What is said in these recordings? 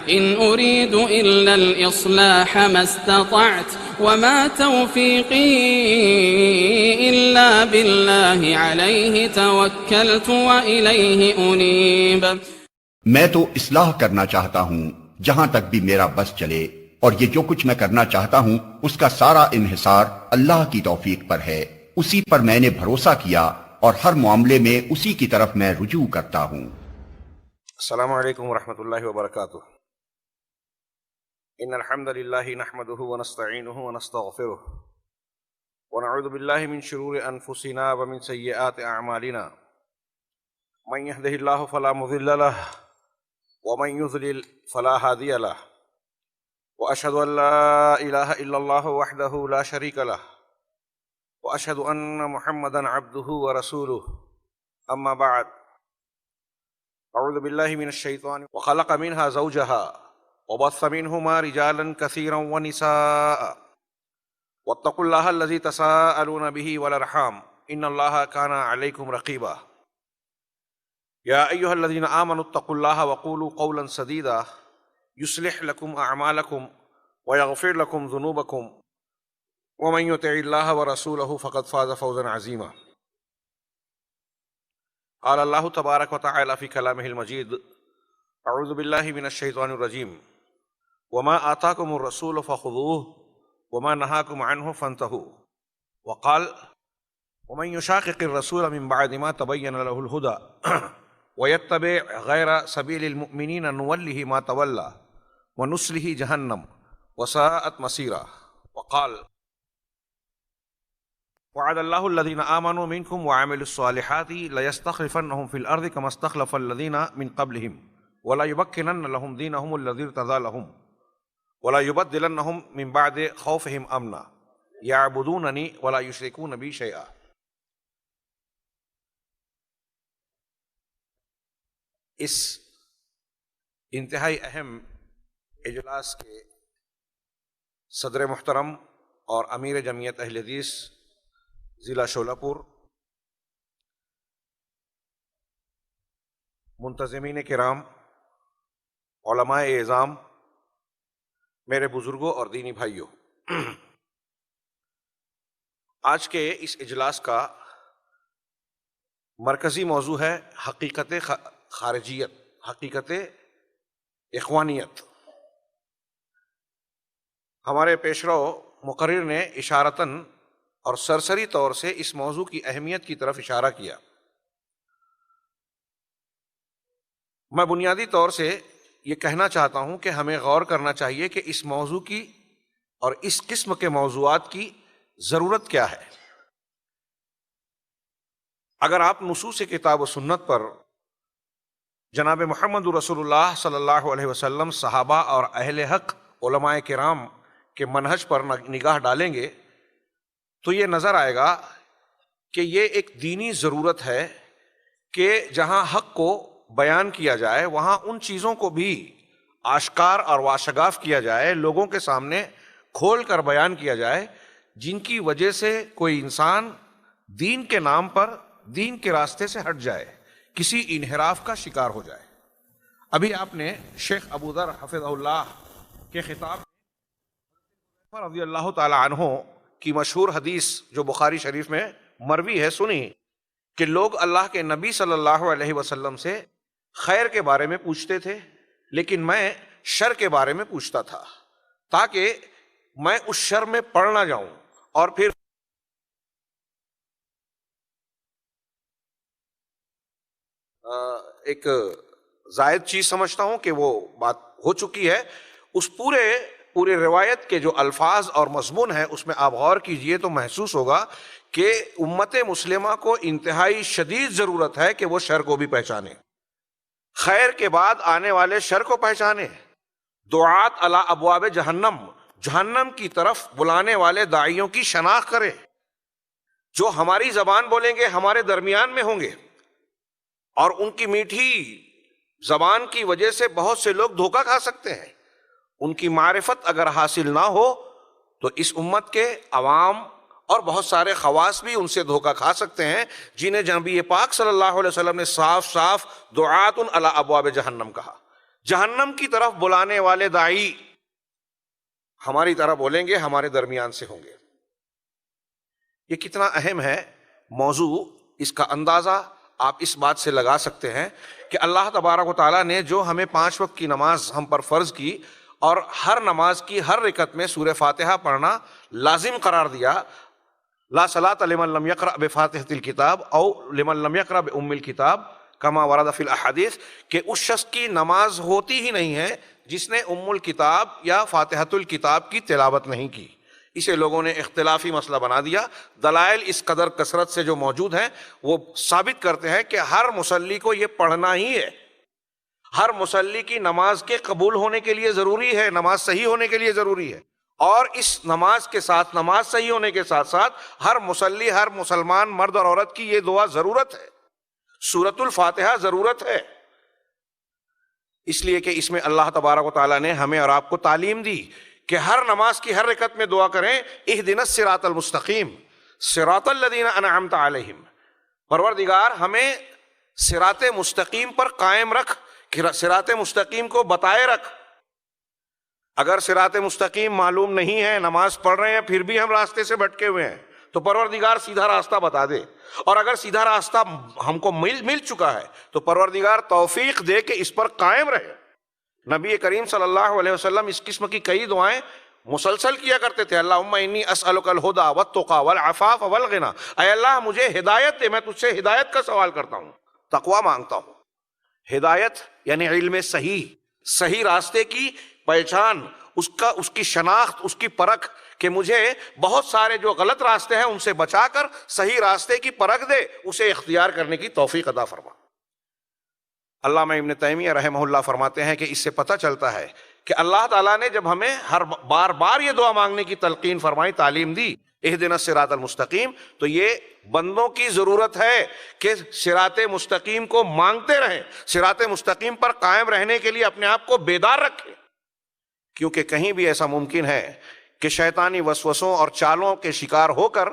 إن أريد إلا الإصلاح ما استطعت وما توفيقي إلا بالله عليه توكلت وإليه أنيب۔ میں تو اصلاح کرنا چاہتا ہوں جہاں تک بھی میرا بس چلے، اور یہ جو کچھ میں کرنا چاہتا ہوں اس کا سارا انحصار اللہ کی توفیق پر ہے، اسی پر میں نے بھروسہ کیا اور ہر معاملے میں اسی کی طرف میں رجوع کرتا ہوں۔ السلام علیکم ورحمۃ اللہ وبرکاتہ۔ ان الحمد للہ نحمده ونستعینه ونستغفره ونعوذ باللہ من شرور انفسنا ومن سیئات اعمالنا، من يهده الله فلا مضل له ومن يضلل فلا هادي له، واشهد ان لا اله الا الله وحده لا شريك له، واشهد ان محمدا عبده ورسوله، اما بعد، اعوذ باللہ من الشیطان وخلق منها زوجها وبث منهما رجالا كثيرا ونساء واتقوا الله الذي تساءلون به والارحام ان الله كان عليكم رقيبا، يا ايها الذين امنوا اتقوا الله وقولوا قولا سديدا يصلح لكم اعمالكم ويغفر لكم ذنوبكم ومن يطع الله ورسوله فقد فاز فوزا عظيما۔ قال اللہ تبارک وتعالی فی کلامہ المجید، اعوذ باللہ من الشیطان الرجیم، وما آتاکم الرسول فخذوه وما نہاکم عنہ فانتہوا، وقال ومن يشاقق الرسول من بعد ما تبین له الہدى ويتبع غیر سبیل المؤمنین نولہ ما تولى ونصلہ جہنم وساءت مصیرا، وقال وعد اللہ الذین آمنوا منکم وعملوا الصالحات لیستخلفنہم فی الارض کما استخلف الذین من قبلہم ولایمکنن لہم دینہم الذی ارتضی لہم ولایبدلنہم من بعد خوفہم امنا یعبدوننی ولا یشرکون بی شیئا۔ اس انتہائی اہم اجلاس کے صدر محترم اور امیر جمعیت اہل حدیث ضلع شولہ پور، منتظمین کرام، علماء اعظام، میرے بزرگوں اور دینی بھائیوں، آج کے اس اجلاس کا مرکزی موضوع ہے حقیقت خارجیت، حقیقت اخوانیت۔ ہمارے پیشرو مقرر نے اشارتاً اور سرسری طور سے اس موضوع کی اہمیت کی طرف اشارہ کیا۔ میں بنیادی طور سے یہ کہنا چاہتا ہوں کہ ہمیں غور کرنا چاہیے کہ اس موضوع کی اور اس قسم کے موضوعات کی ضرورت کیا ہے۔ اگر آپ نصوص کتاب و سنت پر جناب محمد رسول اللہ صلی اللہ علیہ وسلم، صحابہ اور اہل حق علماء کرام کے منہج پر نگاہ ڈالیں گے تو یہ نظر آئے گا کہ یہ ایک دینی ضرورت ہے کہ جہاں حق کو بیان کیا جائے وہاں ان چیزوں کو بھی آشکار اور واشگاف کیا جائے، لوگوں کے سامنے کھول کر بیان کیا جائے، جن کی وجہ سے کوئی انسان دین کے نام پر دین کے راستے سے ہٹ جائے، کسی انحراف کا شکار ہو جائے۔ ابھی آپ نے شیخ ابو ذر حفظہ اللہ کے خطاب رضی اللہ تعالی عنہ کی مشہور حدیث جو بخاری شریف میں مروی ہے سنی کہ لوگ اللہ کے نبی صلی اللہ علیہ وسلم سے خیر کے بارے میں پوچھتے تھے، لیکن میں شر کے بارے میں پوچھتا تھا تاکہ میں اس شر میں پڑ نہ جاؤں اور پھر ایک زائد چیز سمجھتا ہوں کہ وہ بات ہو چکی ہے۔ اس پورے روایت کے جو الفاظ اور مضمون ہے اس میں آپ غور کیجئے تو محسوس ہوگا کہ امت مسلمہ کو انتہائی شدید ضرورت ہے کہ وہ شر کو بھی پہچانے، خیر کے بعد آنے والے شر کو پہچانے، دعات علی ابواب جہنم، جہنم کی طرف بلانے والے داعیوں کی شناخت کرے، جو ہماری زبان بولیں گے ہمارے درمیان میں ہوں گے، اور ان کی میٹھی زبان کی وجہ سے بہت سے لوگ دھوکہ کھا سکتے ہیں۔ ان کی معرفت اگر حاصل نہ ہو تو اس امت کے عوام اور بہت سارے خواص بھی ان سے دھوکہ کھا سکتے ہیں، جنہیں نبی پاک صلی اللہ علیہ وسلم نے صاف صاف دعات علی ابواب جہنم کہا۔ جہنم کی طرف بلانے والے داعی ہماری طرح بولیں گے، ہمارے درمیان سے ہوں گے۔ یہ کتنا اہم ہے موضوع، اس کا اندازہ آپ اس بات سے لگا سکتے ہیں کہ اللہ تبارک و تعالیٰ نے جو ہمیں 5 وقت کی نماز ہم پر فرض کی اور ہر نماز کی ہر رکعت میں سورہ فاتحہ پڑھنا لازم قرار دیا، لا صلاۃ لمن لم یقرأ بفاتحۃ الکتاب او لمن لم یقرأ بام الکتاب کما ورد فی الاحادیث، کہ اس شخص کی نماز ہوتی ہی نہیں ہے جس نے ام الکتاب یا فاتحۃ الکتاب کی تلاوت نہیں کی۔ اسے لوگوں نے اختلافی مسئلہ بنا دیا۔ دلائل اس قدر کثرت سے جو موجود ہیں وہ ثابت کرتے ہیں کہ ہر مصلی کو یہ پڑھنا ہی ہے۔ ہر مصلی کی نماز کے قبول ہونے کے لیے ضروری ہے، نماز صحیح ہونے کے لیے ضروری ہے، اور اس نماز کے ساتھ، نماز صحیح ہونے کے ساتھ ساتھ ہر مصلی، ہر مسلمان مرد اور عورت کی یہ دعا ضرورت ہے، سورۃ الفاتحہ ضرورت ہے، اس لیے کہ اس میں اللہ تبارک و تعالیٰ نے ہمیں اور آپ کو تعلیم دی کہ ہر نماز کی ہر رکعت میں دعا کریں، اہدنا الصراط المستقیم صراط الذین انعمت علیہم، پروردگار ہمیں صراط مستقیم پر قائم رکھ، صراط مستقیم کو بتائے رکھ۔ اگر صراط مستقیم معلوم نہیں ہے، نماز پڑھ رہے ہیں پھر بھی ہم راستے سے بھٹکے ہوئے ہیں، تو پروردگار سیدھا راستہ بتا دے، اور اگر سیدھا راستہ ہم کو مل چکا ہے تو پروردگار توفیق دے کہ اس پر قائم رہے۔ نبی کریم صلی اللہ علیہ وسلم اس قسم کی کئی دعائیں مسلسل کیا کرتے تھے۔ اللہم انی اسألک الہدی والتقی والعفاف والغنی، اے اللہ مجھے ہدایت دے، میں تجھ سے ہدایت کا سوال کرتا ہوں، تقوی مانگتا ہوں۔ ہدایت یعنی علم صحیح راستے کی پہچان، اس کی شناخت، اس کی پرکھ، کہ مجھے بہت سارے جو غلط راستے ہیں ان سے بچا کر صحیح راستے کی پرکھ دے، اسے اختیار کرنے کی توفیق عطا فرما۔ علامہ ابن تیمیہ رحمہ اللہ فرماتے ہیں کہ اس سے پتہ چلتا ہے کہ اللہ تعالیٰ نے جب ہمیں ہر بار یہ دعا مانگنے کی تلقین فرمائی، تعلیم دی، اہدنا الصراط المستقیم، تو یہ بندوں کی ضرورت ہے کہ صراط مستقیم کو مانگتے رہیں، صراط مستقیم پر قائم رہنے کے لیے اپنے آپ کو بیدار رکھیں، کیونکہ کہیں بھی ایسا ممکن ہے کہ شیطانی وسوسوں اور چالوں کے شکار ہو کر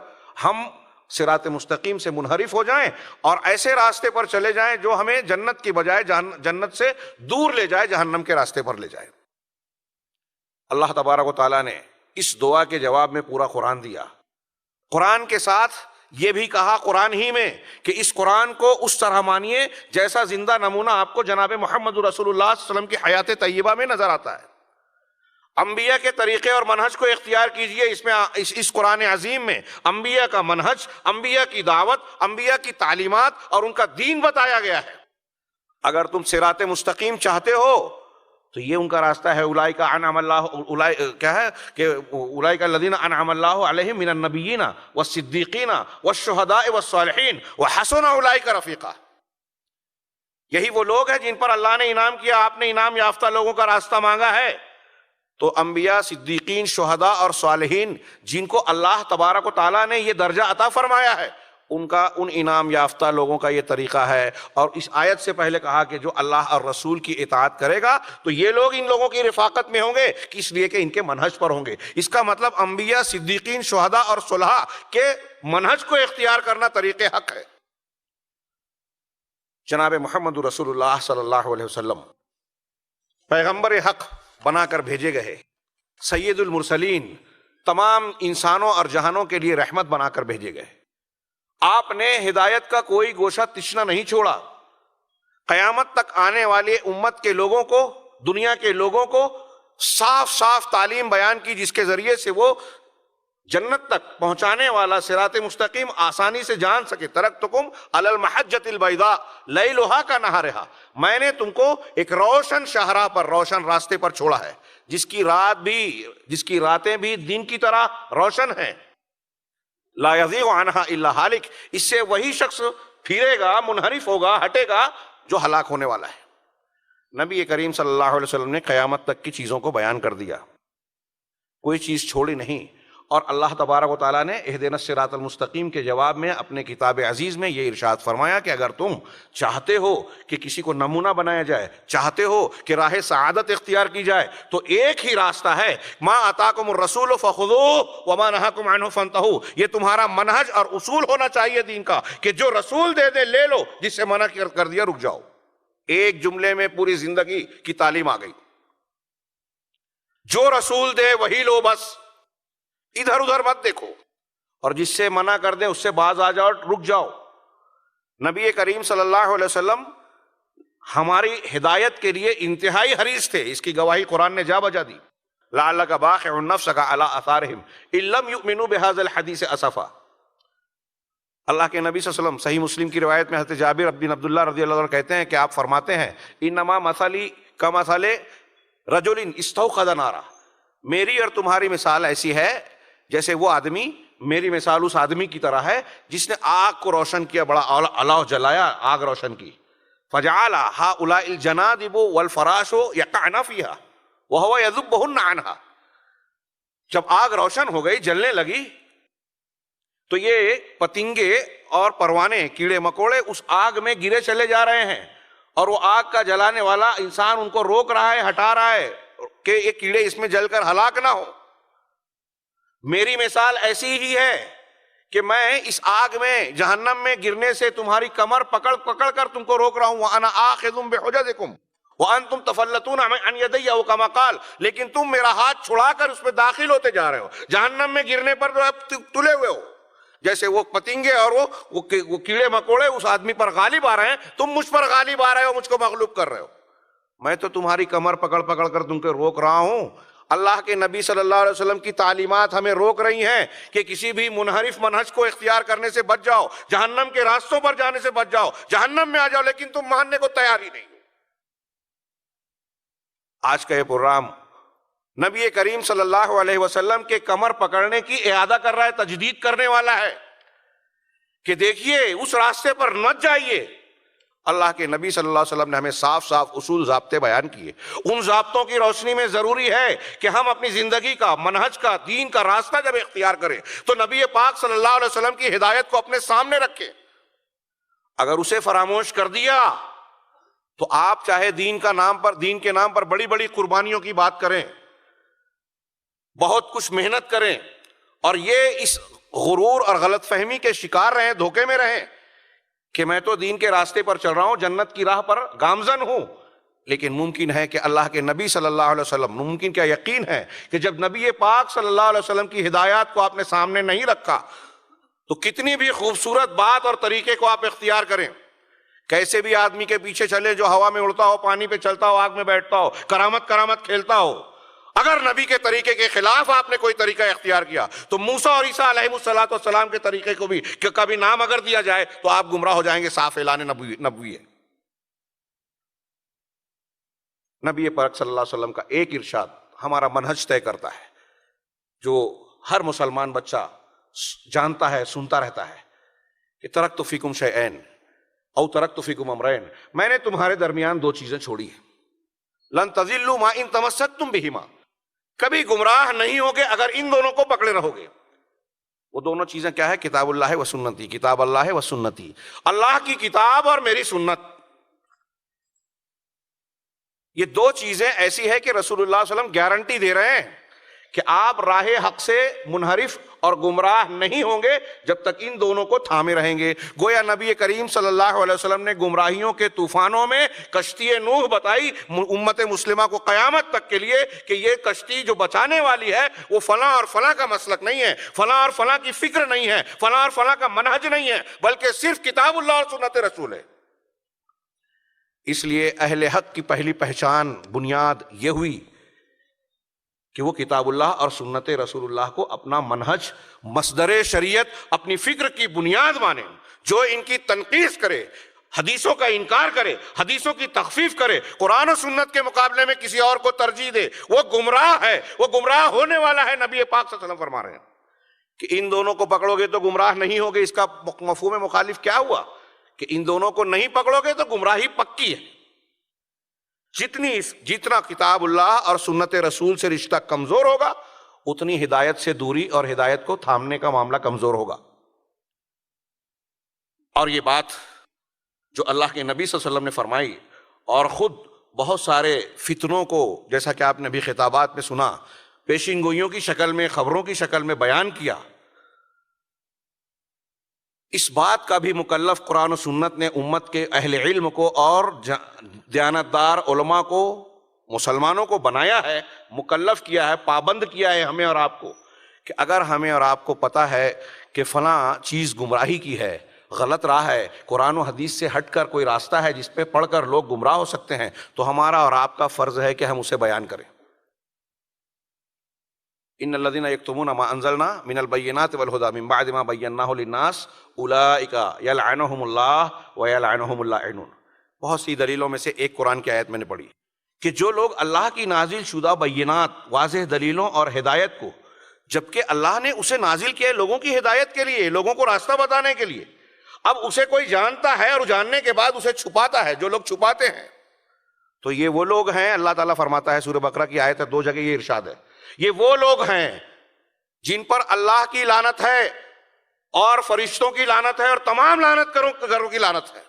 ہم صراط مستقیم سے منحرف ہو جائیں اور ایسے راستے پر چلے جائیں جو ہمیں جنت کی بجائے جنت سے دور لے جائے، جہنم کے راستے پر لے جائے۔ اللہ تبارک و تعالیٰ نے اس دعا کے جواب میں پورا قرآن دیا، قرآن کے ساتھ یہ بھی کہا قرآن ہی میں کہ اس قرآن کو اس طرح مانیے جیسا زندہ نمونہ آپ کو جناب محمد رسول اللہ صلی اللہ علیہ وسلم کی حیات طیبہ میں نظر آتا ہے۔ انبیاء کے طریقے اور منہج کو اختیار کیجئے، اس میں اس قرآن عظیم میں انبیاء کا منہج، انبیاء کی دعوت، انبیاء کی تعلیمات اور ان کا دین بتایا گیا ہے۔ اگر تم صراط مستقیم چاہتے ہو تو یہ ان کا راستہ ہے، اولئک انعم اللہ، کیا ہے کہ اولئک الذین انعم اللہ علیہم من النبیین والصدیقین والشہداء والصالحین وحسن اولئک رفیقا۔ یہی وہ لوگ ہیں جن پر اللہ نے انعام کیا، آپ نے انعام یافتہ لوگوں کا راستہ مانگا ہے۔ تو انبیاء، صدیقین، شہداء اور صالحین جن کو اللہ تبارک و تعالیٰ نے یہ درجہ عطا فرمایا ہے، ان انعام یافتہ لوگوں کا یہ طریقہ ہے۔ اور اس آیت سے پہلے کہا کہ جو اللہ اور رسول کی اطاعت کرے گا تو یہ لوگ ان لوگوں کی رفاقت میں ہوں گے، اس لیے کہ ان کے منہج پر ہوں گے۔ اس کا مطلب انبیاء، صدیقین، شہداء اور صلحاء کے منہج کو اختیار کرنا طریق حق ہے۔ جناب محمد رسول اللہ صلی اللہ علیہ وسلم پیغمبر حق بنا کر بھیجے گئے، سید المرسلین، تمام انسانوں اور جہانوں کے لیے رحمت بنا کر بھیجے گئے۔ آپ نے ہدایت کا کوئی گوشہ تشنا نہیں چھوڑا۔ قیامت تک آنے والے امت کے لوگوں کو، دنیا کے لوگوں کو صاف صاف تعلیم بیان کی، جس کے ذریعے سے وہ جنت تک پہنچانے والا صراط مستقیم آسانی سے جان سکے۔ ترکتکم علی المحجۃ البیضاء لیلھا کنہارھا، میں نے تم کو ایک روشن شاہراہ پر، روشن راستے پر چھوڑا ہے، جس کی راتیں بھی دن کی طرح روشن ہیں۔ لا یزیغ عنہا الا ہالک، اس سے وہی شخص پھرے گا، منحرف ہوگا، ہٹے گا جو ہلاک ہونے والا ہے۔ نبی کریم صلی اللہ علیہ وسلم نے قیامت تک کی چیزوں کو بیان کر دیا، کوئی چیز چھوڑی نہیں۔ اور اللہ تبارک و تعالیٰ نے اہدنا الصراط المستقیم کے جواب میں اپنے کتاب عزیز میں یہ ارشاد فرمایا کہ اگر تم چاہتے ہو کہ کسی کو نمونہ بنایا جائے، چاہتے ہو کہ راہ سعادت اختیار کی جائے، تو ایک ہی راستہ ہے، ما آتاکم الرسول فخذوہ وما نہاکم عنہ فانتہوا۔ یہ تمہارا منہج اور اصول ہونا چاہیے دین کا کہ جو رسول دے دے لے لو، جس سے منع کر دیا رک جاؤ۔ ایک جملے میں پوری زندگی کی تعلیم آ گئی. جو رسول دے وہی لو، بس ادھر ادھر مت دیکھو، اور جس سے منع کر دیں اس سے باز آ جاؤ، رک جاؤ. نبی کریم صلی اللہ علیہ وسلم ہماری ہدایت کے لیے انتہائی حریص تھے، اس کی گواہی قرآن نے جا بجا دی. لعلک باخع نفسک علی آثارہم ان لم یؤمنوا بہذا الحدیث اسفا. اللہ کے نبی صلی اللہ علیہ وسلم، صحیح مسلم کی روایت میں حضرت جابر بن عبداللہ رضی اللہ عنہ کہتے ہیں کہ آپ فرماتے ہیں انما مثلی کمثل رجل استوقد نارا، میری اور تمہاری مثال ایسی ہے جیسے وہ آدمی، میری مثال اس آدمی کی طرح ہے جس نے آگ کو روشن کیا، بڑا الاؤ جلایا، آگ روشن کی. فجعل هؤلاء الجنادب والفراش يقعن فيها وهو يذبهن عنها. جب آگ روشن ہو گئی، جلنے لگی، تو یہ پتنگے اور پروانے، کیڑے مکوڑے اس آگ میں گرے چلے جا رہے ہیں، اور وہ آگ کا جلانے والا انسان ان کو روک رہا ہے، ہٹا رہا ہے کہ یہ کیڑے اس میں جل کر ہلاک نہ ہو. میری مثال ایسی ہی ہے کہ میں اس آگ میں، جہنم میں گرنے سے تمہاری کمر پکڑ پکڑ کر تم کو روک رہا ہوں. وَأَنَا آخِذٌ بِحُجَزِكُمْ وَأَنْتُمْ تَفَلَّتُونَ عَنْ يَدَيَّ أَوْ كَمَا قَالَ، لیکن تم میرا ہاتھ چھڑا کر اس میں داخل ہوتے جا رہے ہو. جہنم میں گرنے پر تو اب تلے ہوئے ہو، جیسے وہ پتنگے اور وہ کیڑے مکوڑے اس آدمی پر غالب آ رہے ہیں، تم مجھ پر غالب آ رہے ہو، مجھ کو مغلوب کر رہے ہو. میں تو تمہاری کمر پکڑ پکڑ کر تم کو روک رہا ہوں. اللہ کے نبی صلی اللہ علیہ وسلم کی تعلیمات ہمیں روک رہی ہیں کہ کسی بھی منحرف منہج کو اختیار کرنے سے بچ جاؤ، جہنم کے راستوں پر جانے سے بچ جاؤ، جہنم میں آ جاؤ، لیکن تم ماننے کو تیار ہی نہیں ہو. آج کا یہ پروگرام نبی کریم صلی اللہ علیہ وسلم کے کمر پکڑنے کی اعادہ کر رہا ہے، تجدید کرنے والا ہے کہ دیکھیے اس راستے پر مت جائیے. اللہ کے نبی صلی اللہ علیہ وسلم نے ہمیں صاف صاف اصول ضابطے بیان کیے. ان ضابطوں کی روشنی میں ضروری ہے کہ ہم اپنی زندگی کا، منہج کا، دین کا راستہ جب اختیار کریں تو نبی پاک صلی اللہ علیہ وسلم کی ہدایت کو اپنے سامنے رکھیں. اگر اسے فراموش کر دیا تو آپ چاہے دین کے نام پر بڑی بڑی قربانیوں کی بات کریں، بہت کچھ محنت کریں، اور یہ اس غرور اور غلط فہمی کے شکار رہیں، دھوکے میں رہیں کہ میں تو دین کے راستے پر چل رہا ہوں، جنت کی راہ پر گامزن ہوں. لیکن ممکن ہے کہ اللہ کے نبی صلی اللہ علیہ وسلم، ممکن کیا یقین ہے کہ جب نبی پاک صلی اللہ علیہ وسلم کی ہدایات کو آپ نے سامنے نہیں رکھا تو کتنی بھی خوبصورت بات اور طریقے کو آپ اختیار کریں، کیسے بھی آدمی کے پیچھے چلے جو ہوا میں اڑتا ہو، پانی پہ چلتا ہو، آگ میں بیٹھتا ہو، کرامت کھیلتا ہو، اگر نبی کے طریقے کے خلاف آپ نے کوئی طریقہ اختیار کیا تو موسیٰ اور عیسیٰ علیہ السلام کے طریقے کو بھی کہ کبھی نام اگر دیا جائے تو آپ گمراہ ہو جائیں گے. صاف اعلان نبوی ہے. نبی پاک صلی اللہ علیہ وسلم کا ایک ارشاد ہمارا منہج طے کرتا ہے، جو ہر مسلمان بچہ جانتا ہے، سنتا رہتا ہے کہ ترکت فیکم شیئین او ترکت فیکم امرین، میں نے تمہارے درمیان دو چیزیں چھوڑی ہیں. لن تضلوا ما ان تمسکتم بہما، کبھی گمراہ نہیں ہوگے اگر ان دونوں کو پکڑے رہو گے. وہ دونوں چیزیں کیا ہے؟ کتاب اللہ و سنتی، کتاب اللہ و سنتی، اللہ کی کتاب اور میری سنت. یہ دو چیزیں ایسی ہے کہ رسول اللہ صلی اللہ علیہ وسلم گارنٹی دے رہے ہیں کہ آپ راہ حق سے منحرف اور گمراہ نہیں ہوں گے جب تک ان دونوں کو تھامے رہیں گے. گویا نبی کریم صلی اللہ علیہ وسلم نے گمراہیوں کے طوفانوں میں کشتی نوح بتائی امت مسلمہ کو قیامت تک کے لیے کہ یہ کشتی جو بچانے والی ہے وہ فلاں اور فلاں کا مسلک نہیں ہے، فلاں اور فلاں کی فکر نہیں ہے، فلاں اور فلاں کا منہج نہیں ہے، بلکہ صرف کتاب اللہ اور سنت رسول ہے. اس لیے اہل حق کی پہلی پہچان، بنیاد یہ ہوئی کہ وہ کتاب اللہ اور سنت رسول اللہ کو اپنا منہج، مصدر شریعت، اپنی فکر کی بنیاد مانے. جو ان کی تنقیص کرے، حدیثوں کا انکار کرے، حدیثوں کی تخفیف کرے، قرآن و سنت کے مقابلے میں کسی اور کو ترجیح دے، وہ گمراہ ہے، وہ گمراہ ہونے والا ہے. نبی پاک صلی اللہ علیہ وسلم فرما رہے ہیں کہ ان دونوں کو پکڑو گے تو گمراہ نہیں ہوگے. اس کا مفہوم مخالف کیا ہوا کہ ان دونوں کو نہیں پکڑو گے تو گمراہی پکی ہے. جتنا کتاب اللہ اور سنت رسول سے رشتہ کمزور ہوگا اتنی ہدایت سے دوری اور ہدایت کو تھامنے کا معاملہ کمزور ہوگا. اور یہ بات جو اللہ کے نبی صلی اللہ علیہ وسلم نے فرمائی اور خود بہت سارے فتنوں کو، جیسا کہ آپ نے بھی خطابات میں سنا، پیشین گوئیوں کی شکل میں، خبروں کی شکل میں بیان کیا. اس بات کا بھی مکلف قرآن و سنت نے امت کے اہل علم کو اور دیانتدار علماء کو، مسلمانوں کو بنایا ہے، مکلف کیا ہے، پابند کیا ہے ہمیں اور آپ کو، کہ اگر ہمیں اور آپ کو پتہ ہے کہ فلاں چیز گمراہی کی ہے، غلط راہ ہے، قرآن و حدیث سے ہٹ کر کوئی راستہ ہے جس پہ پڑھ کر لوگ گمراہ ہو سکتے ہیں، تو ہمارا اور آپ کا فرض ہے کہ ہم اسے بیان کریں۔ ان الذين يكتمون ما انزلنا من البينات والهدى من بعد ما بيناه للناس اولئك يلعنهم الله ويلعنهم اللاعنون۔ بہت سی دلیلوں میں سے ایک قرآن کی آیت میں نے پڑھی کہ جو لوگ اللہ کی نازل شدہ بینات، واضح دلیلوں اور ہدایت کو، جبکہ اللہ نے اسے نازل کیا ہے لوگوں کی ہدایت کے لیے، لوگوں کو راستہ بتانے کے لیے، اب اسے کوئی جانتا ہے اور جاننے کے بعد اسے چھپاتا ہے، جو لوگ چھپاتے ہیں تو یہ وہ لوگ ہیں۔ اللہ تعالیٰ فرماتا ہے، سورہ بقرہ کی آیت ہے، 2 جگہ یہ ارشاد ہے، یہ وہ لوگ ہیں جن پر اللہ کی لعنت ہے اور فرشتوں کی لعنت ہے اور تمام لعنت کروں کی لعنت ہے۔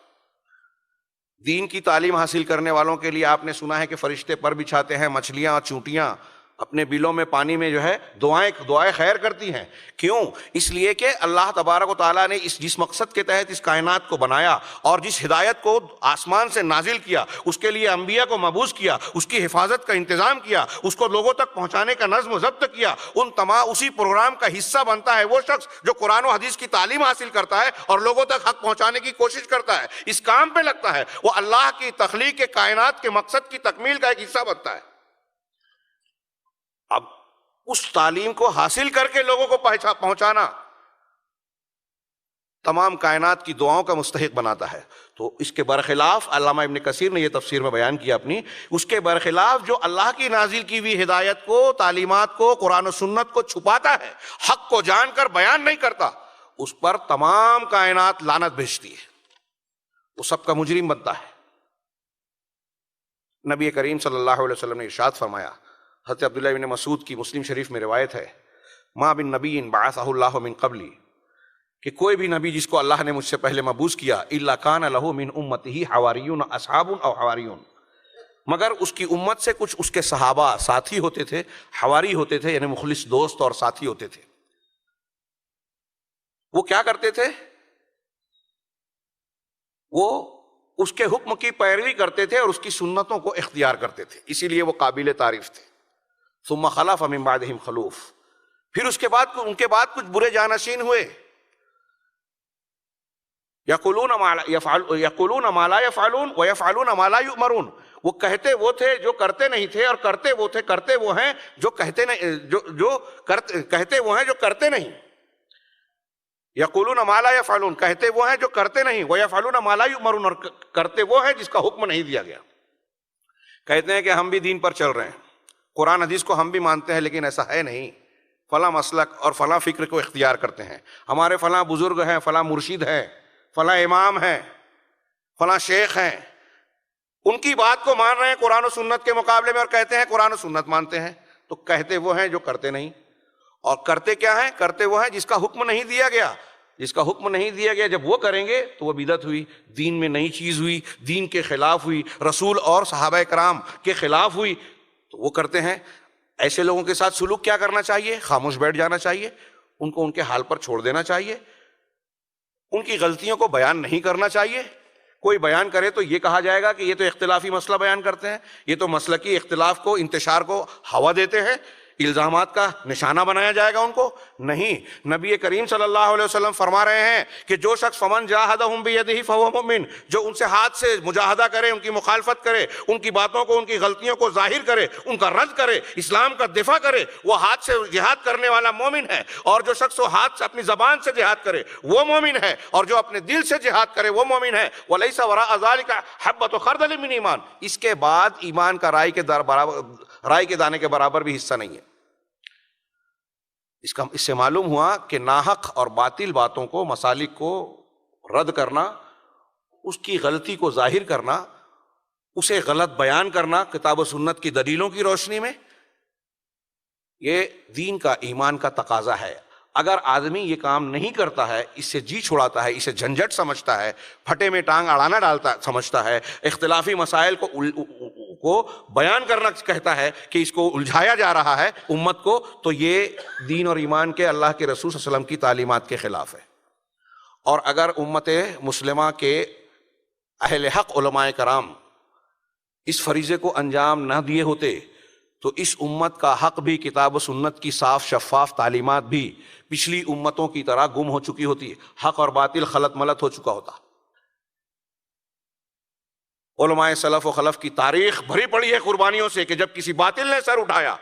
دین کی تعلیم حاصل کرنے والوں کے لیے آپ نے سنا ہے کہ فرشتے پر بچھاتے ہیں، مچھلیاں اور چونٹیاں اپنے بلوں میں پانی میں جو ہے دعائیں خیر کرتی ہیں۔ کیوں؟ اس لیے کہ اللہ تبارک و تعالیٰ نے جس مقصد کے تحت اس کائنات کو بنایا اور جس ہدایت کو آسمان سے نازل کیا، اس کے لیے انبیاء کو مبعوث کیا، اس کی حفاظت کا انتظام کیا، اس کو لوگوں تک پہنچانے کا نظم و ضبط کیا، اسی پروگرام کا حصہ بنتا ہے وہ شخص جو قرآن و حدیث کی تعلیم حاصل کرتا ہے اور لوگوں تک حق پہنچانے کی کوشش کرتا ہے، اس کام پہ لگتا ہے، وہ اللہ کی تخلیق کے کائنات کے مقصد کی تکمیل کا ایک حصہ بنتا ہے۔ اب اس تعلیم کو حاصل کر کے لوگوں کو پہنچانا تمام کائنات کی دعاؤں کا مستحق بناتا ہے۔ تو اس کے برخلاف علامہ ابن کثیر نے یہ تفسیر میں بیان کیا اپنی، اس کے برخلاف جو اللہ کی نازل کی ہوئی ہدایت کو، تعلیمات کو، قرآن و سنت کو چھپاتا ہے، حق کو جان کر بیان نہیں کرتا، اس پر تمام کائنات لعنت بھیجتی ہے، وہ سب کا مجرم بنتا ہے۔ نبی کریم صلی اللہ علیہ وسلم نے ارشاد فرمایا، حضرت عبداللہ بن مسعود کی مسلم شریف میں روایت ہے، ما بن نبی بعثہ اللہ من قبلی، کہ کوئی بھی نبی جس کو اللہ نے مجھ سے پہلے مبعوث کیا، الا کان لہ من امتہ حواریون اصحاب او حواریون، مگر اس کی امت سے کچھ اس کے صحابہ ساتھی ہوتے تھے، حواری ہوتے تھے، یعنی مخلص دوست اور ساتھی ہوتے تھے۔ وہ کیا کرتے تھے؟ وہ اس کے حکم کی پیروی کرتے تھے اور اس کی سنتوں کو اختیار کرتے تھے، اسی لیے وہ قابل تعریف تھے۔ ثم خلف من بعدہم خلوف، پھر اس کے بعد ان کے بعد کچھ برے جانشین ہوئے، یقولون ما لا یفعلون ویفعلون ما لا یؤمرون، وہ کہتے وہ تھے جو کرتے نہیں تھے، اور کرتے وہ ہیں جو کہتے نہیں۔ یقولون ما لا یفعلون، کہتے وہ ہیں جو کرتے نہیں، ویفعلون ما لا یؤمرون، اور کرتے وہ ہیں جس کا حکم نہیں دیا گیا۔ کہتے ہیں کہ ہم بھی دین پر چل رہے ہیں، قرآن حدیث کو ہم بھی مانتے ہیں، لیکن ایسا ہے نہیں، فلاں مسلک اور فلاں فکر کو اختیار کرتے ہیں، ہمارے فلاں بزرگ ہیں، فلاں مرشد ہیں، فلاں امام ہیں، فلاں شیخ ہیں، ان کی بات کو مان رہے ہیں قرآن و سنت کے مقابلے میں، اور کہتے ہیں قرآن و سنت مانتے ہیں۔ تو کہتے وہ ہیں جو کرتے نہیں، اور کرتے کیا ہیں؟ کرتے وہ ہیں جس کا حکم نہیں دیا گیا۔ جس کا حکم نہیں دیا گیا جب وہ کریں گے تو وہ بدعت ہوئی، دین میں نئی چیز ہوئی، دین کے خلاف ہوئی، رسول اور صحابہ کرام کے خلاف ہوئی، تو وہ کرتے ہیں۔ ایسے لوگوں کے ساتھ سلوک کیا کرنا چاہیے؟ خاموش بیٹھ جانا چاہیے، ان کو ان کے حال پر چھوڑ دینا چاہیے، ان کی غلطیوں کو بیان نہیں کرنا چاہیے۔ کوئی بیان کرے تو یہ کہا جائے گا کہ یہ تو اختلافی مسئلہ بیان کرتے ہیں، یہ تو مسلکی اختلاف کو، انتشار کو ہوا دیتے ہیں، الزامات کا نشانہ بنایا جائے گا ان کو۔ نہیں، نبی کریم صلی اللہ علیہ وسلم فرما رہے ہیں کہ جو شخص فمن جاہدہم بیدہ فہو مؤمن، جو ان سے ہاتھ سے مجاہدہ کرے، ان کی مخالفت کرے، ان کی باتوں کو، ان کی غلطیوں کو ظاہر کرے، ان کا رد کرے، اسلام کا دفاع کرے، وہ ہاتھ سے جہاد کرنے والا مومن ہے۔ اور جو شخص وہ ہاتھ سے، اپنی زبان سے جہاد کرے وہ مومن ہے، اور جو اپنے دل سے جہاد کرے وہ مومن ہے۔ ولیس وراء ذلک حبۃ خردل من ایمان، اس کے بعد ایمان کا رائی کے دانے کے برابر بھی حصہ نہیں ہے۔ اس سے معلوم ہوا کہ ناحق اور باطل باتوں کو، مسالک کو رد کرنا، اس کی غلطی کو ظاہر کرنا، اسے غلط بیان کرنا کتاب و سنت کی دلیلوں کی روشنی میں، یہ دین کا، ایمان کا تقاضا ہے۔ اگر آدمی یہ کام نہیں کرتا ہے، اس سے جی چھڑاتا ہے، اسے جھنجھٹ سمجھتا ہے، پھٹے میں ٹانگ اڑانا ڈالتا سمجھتا ہے، اختلافی مسائل کو بیان کرنا کہتا ہے کہ اس کو الجھایا جا رہا ہے امت کو، تو یہ دین اور ایمان کے، اللہ کے رسول صلی اللہ علیہ وسلم کی تعلیمات کے خلاف ہے۔ اور اگر امت مسلمہ کے اہل حق علماء کرام اس فریضے کو انجام نہ دیے ہوتے تو اس امت کا حق بھی کتاب و سنت کی صاف شفاف تعلیمات بھی پچھلی امتوں کی طرح گم ہو چکی ہوتی، حق اور باطل خلط ملط ہو چکا ہوتا۔ علماء سلف و خلف کی تاریخ بھری پڑی ہے قربانیوں سے کہ جب کسی باطل نے سر اٹھایا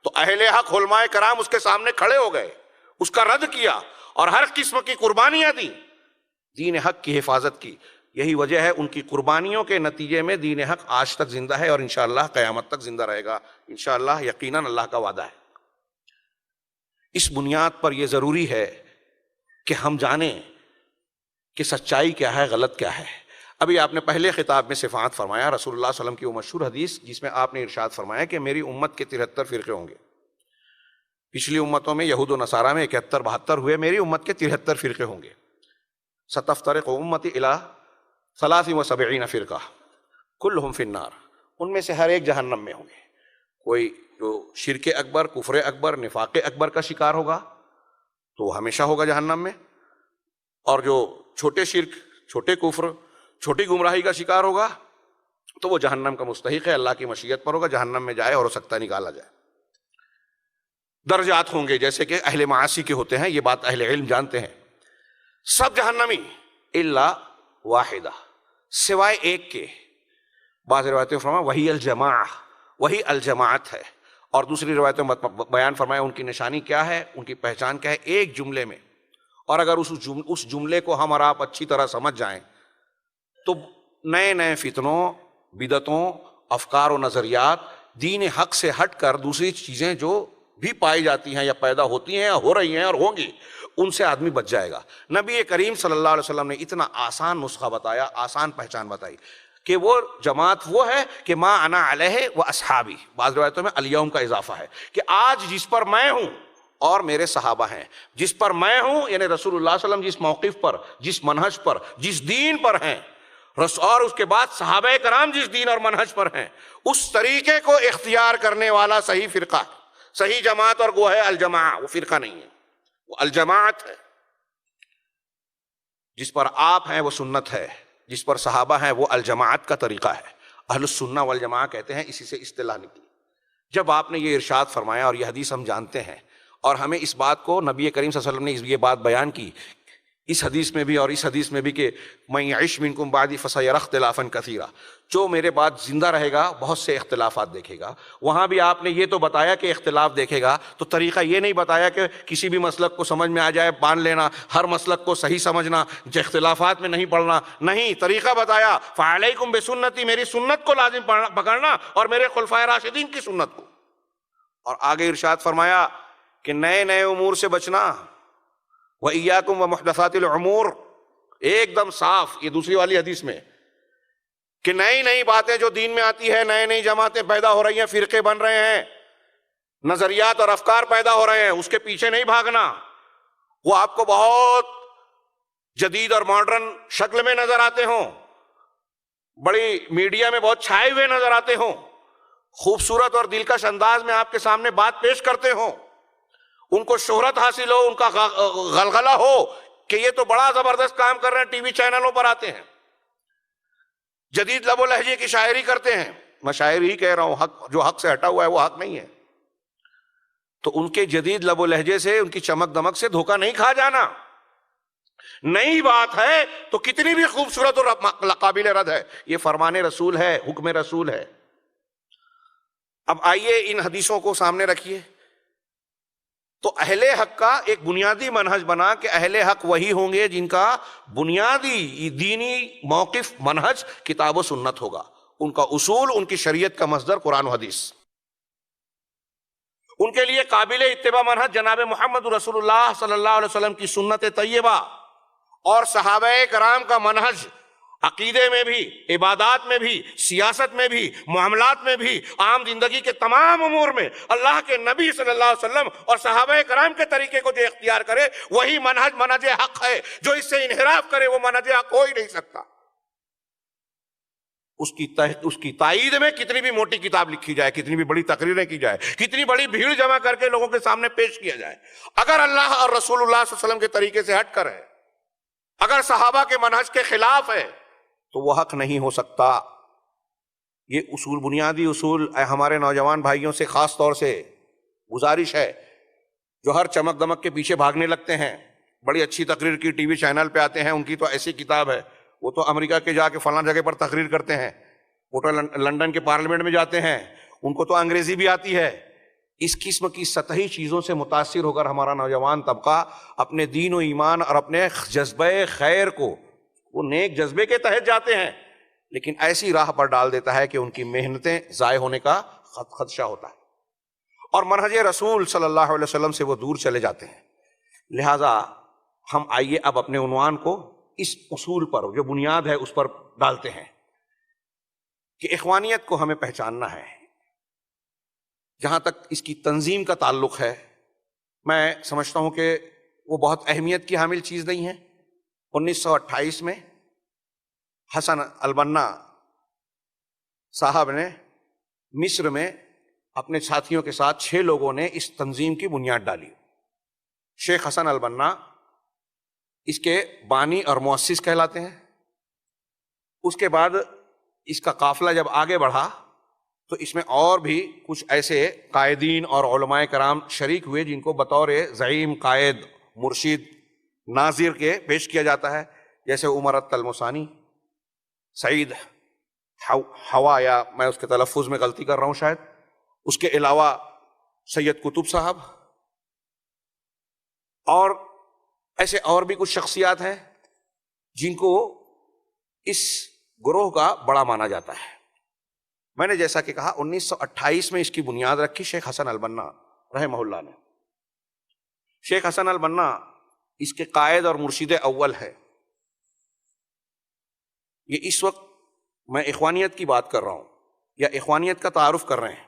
تو اہل حق علماء کرام اس کے سامنے کھڑے ہو گئے، اس کا رد کیا اور ہر قسم کی قربانیاں دیں، دین حق کی حفاظت کی۔ یہی وجہ ہے ان کی قربانیوں کے نتیجے میں دین حق آج تک زندہ ہے اور انشاءاللہ قیامت تک زندہ رہے گا، انشاءاللہ یقیناً اللہ کا وعدہ ہے۔ اس بنیاد پر یہ ضروری ہے کہ ہم جانیں کہ سچائی کیا ہے، غلط کیا ہے۔ ابھی آپ نے پہلے خطاب میں صفات فرمایا، رسول اللہ صلی اللہ علیہ وسلم کی وہ مشہور حدیث جس میں آپ نے ارشاد فرمایا کہ میری امت کے 73 فرقے ہوں گے۔ پچھلی امتوں میں یہود و نصارہ میں 71 72 ہوئے، میری امت کے 73 فرقے ہوں گے۔ ستفترق امتی الی 73 فرقہ کلہم فی النار، ان میں سے ہر ایک جہنم میں ہوں گے۔ کوئی جو شرک اکبر، کفر اکبر، نفاق اکبر کا شکار ہوگا تو وہ ہمیشہ ہوگا جہنم میں، اور جو چھوٹے شرک، چھوٹے کفر، چھوٹی گمراہی کا شکار ہوگا تو وہ جہنم کا مستحق ہے، اللہ کی مشیت پر ہوگا، جہنم میں جائے اور ہو سکتا ہے نکالا جائے۔ درجات ہوں گے جیسے کہ اہل معاصی کے ہوتے ہیں، یہ بات اہل علم جانتے ہیں۔ سب جہنمی الا واحدہ، سوائے ایک کے۔ بعض روایتیں فرمایا وہی الجماعہ، وہی الجماعت ہے، اور دوسری روایتیں بیان فرمایا ان کی نشانی کیا ہے، ان کی پہچان کیا ہے، ایک جملے میں۔ اور اگر اس جملے کو ہم اور آپ اچھی طرح سمجھ جائیں تو نئے نئے فتنوں، بدعتوں، افکار و نظریات، دین حق سے ہٹ کر دوسری چیزیں جو بھی پائی جاتی ہیں یا پیدا ہوتی ہیں یا ہو رہی ہیں اور ہوں گی، ان سے آدمی بچ جائے گا۔ نبی کریم صلی اللہ علیہ وسلم نے اتنا آسان نسخہ بتایا، آسان پہچان بتائی کہ وہ جماعت وہ ہے کہ ما انا علیہ و اصحابی، بعض روایتوں میں الیوم کا اضافہ ہے کہ آج جس پر میں ہوں اور میرے صحابہ ہیں، جس پر میں ہوں یعنی رسول اللہ صلی اللہ علیہ وسلم جس موقف پر، جس منہج پر، جس دین پر ہیں، اور اس کے بعد صحابہ کرام جس دین اور منہج پر ہیں، اس طریقے کو اختیار کرنے والا صحیح فرقہ، صحیح جماعت، اور وہ ہے الجماعہ، وہ فرقہ نہیں ہے، وہ الجماعت ہے۔ جس پر آپ ہیں وہ سنت ہے، جس پر صحابہ ہیں وہ الجماعت کا طریقہ ہے۔ اہل السنہ والجماعہ کہتے ہیں، اسی سے اصطلاح نکلی۔ جب آپ نے یہ ارشاد فرمایا اور یہ حدیث ہم جانتے ہیں اور ہمیں اس بات کو نبی کریم صلی اللہ علیہ وسلم نے یہ بات بیان کی اس حدیث میں بھی اور اس حدیث میں بھی کہ من یعش منکم بعدی فسیری اختلافا کثیرا، جو میرے بعد زندہ رہے گا بہت سے اختلافات دیکھے گا۔ وہاں بھی آپ نے یہ تو بتایا کہ اختلاف دیکھے گا، تو طریقہ یہ نہیں بتایا کہ کسی بھی مسلک کو سمجھ میں آ جائے مان لینا، ہر مسلک کو صحیح سمجھنا، اختلافات میں نہیں پڑھنا، نہیں، طریقہ بتایا فعلیکم بسنتی، میری سنت کو لازم پکڑنا اور میرے خلفائے راشدین کی سنت کو۔ اور آگے ارشاد فرمایا کہ نئے نئے امور سے بچنا، وَإِيَّاكُمْ وَمُحْدَثَاتِ الْأُمُورِ، ایک دم صاف، یہ دوسری والی حدیث میں کہ نئی نئی باتیں جو دین میں آتی ہے، نئے نئی جماعتیں پیدا ہو رہی ہیں، فرقے بن رہے ہیں، نظریات اور افکار پیدا ہو رہے ہیں، اس کے پیچھے نہیں بھاگنا۔ وہ آپ کو بہت جدید اور ماڈرن شکل میں نظر آتے ہوں، بڑی میڈیا میں بہت چھائے ہوئے نظر آتے ہوں، خوبصورت اور دلکش انداز میں آپ کے سامنے بات پیش کرتے ہوں، ان کو شہرت حاصل ہو، ان کا غلغلہ ہو کہ یہ تو بڑا زبردست کام کر رہے ہیں، ٹی وی چینلوں پر آتے ہیں، جدید لب و لہجے کی شاعری کرتے ہیں۔ میں شاعری ہی کہہ رہا ہوں، حق جو حق سے ہٹا ہوا ہے وہ حق نہیں ہے۔ تو ان کے جدید لب و لہجے سے، ان کی چمک دمک سے دھوکہ نہیں کھا جانا۔ نئی بات ہے تو کتنی بھی خوبصورت اور قابل رد ہے، یہ فرمان رسول ہے، حکم رسول ہے۔ اب آئیے ان حدیثوں کو سامنے رکھیے تو اہل حق کا ایک بنیادی منہج بنا کہ اہل حق وہی ہوں گے جن کا بنیادی دینی موقف، منہج کتاب و سنت ہوگا، ان کا اصول، ان کی شریعت کا مصدر قرآن و حدیث۔ ان کے لیے قابل اتباع منہج جناب محمد رسول اللہ صلی اللہ علیہ وسلم کی سنت طیبہ اور صحابہ کرام کا منہج، عقیدے میں بھی، عبادات میں بھی، سیاست میں بھی، معاملات میں بھی، عام زندگی کے تمام امور میں اللہ کے نبی صلی اللہ علیہ وسلم اور صحابہ کرام کے طریقے کو جو اختیار کرے وہی منہج حق ہے۔ جو اس سے انحراف کرے وہ منہج حق ہو ہی نہیں سکتا۔ اس کی تائید میں کتنی بھی موٹی کتاب لکھی جائے، کتنی بھی بڑی تقریریں کی جائے، کتنی بڑی بھیڑ جمع کر کے لوگوں کے سامنے پیش کیا جائے، اگر اللہ اور رسول اللہ صلی اللہ علیہ وسلم کے طریقے سے ہٹ کر ہے، اگر صحابہ کے منہج کے خلاف ہے تو وہ حق نہیں ہو سکتا۔ یہ اصول، بنیادی اصول ہمارے نوجوان بھائیوں سے خاص طور سے گزارش ہے، جو ہر چمک دمک کے پیچھے بھاگنے لگتے ہیں، بڑی اچھی تقریر کی ٹی وی چینل پہ آتے ہیں، ان کی تو ایسی کتاب ہے، وہ تو امریکہ کے جا کے فلاں جگہ پر تقریر کرتے ہیں، وہ تو لنڈن کے پارلیمنٹ میں جاتے ہیں، ان کو تو انگریزی بھی آتی ہے۔ اس قسم کی سطحی چیزوں سے متاثر ہو کر ہمارا نوجوان طبقہ اپنے دین و ایمان اور اپنے جذبہ خیر کو، وہ نیک جذبے کے تحت جاتے ہیں، لیکن ایسی راہ پر ڈال دیتا ہے کہ ان کی محنتیں ضائع ہونے کا خدشہ ہوتا ہے، اور منہج رسول صلی اللہ علیہ وسلم سے وہ دور چلے جاتے ہیں۔ لہٰذا ہم آئیے اب اپنے عنوان کو اس اصول پر، جو بنیاد ہے، اس پر ڈالتے ہیں کہ اخوانیت کو ہمیں پہچاننا ہے۔ جہاں تک اس کی تنظیم کا تعلق ہے، میں سمجھتا ہوں کہ وہ بہت اہمیت کی حامل چیز نہیں ہے۔ 1928 میں حسن البنا صاحب نے مصر میں اپنے ساتھیوں کے ساتھ 6 لوگوں نے اس تنظیم کی بنیاد ڈالی۔ شیخ حسن البنا اس کے بانی اور مؤسس کہلاتے ہیں۔ اس کے بعد اس کا قافلہ جب آگے بڑھا تو اس میں اور بھی کچھ ایسے قائدین اور علماء کرام شریک ہوئے جن کو بطور زعیم، قائد، مرشد، ناظر کے پیش کیا جاتا ہے، جیسے عمر التلمسانی، سعید ہوا، یا میں اس کے تلفظ میں غلطی کر رہا ہوں شاید، اس کے علاوہ سید قطب صاحب، اور ایسے اور بھی کچھ شخصیات ہیں جن کو اس گروہ کا بڑا مانا جاتا ہے۔ میں نے جیسا کہ کہا 1928 میں اس کی بنیاد رکھی شیخ حسن البنا رحمہ اللہ نے۔ شیخ حسن البنا اس کے قائد اور مرشد اول ہے۔ یہ اس وقت میں اخوانیت کی بات کر رہا ہوں یا اخوانیت کا تعارف کر رہے ہیں،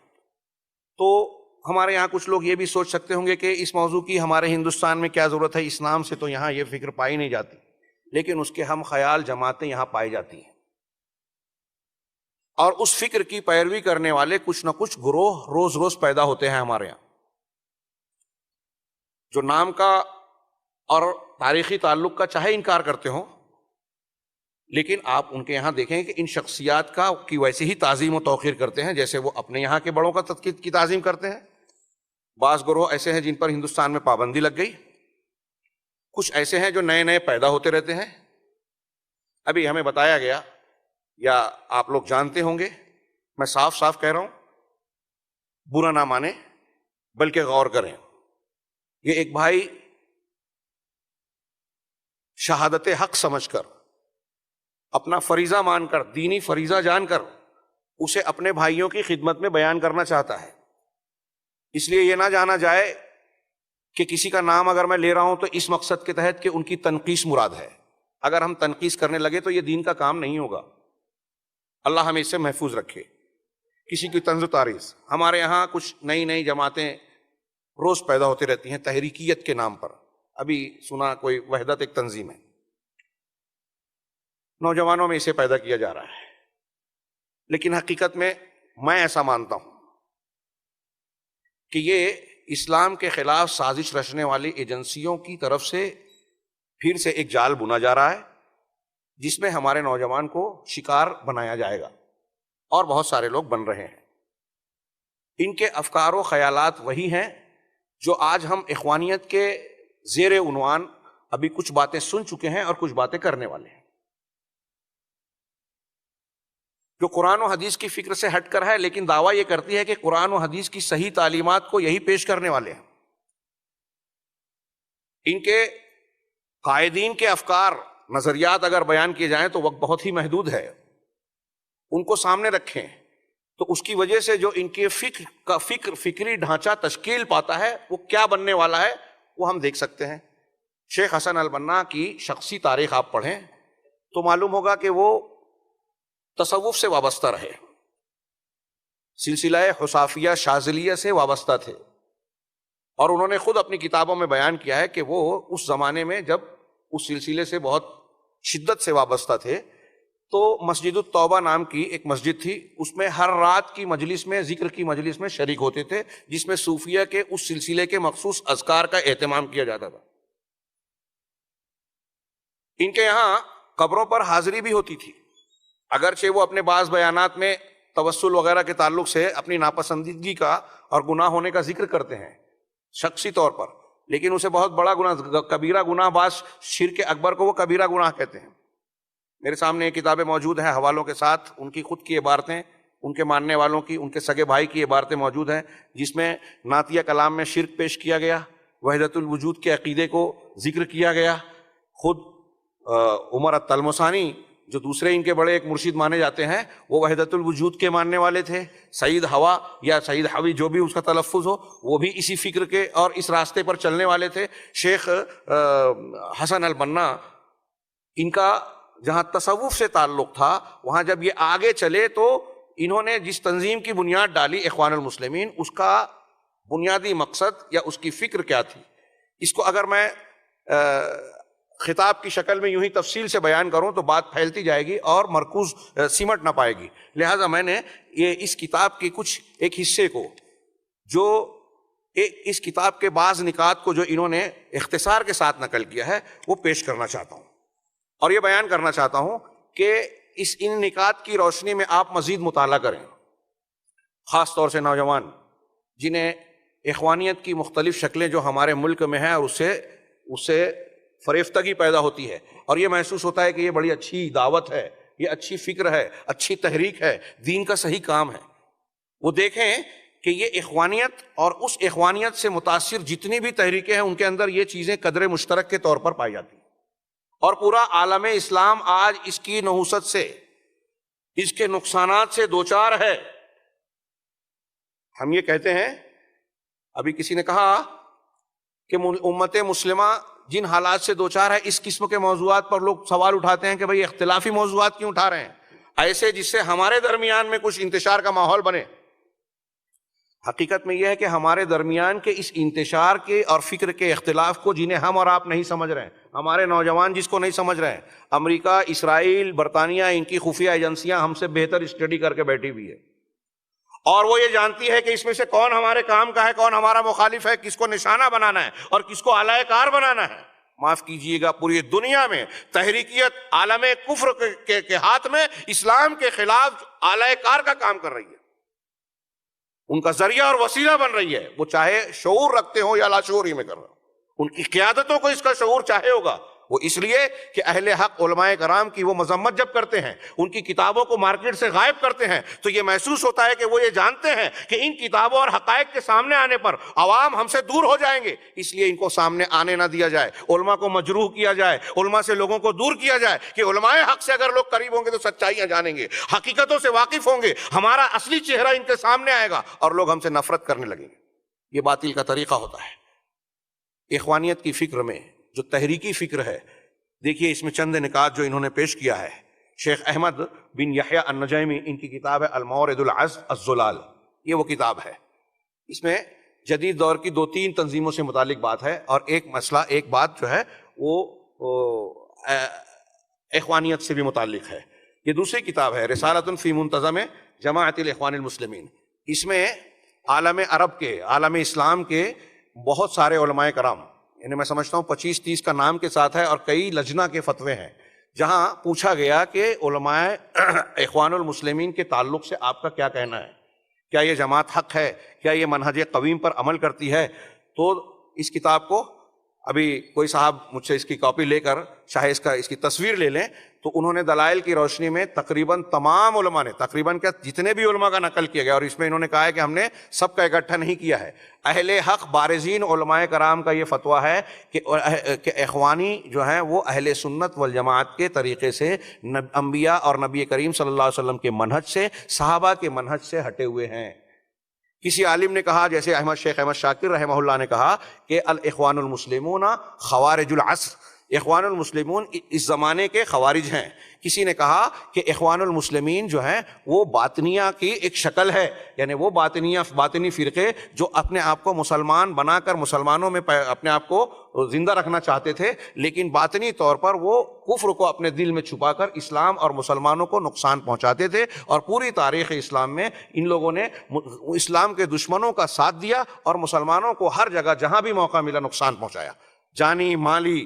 تو ہمارے یہاں کچھ لوگ یہ بھی سوچ سکتے ہوں گے کہ اس موضوع کی ہمارے ہندوستان میں کیا ضرورت ہے، اسلام سے تو یہاں یہ فکر پائی نہیں جاتی، لیکن اس کے ہم خیال جماعتیں یہاں پائی جاتی ہیں، اور اس فکر کی پیروی کرنے والے کچھ نہ کچھ گروہ روز روز پیدا ہوتے ہیں ہمارے یہاں، جو نام کا اور تاریخی تعلق کا چاہے انکار کرتے ہوں، لیکن آپ ان کے یہاں دیکھیں کہ ان شخصیات کی ویسے ہی تعظیم و توقیر کرتے ہیں جیسے وہ اپنے یہاں کے بڑوں کی تعظیم کرتے ہیں۔ بعض گروہ ایسے ہیں جن پر ہندوستان میں پابندی لگ گئی، کچھ ایسے ہیں جو نئے نئے پیدا ہوتے رہتے ہیں۔ ابھی ہمیں بتایا گیا، یا آپ لوگ جانتے ہوں گے، میں صاف صاف کہہ رہا ہوں، برا نہ مانیں بلکہ غور کریں۔ یہ ایک بھائی شہادت حق سمجھ کر، اپنا فریضہ مان کر، دینی فریضہ جان کر، اسے اپنے بھائیوں کی خدمت میں بیان کرنا چاہتا ہے۔ اس لیے یہ نہ جانا جائے کہ کسی کا نام اگر میں لے رہا ہوں تو اس مقصد کے تحت کہ ان کی تنقیص مراد ہے۔ اگر ہم تنقیص کرنے لگے تو یہ دین کا کام نہیں ہوگا۔ اللہ ہمیں اس سے محفوظ رکھے۔ کسی کی طنز و تعریض، ہمارے یہاں کچھ نئی نئی جماعتیں روز پیدا ہوتی رہتی ہیں تحریکیت کے نام پر۔ ابھی سنا کوئی وحدت ایک تنظیم ہے، نوجوانوں میں اسے پیدا کیا جا رہا ہے، لیکن حقیقت میں ایسا مانتا ہوں کہ یہ اسلام کے خلاف سازش رچنے والی ایجنسیوں کی طرف سے پھر سے ایک جال بنا جا رہا ہے، جس میں ہمارے نوجوان کو شکار بنایا جائے گا، اور بہت سارے لوگ بن رہے ہیں۔ ان کے افکار و خیالات وہی ہیں جو آج ہم اخوانیت کے زیر عنوان ابھی کچھ باتیں سن چکے ہیں اور کچھ باتیں کرنے والے ہیں، جو قرآن و حدیث کی فکر سے ہٹ کر ہے، لیکن دعویٰ یہ کرتی ہے کہ قرآن و حدیث کی صحیح تعلیمات کو یہی پیش کرنے والے ہیں۔ ان کے قائدین کے افکار، نظریات اگر بیان کیے جائیں تو وقت بہت ہی محدود ہے، ان کو سامنے رکھیں تو اس کی وجہ سے جو ان کے فکری ڈھانچہ تشکیل پاتا ہے، وہ کیا بننے والا ہے وہ ہم دیکھ سکتے ہیں۔ شیخ حسن البنا کی شخصی تاریخ آپ پڑھیں تو معلوم ہوگا کہ وہ تصوف سے وابستہ رہے، سلسلہ حصافیہ شاذلیہ سے وابستہ تھے، اور انہوں نے خود اپنی کتابوں میں بیان کیا ہے کہ وہ اس زمانے میں جب اس سلسلے سے بہت شدت سے وابستہ تھے تو مسجد التوبہ نام کی ایک مسجد تھی، اس میں ہر رات کی مجلس میں، ذکر کی مجلس میں شریک ہوتے تھے، جس میں صوفیہ کے اس سلسلے کے مخصوص اذکار کا اہتمام کیا جاتا تھا۔ ان کے یہاں قبروں پر حاضری بھی ہوتی تھی، اگرچہ وہ اپنے بعض بیانات میں توسل وغیرہ کے تعلق سے اپنی ناپسندیدگی کا اور گناہ ہونے کا ذکر کرتے ہیں شخصی طور پر، لیکن اسے بہت بڑا گناہ، کبیرہ گناہ، بعض شرک اکبر کو وہ کبیرہ گناہ کہتے ہیں۔ میرے سامنے یہ کتابیں موجود ہیں حوالوں کے ساتھ، ان کی خود کی عبارتیں، ان کے ماننے والوں کی، ان کے سگے بھائی کی عبارتیں موجود ہیں، جس میں نعتیہ کلام میں شرک پیش کیا گیا، وحدت الوجود کے عقیدے کو ذکر کیا گیا۔ خود عمر التلمسانی جو دوسرے ان کے بڑے ایک مرشد مانے جاتے ہیں، وہ وحدت الوجود کے ماننے والے تھے۔ سعید ہوا یا سعید حوی جو بھی اس کا تلفظ ہو، وہ بھی اسی فکر کے اور اس راستے پر چلنے والے تھے۔ شیخ حسن البنا، ان کا جہاں تصوف سے تعلق تھا، وہاں جب یہ آگے چلے تو انہوں نے جس تنظیم کی بنیاد ڈالی اخوان المسلمین، اس کا بنیادی مقصد یا اس کی فکر کیا تھی، اس کو اگر میں خطاب کی شکل میں یوں ہی تفصیل سے بیان کروں تو بات پھیلتی جائے گی اور مرکوز سمٹ نہ پائے گی۔ لہٰذا میں نے یہ اس کتاب کے کچھ ایک حصے کو، جو اس کتاب کے بعض نکات کو جو انہوں نے اختصار کے ساتھ نقل کیا ہے، وہ پیش کرنا چاہتا ہوں، اور یہ بیان کرنا چاہتا ہوں کہ ان نکات کی روشنی میں آپ مزید مطالعہ کریں، خاص طور سے نوجوان جنہیں اخوانیت کی مختلف شکلیں جو ہمارے ملک میں ہیں اور اس سے فریفتگی پیدا ہوتی ہے، اور یہ محسوس ہوتا ہے کہ یہ بڑی اچھی دعوت ہے، یہ اچھی فکر ہے، اچھی تحریک ہے، دین کا صحیح کام ہے۔ وہ دیکھیں کہ یہ اخوانیت اور اس اخوانیت سے متاثر جتنی بھی تحریکیں ہیں، ان کے اندر یہ چیزیں قدر مشترک کے طور پر پائی جاتی ہیں، اور پورا عالم اسلام آج اس کی نحوست سے، اس کے نقصانات سے دوچار ہے۔ ہم یہ کہتے ہیں، ابھی کسی نے کہا کہ امت مسلمہ جن حالات سے دوچار ہے، اس قسم کے موضوعات پر لوگ سوال اٹھاتے ہیں کہ بھئی اختلافی موضوعات کیوں اٹھا رہے ہیں، ایسے جس سے ہمارے درمیان میں کچھ انتشار کا ماحول بنے۔ حقیقت میں یہ ہے کہ ہمارے درمیان کے اس انتشار کے اور فکر کے اختلاف کو جنہیں ہم اور آپ نہیں سمجھ رہے ہیں، ہمارے نوجوان جس کو نہیں سمجھ رہے ہیں، امریکہ، اسرائیل، برطانیہ، ان کی خفیہ ایجنسیاں ہم سے بہتر اسٹڈی کر کے بیٹھی ہوئی ہے، اور وہ یہ جانتی ہے کہ اس میں سے کون ہمارے کام کا ہے، کون ہمارا مخالف ہے، کس کو نشانہ بنانا ہے اور کس کو اعلی کار بنانا ہے۔ معاف کیجئے گا، پوری دنیا میں تحریکیت عالم کفر کے ہاتھ میں اسلام کے خلاف اعلی کار کا کام کر رہی ہے، ان کا ذریعہ اور وسیلہ بن رہی ہے، وہ چاہے شعور رکھتے ہوں یا لاشعوری میں کر رہے ہوں۔ ان کی قیادتوں کو اس کا شعور چاہے ہوگا، وہ اس لیے کہ اہل حق علماء کرام کی وہ مذمت جب کرتے ہیں، ان کی کتابوں کو مارکیٹ سے غائب کرتے ہیں، تو یہ محسوس ہوتا ہے کہ وہ یہ جانتے ہیں کہ ان کتابوں اور حقائق کے سامنے آنے پر عوام ہم سے دور ہو جائیں گے، اس لیے ان کو سامنے آنے نہ دیا جائے، علماء کو مجروح کیا جائے، علماء سے لوگوں کو دور کیا جائے، کہ علماء حق سے اگر لوگ قریب ہوں گے تو سچائیاں جانیں گے، حقیقتوں سے واقف ہوں گے، ہمارا اصلی چہرہ ان کے سامنے آئے گا اور لوگ ہم سے نفرت کرنے لگیں گے۔ یہ باطل کا طریقہ ہوتا ہے۔ اخوانیت کی فکر میں جو تحریکی فکر ہے، دیکھیے اس میں چند نکات جو انہوں نے پیش کیا ہے۔ شیخ احمد بن یحییٰ النجیمی، ان کی کتاب ہے المورد العذب الزلال، یہ وہ کتاب ہے، اس میں جدید دور کی 2-3 تنظیموں سے متعلق بات ہے، اور ایک مسئلہ، ایک بات جو ہے وہ اخوانیت سے بھی متعلق ہے۔ یہ دوسری کتاب ہے رسالۃ فی منتظم جماعت الاخوان المسلمین، اس میں عالم عرب کے، عالم اسلام کے بہت سارے علماء کرام، یعنی میں سمجھتا ہوں 25-30 کا نام کے ساتھ ہے، اور کئی لجنہ کے فتوے ہیں، جہاں پوچھا گیا کہ علماء اخوان المسلمین کے تعلق سے آپ کا کیا کہنا ہے، کیا یہ جماعت حق ہے، کیا یہ منہج قویم پر عمل کرتی ہے۔ تو اس کتاب کو ابھی کوئی صاحب مجھ سے اس کی کاپی لے کر چاہے اس کی تصویر لے لیں، تو انہوں نے دلائل کی روشنی میں تقریباً تمام علماء نے، تقریباً کیا جتنے بھی علماء کا نقل کیا گیا، اور اس میں انہوں نے کہا ہے کہ ہم نے سب کا اکٹھا نہیں کیا ہے، اہل حق بارزین علماء کرام کا یہ فتویٰ ہے کہ اخوانی جو ہیں وہ اہل سنت والجماعت کے طریقے سے انبیاء اور نبی کریم صلی اللہ علیہ وسلم کے منہج سے، صحابہ کے منہج سے ہٹے ہوئے ہیں۔ کسی عالم نے کہا، جیسے شیخ احمد شاکر رحمہ اللہ نے کہا کہ الاخوان المسلمون خوارج العصر، اخوان المسلمون اس زمانے کے خوارج ہیں۔ کسی نے کہا کہ اخوان المسلمین جو ہیں وہ باطنیہ کی ایک شکل ہے، یعنی وہ باطنی فرقے جو اپنے آپ کو مسلمان بنا کر مسلمانوں میں اپنے آپ کو زندہ رکھنا چاہتے تھے، لیکن باطنی طور پر وہ کفر کو اپنے دل میں چھپا کر اسلام اور مسلمانوں کو نقصان پہنچاتے تھے، اور پوری تاریخ اسلام میں ان لوگوں نے اسلام کے دشمنوں کا ساتھ دیا اور مسلمانوں کو ہر جگہ جہاں بھی موقع ملا نقصان پہنچایا، جانی، مالی،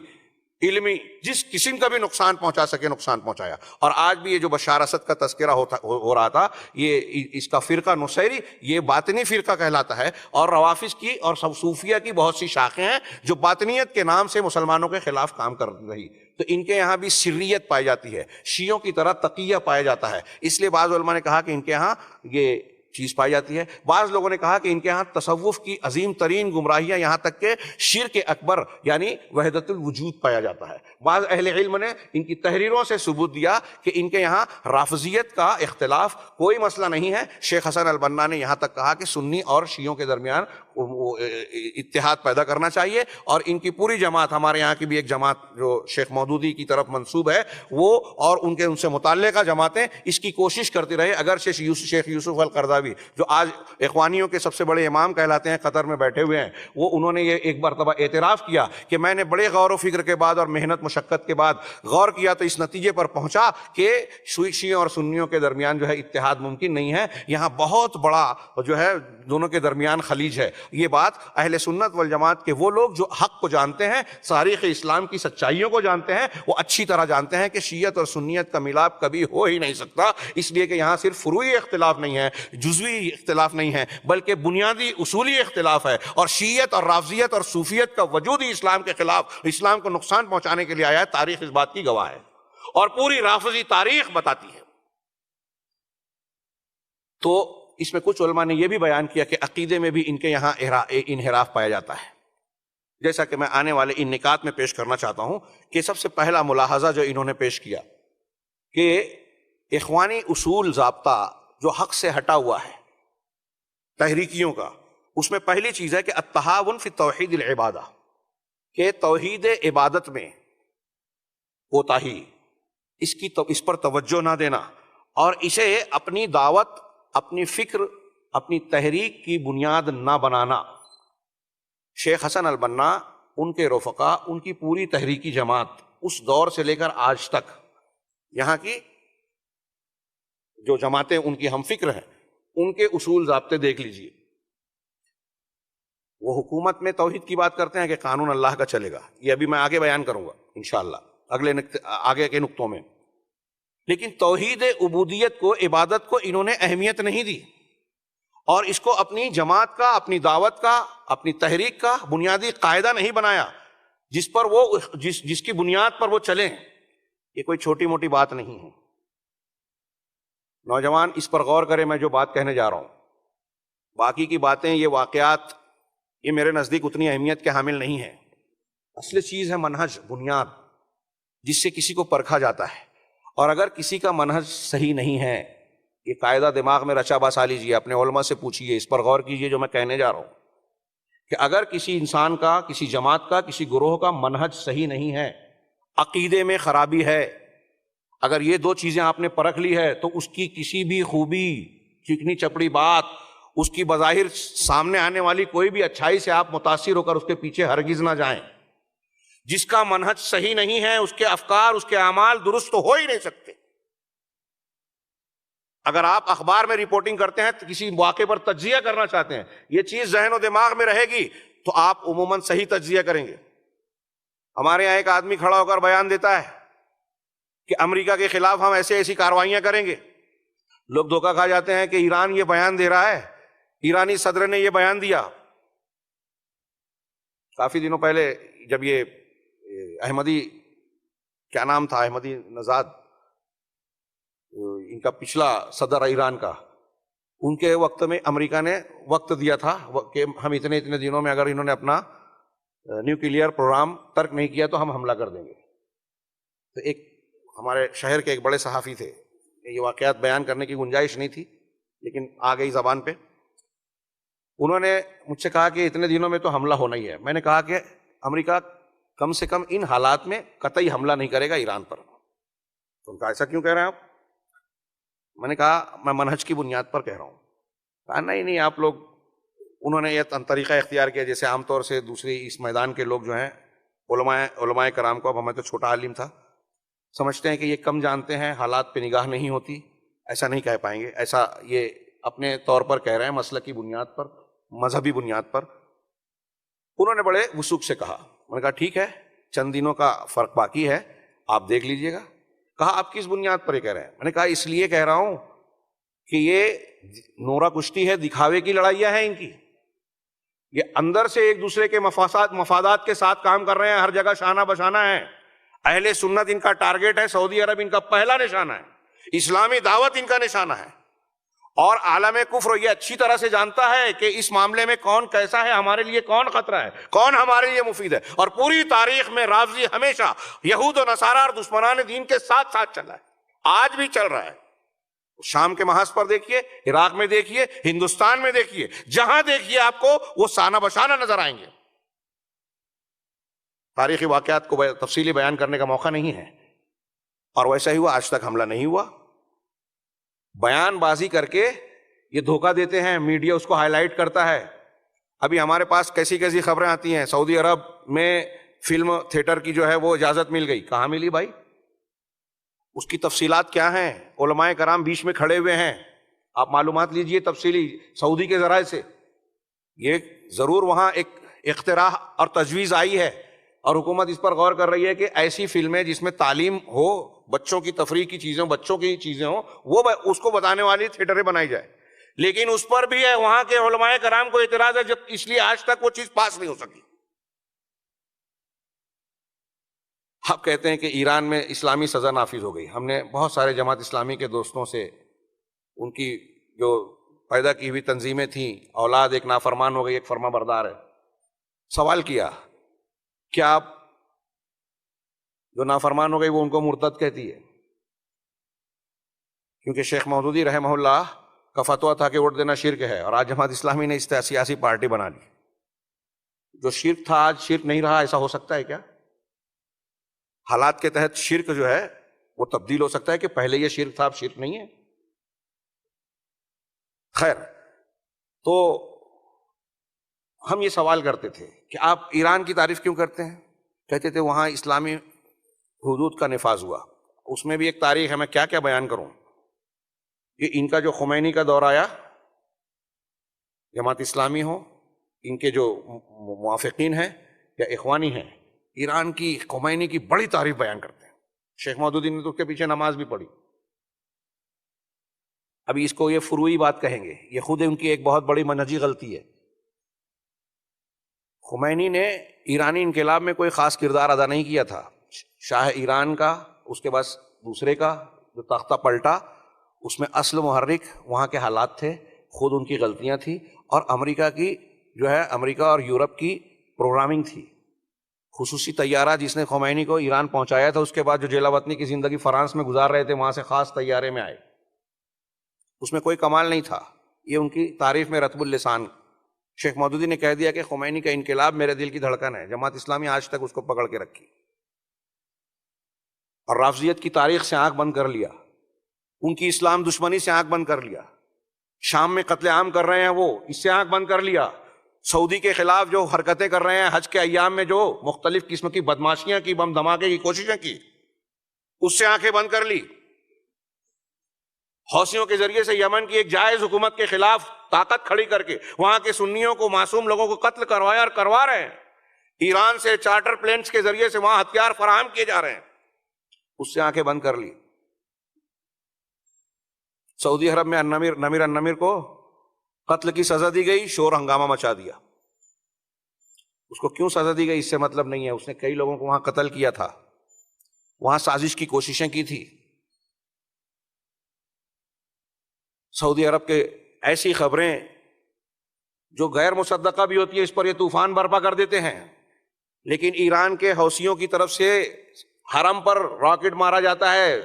علمی جس قسم کا بھی نقصان پہنچا سکے نقصان پہنچایا. اور آج بھی یہ جو بشار اسد کا تذکرہ ہو رہا تھا، یہ اس کا فرقہ نصیری یہ باطنی فرقہ کہلاتا ہے، اور روافظ کی اور صوفیہ کی بہت سی شاخیں ہیں جو باطنیت کے نام سے مسلمانوں کے خلاف کام کر رہی. تو ان کے یہاں بھی سریت پائی جاتی ہے، شیعوں کی طرح تقیہ پایا جاتا ہے. اس لیے بعض علماء نے کہا کہ ان کے یہاں یہ چیز پائی جاتی ہے. بعض لوگوں نے کہا کہ ان کے ہاں تصوف کی عظیم ترین گمراہیاں، یہاں تک کہ شرک اکبر یعنی وحدت الوجود پایا جاتا ہے. بعض اہل علم نے ان کی تحریروں سے ثبوت دیا کہ ان کے یہاں رافضیت کا اختلاف کوئی مسئلہ نہیں ہے. شیخ حسن البنا نے یہاں تک کہا کہ سنی اور شیعوں کے درمیان اتحاد پیدا کرنا چاہیے، اور ان کی پوری جماعت، ہمارے یہاں کی بھی ایک جماعت جو شیخ مودودی کی طرف منسوب ہے، وہ اور ان سے متعلقہ جماعتیں اس کی کوشش کرتی رہے. اگر شیخ یوسف القرضاوی جو آج اخوانیوں کے سب سے بڑے امام کہلاتے ہیں، قطر میں بیٹھے ہوئے ہیں، وہ انہوں نے یہ ایک مرتبہ اعتراف کیا کہ میں نے بڑے غور و فکر کے بعد اور محنت مشقت کے بعد غور کیا تو اس نتیجے پر پہنچا کہ شیعوں اور سنیوں کے درمیان جو ہے اتحاد ممکن نہیں ہے. یہاں بہت بڑا جو ہے دونوں کے درمیان خلیج ہے. یہ بات اہل سنت والجماعت کے وہ لوگ جو حق کو جانتے ہیں، تاریخ اسلام کی سچائیوں کو جانتے ہیں، وہ اچھی طرح جانتے ہیں کہ شیعت اور سنیت کا ملاپ کبھی ہو ہی نہیں سکتا. اس لیے کہ یہاں صرف فروعی اختلاف نہیں ہے، جزوی اختلاف نہیں ہے، بلکہ بنیادی اصولی اختلاف ہے. اور شیعت اور رافضیت اور صوفیت کا وجود ہی اسلام کے خلاف، اسلام کو نقصان پہنچانے کے لیے آیا ہے. تاریخ اس بات کی گواہ ہے، اور پوری رافضی تاریخ بتاتی ہے. تو اس میں کچھ علماء نے یہ بھی بیان کیا کہ عقیدے میں بھی ان کے یہاں انحراف پایا جاتا ہے، جیسا کہ میں آنے والے ان نکات میں پیش کرنا چاہتا ہوں. کہ سب سے پہلا ملاحظہ جو انہوں نے پیش کیا کہ اخوانی اصول ضابطہ جو حق سے ہٹا ہوا ہے تحریکیوں کا، اس میں پہلی چیز ہے کہ التہاون فی توحید العبادہ، کہ توحید عبادت میں کوتاہی، اس پر توجہ نہ دینا، اور اسے اپنی دعوت، اپنی فکر، اپنی تحریک کی بنیاد نہ بنانا. شیخ حسن البنا، ان کے رفقا، ان کی پوری تحریکی جماعت اس دور سے لے کر آج تک، یہاں کی جو جماعتیں ان کی ہم فکر ہیں، ان کے اصول ضابطے دیکھ لیجئے. وہ حکومت میں توحید کی بات کرتے ہیں کہ قانون اللہ کا چلے گا. یہ ابھی میں آگے بیان کروں گا انشاءاللہ آگے کے نقطوں میں. لیکن توحید عبودیت کو، عبادت کو انہوں نے اہمیت نہیں دی، اور اس کو اپنی جماعت کا، اپنی دعوت کا، اپنی تحریک کا بنیادی قاعدہ نہیں بنایا جس پر وہ جس کی بنیاد پر وہ چلیں. یہ کوئی چھوٹی موٹی بات نہیں ہے. نوجوان اس پر غور کریں، میں جو بات کہنے جا رہا ہوں. باقی کی باتیں، یہ واقعات، یہ میرے نزدیک اتنی اہمیت کے حامل نہیں ہیں. اصل چیز ہے منہج، بنیاد، جس سے کسی کو پرکھا جاتا ہے. اور اگر کسی کا منہج صحیح نہیں ہے، یہ قاعدہ دماغ میں رچا بسا لیجیے، اپنے علماء سے پوچھیے، اس پر غور کیجیے جو میں کہنے جا رہا ہوں، کہ اگر کسی انسان کا، کسی جماعت کا، کسی گروہ کا منہج صحیح نہیں ہے، عقیدے میں خرابی ہے، اگر یہ دو چیزیں آپ نے پرکھ لی ہے، تو اس کی کسی بھی خوبی، چکنی چپڑی بات، اس کی بظاہر سامنے آنے والی کوئی بھی اچھائی سے آپ متاثر ہو کر اس کے پیچھے ہرگز نہ جائیں. جس کا منہج صحیح نہیں ہے، اس کے افکار، اس کے اعمال درست تو ہو ہی نہیں سکتے. اگر آپ اخبار میں رپورٹنگ کرتے ہیں، کسی واقعے پر تجزیہ کرنا چاہتے ہیں، یہ چیز ذہن و دماغ میں رہے گی تو آپ عموماً صحیح تجزیہ کریں گے. ہمارے یہاں ایک آدمی کھڑا ہو کر بیان دیتا ہے کہ امریکہ کے خلاف ہم ایسی کارروائیاں کریں گے. لوگ دھوکہ کھا جاتے ہیں کہ ایران یہ بیان دے رہا ہے، ایرانی صدر نے یہ بیان دیا. کافی دنوں پہلے جب یہ احمدی، کیا نام تھا، احمدی نژاد، ان کا پچھلا صدر ایران کا، ان کے وقت میں امریکہ نے وقت دیا تھا کہ ہم اتنے دنوں میں اگر انہوں نے اپنا نیوکلیئر پروگرام ترک نہیں کیا تو ہم حملہ کر دیں گے. تو ایک ہمارے شہر کے ایک بڑے صحافی تھے، یہ واقعات بیان کرنے کی گنجائش نہیں تھی لیکن آ گئی زبان پہ. انہوں نے مجھ سے کہا کہ اتنے دنوں میں تو حملہ ہونا ہی ہے. میں نے کہا کہ امریکہ کم سے کم ان حالات میں قطعی حملہ نہیں کرے گا ایران پر. تو ان کا ایسا کیوں کہہ رہے ہیں آپ؟ میں نے کہا میں منہج کی بنیاد پر کہہ رہا ہوں. کہا نہیں آپ لوگ، انہوں نے یہ طریقہ اختیار کیا جیسے عام طور سے دوسری اس میدان کے لوگ جو ہیں علماء کرام کو، اب ہمیں تو چھوٹا عالم تھا، سمجھتے ہیں کہ یہ کم جانتے ہیں، حالات پہ نگاہ نہیں ہوتی. ایسا نہیں کہہ پائیں گے، ایسا یہ اپنے طور پر کہہ رہے ہیں، مسلکی بنیاد پر، مذہبی بنیاد پر. انہوں نے بڑے وثوق سے کہا. میں نے کہا ٹھیک ہے، چند دنوں کا فرق باقی ہے، آپ دیکھ لیجئے گا۔ کہا آپ کس بنیاد پر یہ کہہ رہے ہیں؟ میں نے کہا اس لیے کہہ رہا ہوں کہ یہ نورا کشتی ہے، دکھاوے کی لڑائیاں ہیں ان کی، یہ اندر سے ایک دوسرے کے مفادات کے ساتھ کام کر رہے ہیں، ہر جگہ شانہ بشانہ ہے۔ اہل سنت ان کا ٹارگٹ ہے، سعودی عرب ان کا پہلا نشانہ ہے، اسلامی دعوت ان کا نشانہ ہے، اور عالم کفر یہ اچھی طرح سے جانتا ہے کہ اس معاملے میں کون کیسا ہے، ہمارے لیے کون خطرہ ہے، کون ہمارے لیے مفید ہے۔ اور پوری تاریخ میں رافضی ہمیشہ یہود و نصارہ اور دشمنان دین کے ساتھ ساتھ چلا ہے، آج بھی چل رہا ہے۔ شام کے محاذ پر دیکھیے، عراق میں دیکھیے، ہندوستان میں دیکھیے، جہاں دیکھیے آپ کو وہ سانہ بشانہ نظر آئیں گے۔ تاریخی واقعات کو تفصیلی بیان کرنے کا موقع نہیں ہے، اور ویسا ہی ہوا، آج تک حملہ نہیں ہوا۔ بیان بازی کر کے یہ دھوکہ دیتے ہیں، میڈیا اس کو ہائی لائٹ کرتا ہے۔ ابھی ہمارے پاس کیسی کیسی خبریں آتی ہیں، سعودی عرب میں فلم تھیٹر کی جو ہے وہ اجازت مل گئی۔ کہاں ملی بھائی؟ اس کی تفصیلات کیا ہیں؟ علماء کرام بیچ میں کھڑے ہوئے ہیں، آپ معلومات لیجئے تفصیلی سعودی کے ذرائع سے۔ یہ ضرور وہاں ایک اقتراح اور تجویز آئی ہے، اور حکومت اس پر غور کر رہی ہے کہ ایسی فلمیں جس میں تعلیم ہو، بچوں کی تفریح کی چیزیں، بچوں کی چیزیں ہوں، وہ اس کو بتانے والی تھیٹریں بنائی جائے۔ لیکن اس پر بھی ہے وہاں کے علماء کرام کو اعتراض ہے، جب اس لیے آج تک وہ چیز پاس نہیں ہو سکی۔ آپ کہتے ہیں کہ ایران میں اسلامی سزا نافذ ہو گئی۔ ہم نے بہت سارے جماعت اسلامی کے دوستوں سے، ان کی جو پیدا کی ہوئی تنظیمیں تھیں، اولاد ایک نافرمان ہو گئی، ایک فرما بردار ہے، سوال کیا کیا آپ جو نافرمان ہو گئی وہ ان کو مرتد کہتی ہے؟ کیونکہ شیخ مودودی رحمہ اللہ کا فتویٰ تھا کہ ووٹ دینا شرک ہے، اور آج جماعت اسلامی نے اس سیاسی پارٹی بنا لی۔ جو شرک تھا آج شرک نہیں رہا، ایسا ہو سکتا ہے کیا؟ حالات کے تحت شرک جو ہے وہ تبدیل ہو سکتا ہے کہ پہلے یہ شرک تھا اب شرک نہیں ہے؟ خیر، تو ہم یہ سوال کرتے تھے کہ آپ ایران کی تعریف کیوں کرتے ہیں؟ کہتے تھے وہاں اسلامی حدود کا نفاذ ہوا۔ اس میں بھی ایک تاریخ ہے، میں کیا کیا بیان کروں۔ یہ ان کا جو خمینی کا دور آیا، جماعت اسلامی ہو، ان کے جو موافقین ہیں یا اخوانی ہیں، ایران کی خمینی کی بڑی تعریف بیان کرتے ہیں۔ شیخ مودودی نے تو اس کے پیچھے نماز بھی پڑھی۔ ابھی اس کو یہ فروعی بات کہیں گے، یہ خود ان کی ایک بہت بڑی منہجی غلطی ہے۔ خمینی نے ایرانی انقلاب میں کوئی خاص کردار ادا نہیں کیا تھا۔ شاہ ایران کا، اس کے بعد دوسرے کا جو تختہ پلٹا، اس میں اصل محرک وہاں کے حالات تھے، خود ان کی غلطیاں تھیں، اور امریکہ کی جو ہے امریکہ اور یورپ کی پروگرامنگ تھی۔ خصوصی طیارہ جس نے خمینی کو ایران پہنچایا تھا، اس کے بعد جو جیلا وطنی کی زندگی فرانس میں گزار رہے تھے، وہاں سے خاص طیارے میں آئے، اس میں کوئی کمال نہیں تھا۔ یہ ان کی تعریف میں رطب اللسان شیخ مودودی نے کہہ دیا کہ خمینی کا انقلاب میرے دل کی دھڑکن ہے۔ جماعت اسلامی آج تک اس کو پکڑ کے رکھی، اور رافضیت کی تاریخ سے آنکھ بند کر لیا، ان کی اسلام دشمنی سے آنکھ بند کر لیا۔ شام میں قتل عام کر رہے ہیں وہ، اس سے آنکھ بند کر لیا۔ سعودی کے خلاف جو حرکتیں کر رہے ہیں، حج کے ایام میں جو مختلف قسم کی بدماشیاں کی، بم دھماکے کی کوششیں کی، اس سے آنکھیں بند کر لی۔ حوثیوں کے ذریعے سے یمن کی ایک جائز حکومت کے خلاف طاقت کھڑی کر کے وہاں کے سنیوں کو، معصوم لوگوں کو قتل کروایا اور کروا رہے ہیں۔ ایران سے چارٹر پلینز کے ذریعے سے وہاں ہتھیار فراہم کیے جا رہے ہیں، اس سے آنکھیں بند کر لی۔ سعودی عرب میں نمیر النمیر کو قتل کی سزا دی گئی، شور ہنگامہ مچا دیا۔ اس کو کیوں سزا دی گئی اس سے مطلب نہیں ہے، اس نے کئی لوگوں کو وہاں قتل کیا تھا، وہاں سازش کی کوششیں کی تھی۔ سعودی عرب کے ایسی خبریں جو غیر مصدقہ بھی ہوتی ہے، اس پر یہ طوفان برپا کر دیتے ہیں، لیکن ایران کے حوثیوں کی طرف سے حرم پر راکٹ مارا جاتا ہے،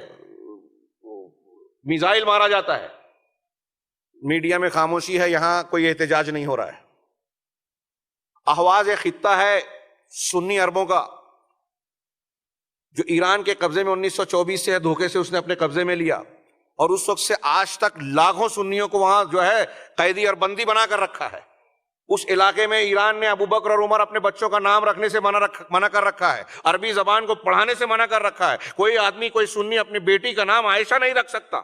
میزائل مارا جاتا ہے، میڈیا میں خاموشی ہے، یہاں کوئی احتجاج نہیں ہو رہا ہے۔ احواز خطہ ہے سنی عربوں کا، جو ایران کے قبضے میں 1924 سے ہے، دھوکے سے اس نے اپنے قبضے میں لیا، اور اس وقت سے آج تک لاکھوں سنیوں کو وہاں جو ہے قیدی اور بندی بنا کر رکھا ہے۔ اس علاقے میں ایران نے ابو بکر اور عمر اپنے بچوں کا نام رکھنے سے منع کر رکھا ہے، عربی زبان کو پڑھانے سے منع کر رکھا ہے۔ کوئی آدمی، کوئی سنی اپنی بیٹی کا نام عائشہ نہیں رکھ سکتا،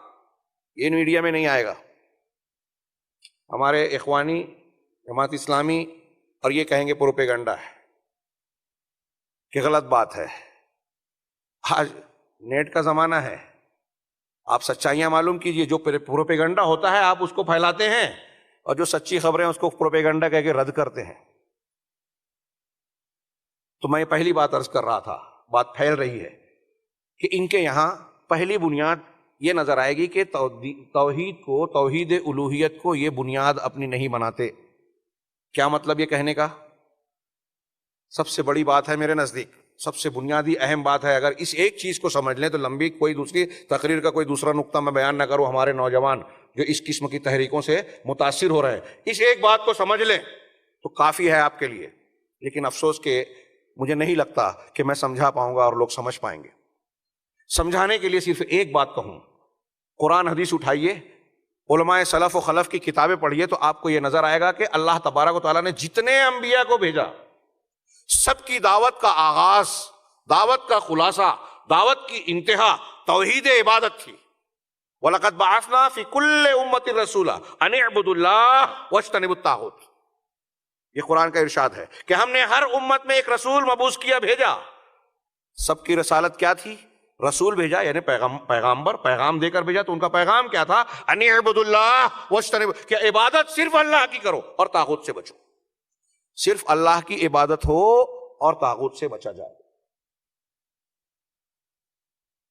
یہ میڈیا میں نہیں آئے گا۔ ہمارے اخوانی، جماعت اسلامی، اور یہ کہیں گے پروپیگنڈا ہے۔ کہ غلط بات ہے. آج نیٹ کا زمانہ ہے, آپ سچائیاں معلوم کیجئے. جو پروپیگنڈا ہوتا ہے آپ اس کو پھیلاتے ہیں, اور جو سچی خبریں اس کو پروپیگنڈا کہہ کے رد کرتے ہیں. تو میں پہلی بات عرض کر رہا تھا, بات پھیل رہی ہے کہ ان کے یہاں پہلی بنیاد یہ نظر آئے گی کہ توحید کو, توحید الوہیت کو یہ بنیاد اپنی نہیں بناتے. کیا مطلب یہ کہنے کا؟ سب سے بڑی بات ہے میرے نزدیک, سب سے بنیادی اہم بات ہے. اگر اس ایک چیز کو سمجھ لیں تو لمبی کوئی دوسری تقریر کا کوئی دوسرا نقطہ میں بیان نہ کروں. ہمارے نوجوان جو اس قسم کی تحریکوں سے متاثر ہو رہے ہیں, اس ایک بات کو سمجھ لیں تو کافی ہے آپ کے لیے. لیکن افسوس کہ مجھے نہیں لگتا کہ میں سمجھا پاؤں گا اور لوگ سمجھ پائیں گے. سمجھانے کے لیے صرف ایک بات کہوں, قرآن حدیث اٹھائیے, علماء سلف و خلف کی کتابیں پڑھیے, تو آپ کو یہ نظر آئے گا کہ اللہ تبارک و تعالیٰ نے جتنے انبیاء کو بھیجا, سب کی دعوت کا آغاز, دعوت کا خلاصہ, دعوت کی انتہا توحید عبادت تھی. وَلَقَدْ بَعَثْنَا فِي كُلِّ أُمَّةٍ رَسُولًا أَنِ اعْبُدُوا اللَّهَ وَاجْتَنِبُوا الطَّاغُوتَ. یہ قرآن کا ارشاد ہے کہ ہم نے ہر امت میں ایک رسول مبعوث کیا, بھیجا. سب کی رسالت کیا تھی؟ رسول بھیجا یعنی پیغامبر, پیغام دے کر بھیجا. تو ان کا پیغام کیا تھا؟ ان اعبدوا اللہ واجتنبوا, کہ عبادت صرف اللہ کی کرو اور طاغوت سے بچو. صرف اللہ کی عبادت ہو اور طاغوت سے بچا جائے.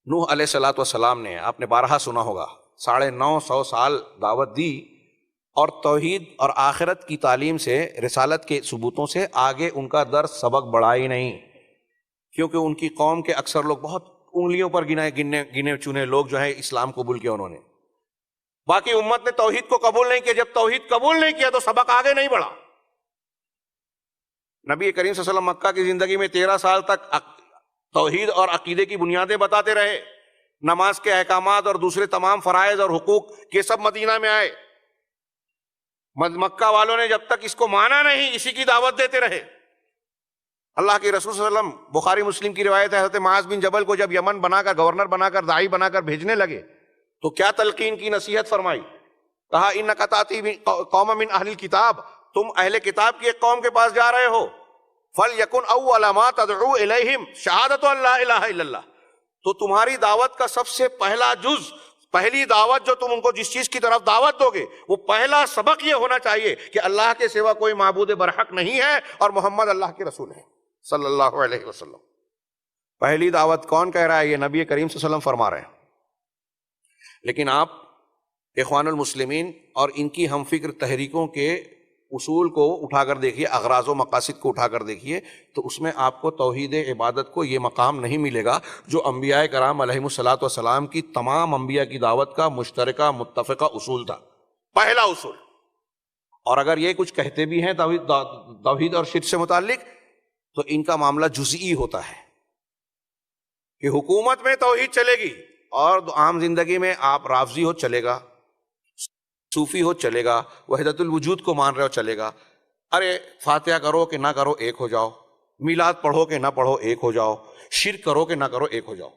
نوح علیہ السلام نے, آپ نے بارہا سنا ہوگا, 950 سال دعوت دی, اور توحید اور آخرت کی تعلیم سے, رسالت کے ثبوتوں سے آگے ان کا درس سبق بڑھا ہی نہیں. کیونکہ ان کی قوم کے اکثر لوگ, بہت انگلیوں پر گنے چنے لوگ جو ہیں اسلام قبول کیا انہوں نے. باقی امت نے توحید کو قبول نہیں کیا. جب توحید قبول نہیں کیا تو سبق آگے نہیں بڑھا. نبی کریم صلی اللہ علیہ وسلم مکہ کی زندگی میں 13 سال تک توحید اور عقیدے کی بنیادیں بتاتے رہے. نماز کے احکامات اور دوسرے تمام فرائض اور حقوق کے سب مدینہ میں آئے. مکہ والوں نے جب تک اس کو مانا نہیں, اسی کی دعوت دیتے رہے. اللہ کے رسول صلی اللہ علیہ وسلم, بخاری مسلم کی روایت ہے, حضرت معاذ بن جبل کو جب یمن بنا کر, گورنر بنا کر, داعی بنا کر بھیجنے لگے تو کیا تلقین کی, نصیحت فرمائی. کہا انک تاتی قوم من اہل الکتاب, تم اہل کتاب کی ایک قوم کے پاس جا رہے ہو. فَلْيَكُنْ أَوَّلَ مَا تَدْعُو إِلَيْهِمْ شَهَادَةُ أَن لَا إِلَٰهَ إِلَّا اللَّهُ. تو تمہاری دعوت کا سب سے پہلا جز, پہلی دعوت جو تم ان کو جس چیز کی طرف دعوت دو گے, وہ پہلا سبق یہ ہونا چاہیے کہ اللہ کے سوا کوئی معبود برحق نہیں ہے اور محمد اللہ کے رسول ہے صلی اللہ علیہ وسلم. پہلی دعوت کون کہہ رہا ہے؟ یہ نبی کریم صلی اللہ علیہ وسلم فرما رہے ہیں. لیکن آپ اخوان المسلمین اور ان کی ہم فکر تحریکوں کے اصول کو اٹھا کر دیکھیے, اغراض و مقاصد کو اٹھا کر دیکھیے, تو اس میں آپ کو توحید عبادت کو یہ مقام نہیں ملے گا جو انبیاء کرام علیہم الصلاۃ والسلام کی, تمام انبیاء کی دعوت کا مشترکہ متفقہ اصول تھا, پہلا اصول. اور اگر یہ کچھ کہتے بھی ہیں توحید اور شرک سے متعلق, تو ان کا معاملہ جزئی ہوتا ہے کہ حکومت میں توحید چلے گی اور عام زندگی میں آپ رافضی ہو چلے گا, صوفی ہو چلے گا, وحدت الوجود کو مان رہے ہو چلے گا. ارے فاتحہ کرو کہ نہ کرو ایک ہو جاؤ, میلاد پڑھو کہ نہ پڑھو ایک ہو جاؤ, شرک کرو کہ نہ کرو ایک ہو جاؤ.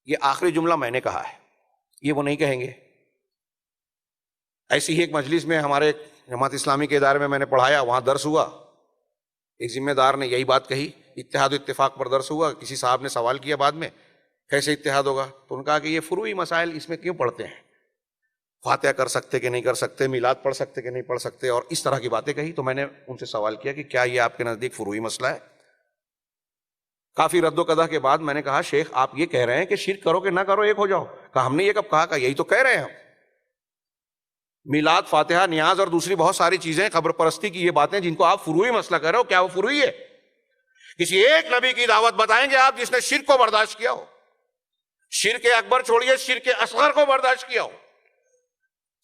یہ آخری جملہ میں نے کہا ہے, یہ وہ نہیں کہیں گے. ایسی ہی ایک مجلس میں ہمارے جماعت اسلامی کے ادارے میں میں نے پڑھایا, وہاں درس ہوا, ایک ذمہ دار نے یہی بات کہی, اتحاد و اتفاق پر درس ہوا. کسی صاحب نے سوال کیا بعد میں کیسے اتحاد ہوگا, تو انہوں نے کہا کہ یہ فروعی مسائل اس میں کیوں پڑھتے ہیں, فاتحہ کر سکتے کہ نہیں کر سکتے, میلاد پڑھ سکتے کہ نہیں پڑھ سکتے, اور اس طرح کی باتیں کہی. تو میں نے ان سے سوال کیا کہ کیا یہ آپ کے نزدیک فروعی مسئلہ ہے؟ کافی رد و قدح کے بعد میں نے کہا شیخ آپ یہ کہہ رہے ہیں کہ شرک کرو کہ نہ کرو ایک ہو جاؤ. کہا ہم نے یہ کب کہا؟ کہ یہی تو کہہ رہے ہیں ہم. میلاد, فاتحہ, نیاز اور دوسری بہت ساری چیزیں, قبر پرستی کی یہ باتیں جن کو آپ فروعی مسئلہ کہہ رہے ہو, کیا وہ فروعی ہے؟ کسی ایک نبی کی دعوت بتائیں گے آپ جس نے شرک کو برداشت کیا ہو؟ شرک اکبر چھوڑیے, شرک اصغر کو برداشت کیا ہو.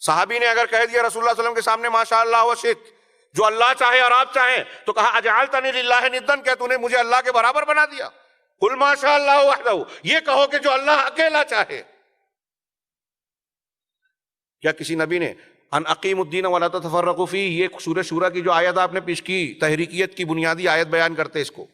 صحابی نے اگر کہہ دیا رسول اللہ صلی اللہ علیہ وسلم کے سامنے ماشاء اللہ و شئت, جو اللہ چاہے اور آپ چاہیں, تو کہا اجعلتنی للہ ندًا, کہ تو نے مجھے اللہ کے برابر بنا دیا. قل ماشاء اللہ وحدہ, یہ کہو کہ جو اللہ اکیلا چاہے. کیا کسی نبی نے ان اقیموا الدین ولا تتفرقوا فیہ, یہ سورہ شورى کی جو آیت آپ نے پیش کی, تحریکیت کی بنیادی آیت بیان کرتے اس کو,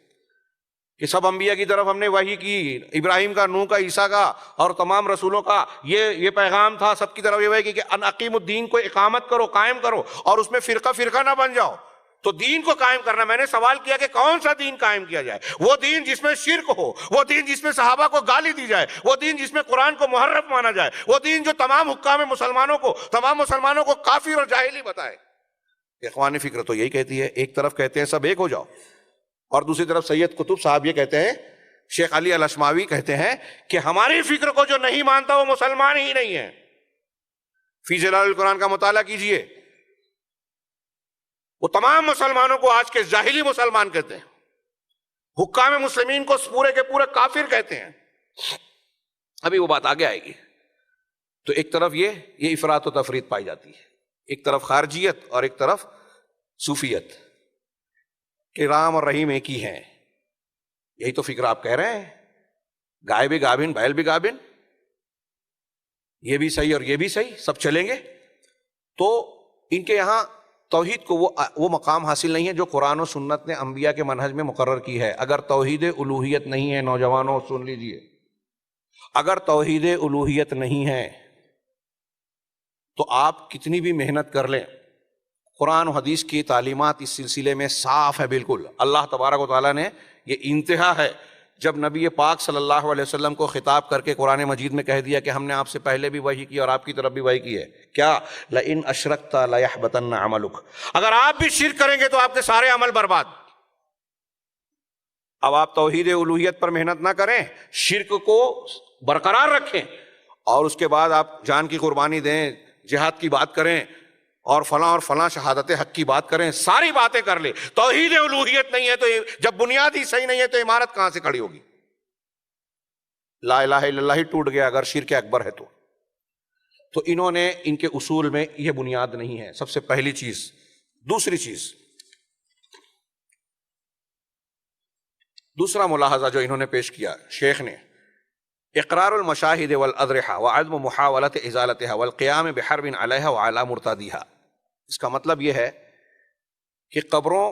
کہ سب انبیاء کی طرف ہم نے وحی کی, ابراہیم کا, نوح کا, عیسیٰ کا اور تمام رسولوں کا یہ پیغام تھا, سب کی طرف یہ وحی کی کہ ان اقیموا الدین کو اقامت کرو, قائم کرو, اور اس میں فرقہ فرقہ نہ بن جاؤ. تو دین کو قائم کرنا. میں نے سوال کیا کہ کون سا دین قائم کیا جائے؟ وہ دین جس میں شرک ہو، وہ دین جس میں صحابہ کو گالی دی جائے، وہ دین جس میں قرآن کو محرف مانا جائے، وہ دین جو تمام حکام مسلمانوں کو کافر اور جاہلی بتائے. اخوان فکر تو یہی کہتی ہے. ایک طرف کہتے ہیں سب ایک ہو جاؤ، اور دوسری طرف سید قطب صاحب یہ کہتے ہیں، شیخ علی الاشماوی کہتے ہیں کہ ہماری فکر کو جو نہیں مانتا وہ مسلمان ہی نہیں ہے. فی ظلال القرآن کا مطالعہ کیجئے. وہ تمام مسلمانوں کو آج کے جاہلی مسلمان کہتے ہیں، حکام مسلمین کو پورے کے پورے کافر کہتے ہیں. ابھی وہ بات آگے آئے گی. تو ایک طرف یہ افراط و تفریط پائی جاتی ہے، ایک طرف خارجیت اور ایک طرف صوفیت، کہ رام اور رحیم ایک ہی ہیں. یہی تو فکر آپ کہہ رہے ہیں. گائے بھی گابن، بیل بھی گابن، یہ بھی صحیح اور یہ بھی صحیح، سب چلیں گے. تو ان کے یہاں توحید کو وہ مقام حاصل نہیں ہے جو قرآن و سنت نے انبیاء کے منہج میں مقرر کی ہے. اگر توحید الوہیت نہیں ہے، نوجوانوں سن لیجئے، اگر توحید الوہیت نہیں ہے تو آپ کتنی بھی محنت کر لیں، قرآن و حدیث کی تعلیمات اس سلسلے میں صاف ہے بالکل. اللہ تبارک و تعالیٰ نے، یہ انتہا ہے جب نبی پاک صلی اللہ علیہ وسلم کو خطاب کر کے قرآن مجید میں کہہ دیا کہ ہم نے آپ سے پہلے بھی وحی کی اور آپ کی طرف بھی وحی کی ہے. کیا؟ لَإِنْ أَشْرَكْتَ لَيَحْبَطَنَّ عَمَلُكَ. اگر آپ بھی شرک کریں گے تو آپ کے سارے عمل برباد. اب آپ توحید الوہیت پر محنت نہ کریں، شرک کو برقرار رکھیں، اور اس کے بعد آپ جان کی قربانی دیں، جہاد کی بات کریں، اور فلاں شہادت حق کی بات کریں، ساری باتیں کر لیں. توحید الوہیت نہیں ہے تو جب بنیاد ہی صحیح نہیں ہے تو عمارت کہاں سے کھڑی ہوگی؟ لا الہ الا اللہ ہی ٹوٹ گیا اگر شرک اکبر ہے تو انہوں نے، ان کے اصول میں یہ بنیاد نہیں ہے. سب سے پہلی چیز. دوسری چیز، دوسرا ملاحظہ جو انہوں نے پیش کیا شیخ نے، اقرار المشاہد والاضرحہ وعدم محاولت ازالتها والقیام بحرب علیہا وعلی مرتادیہا. اس کا مطلب یہ ہے کہ قبروں،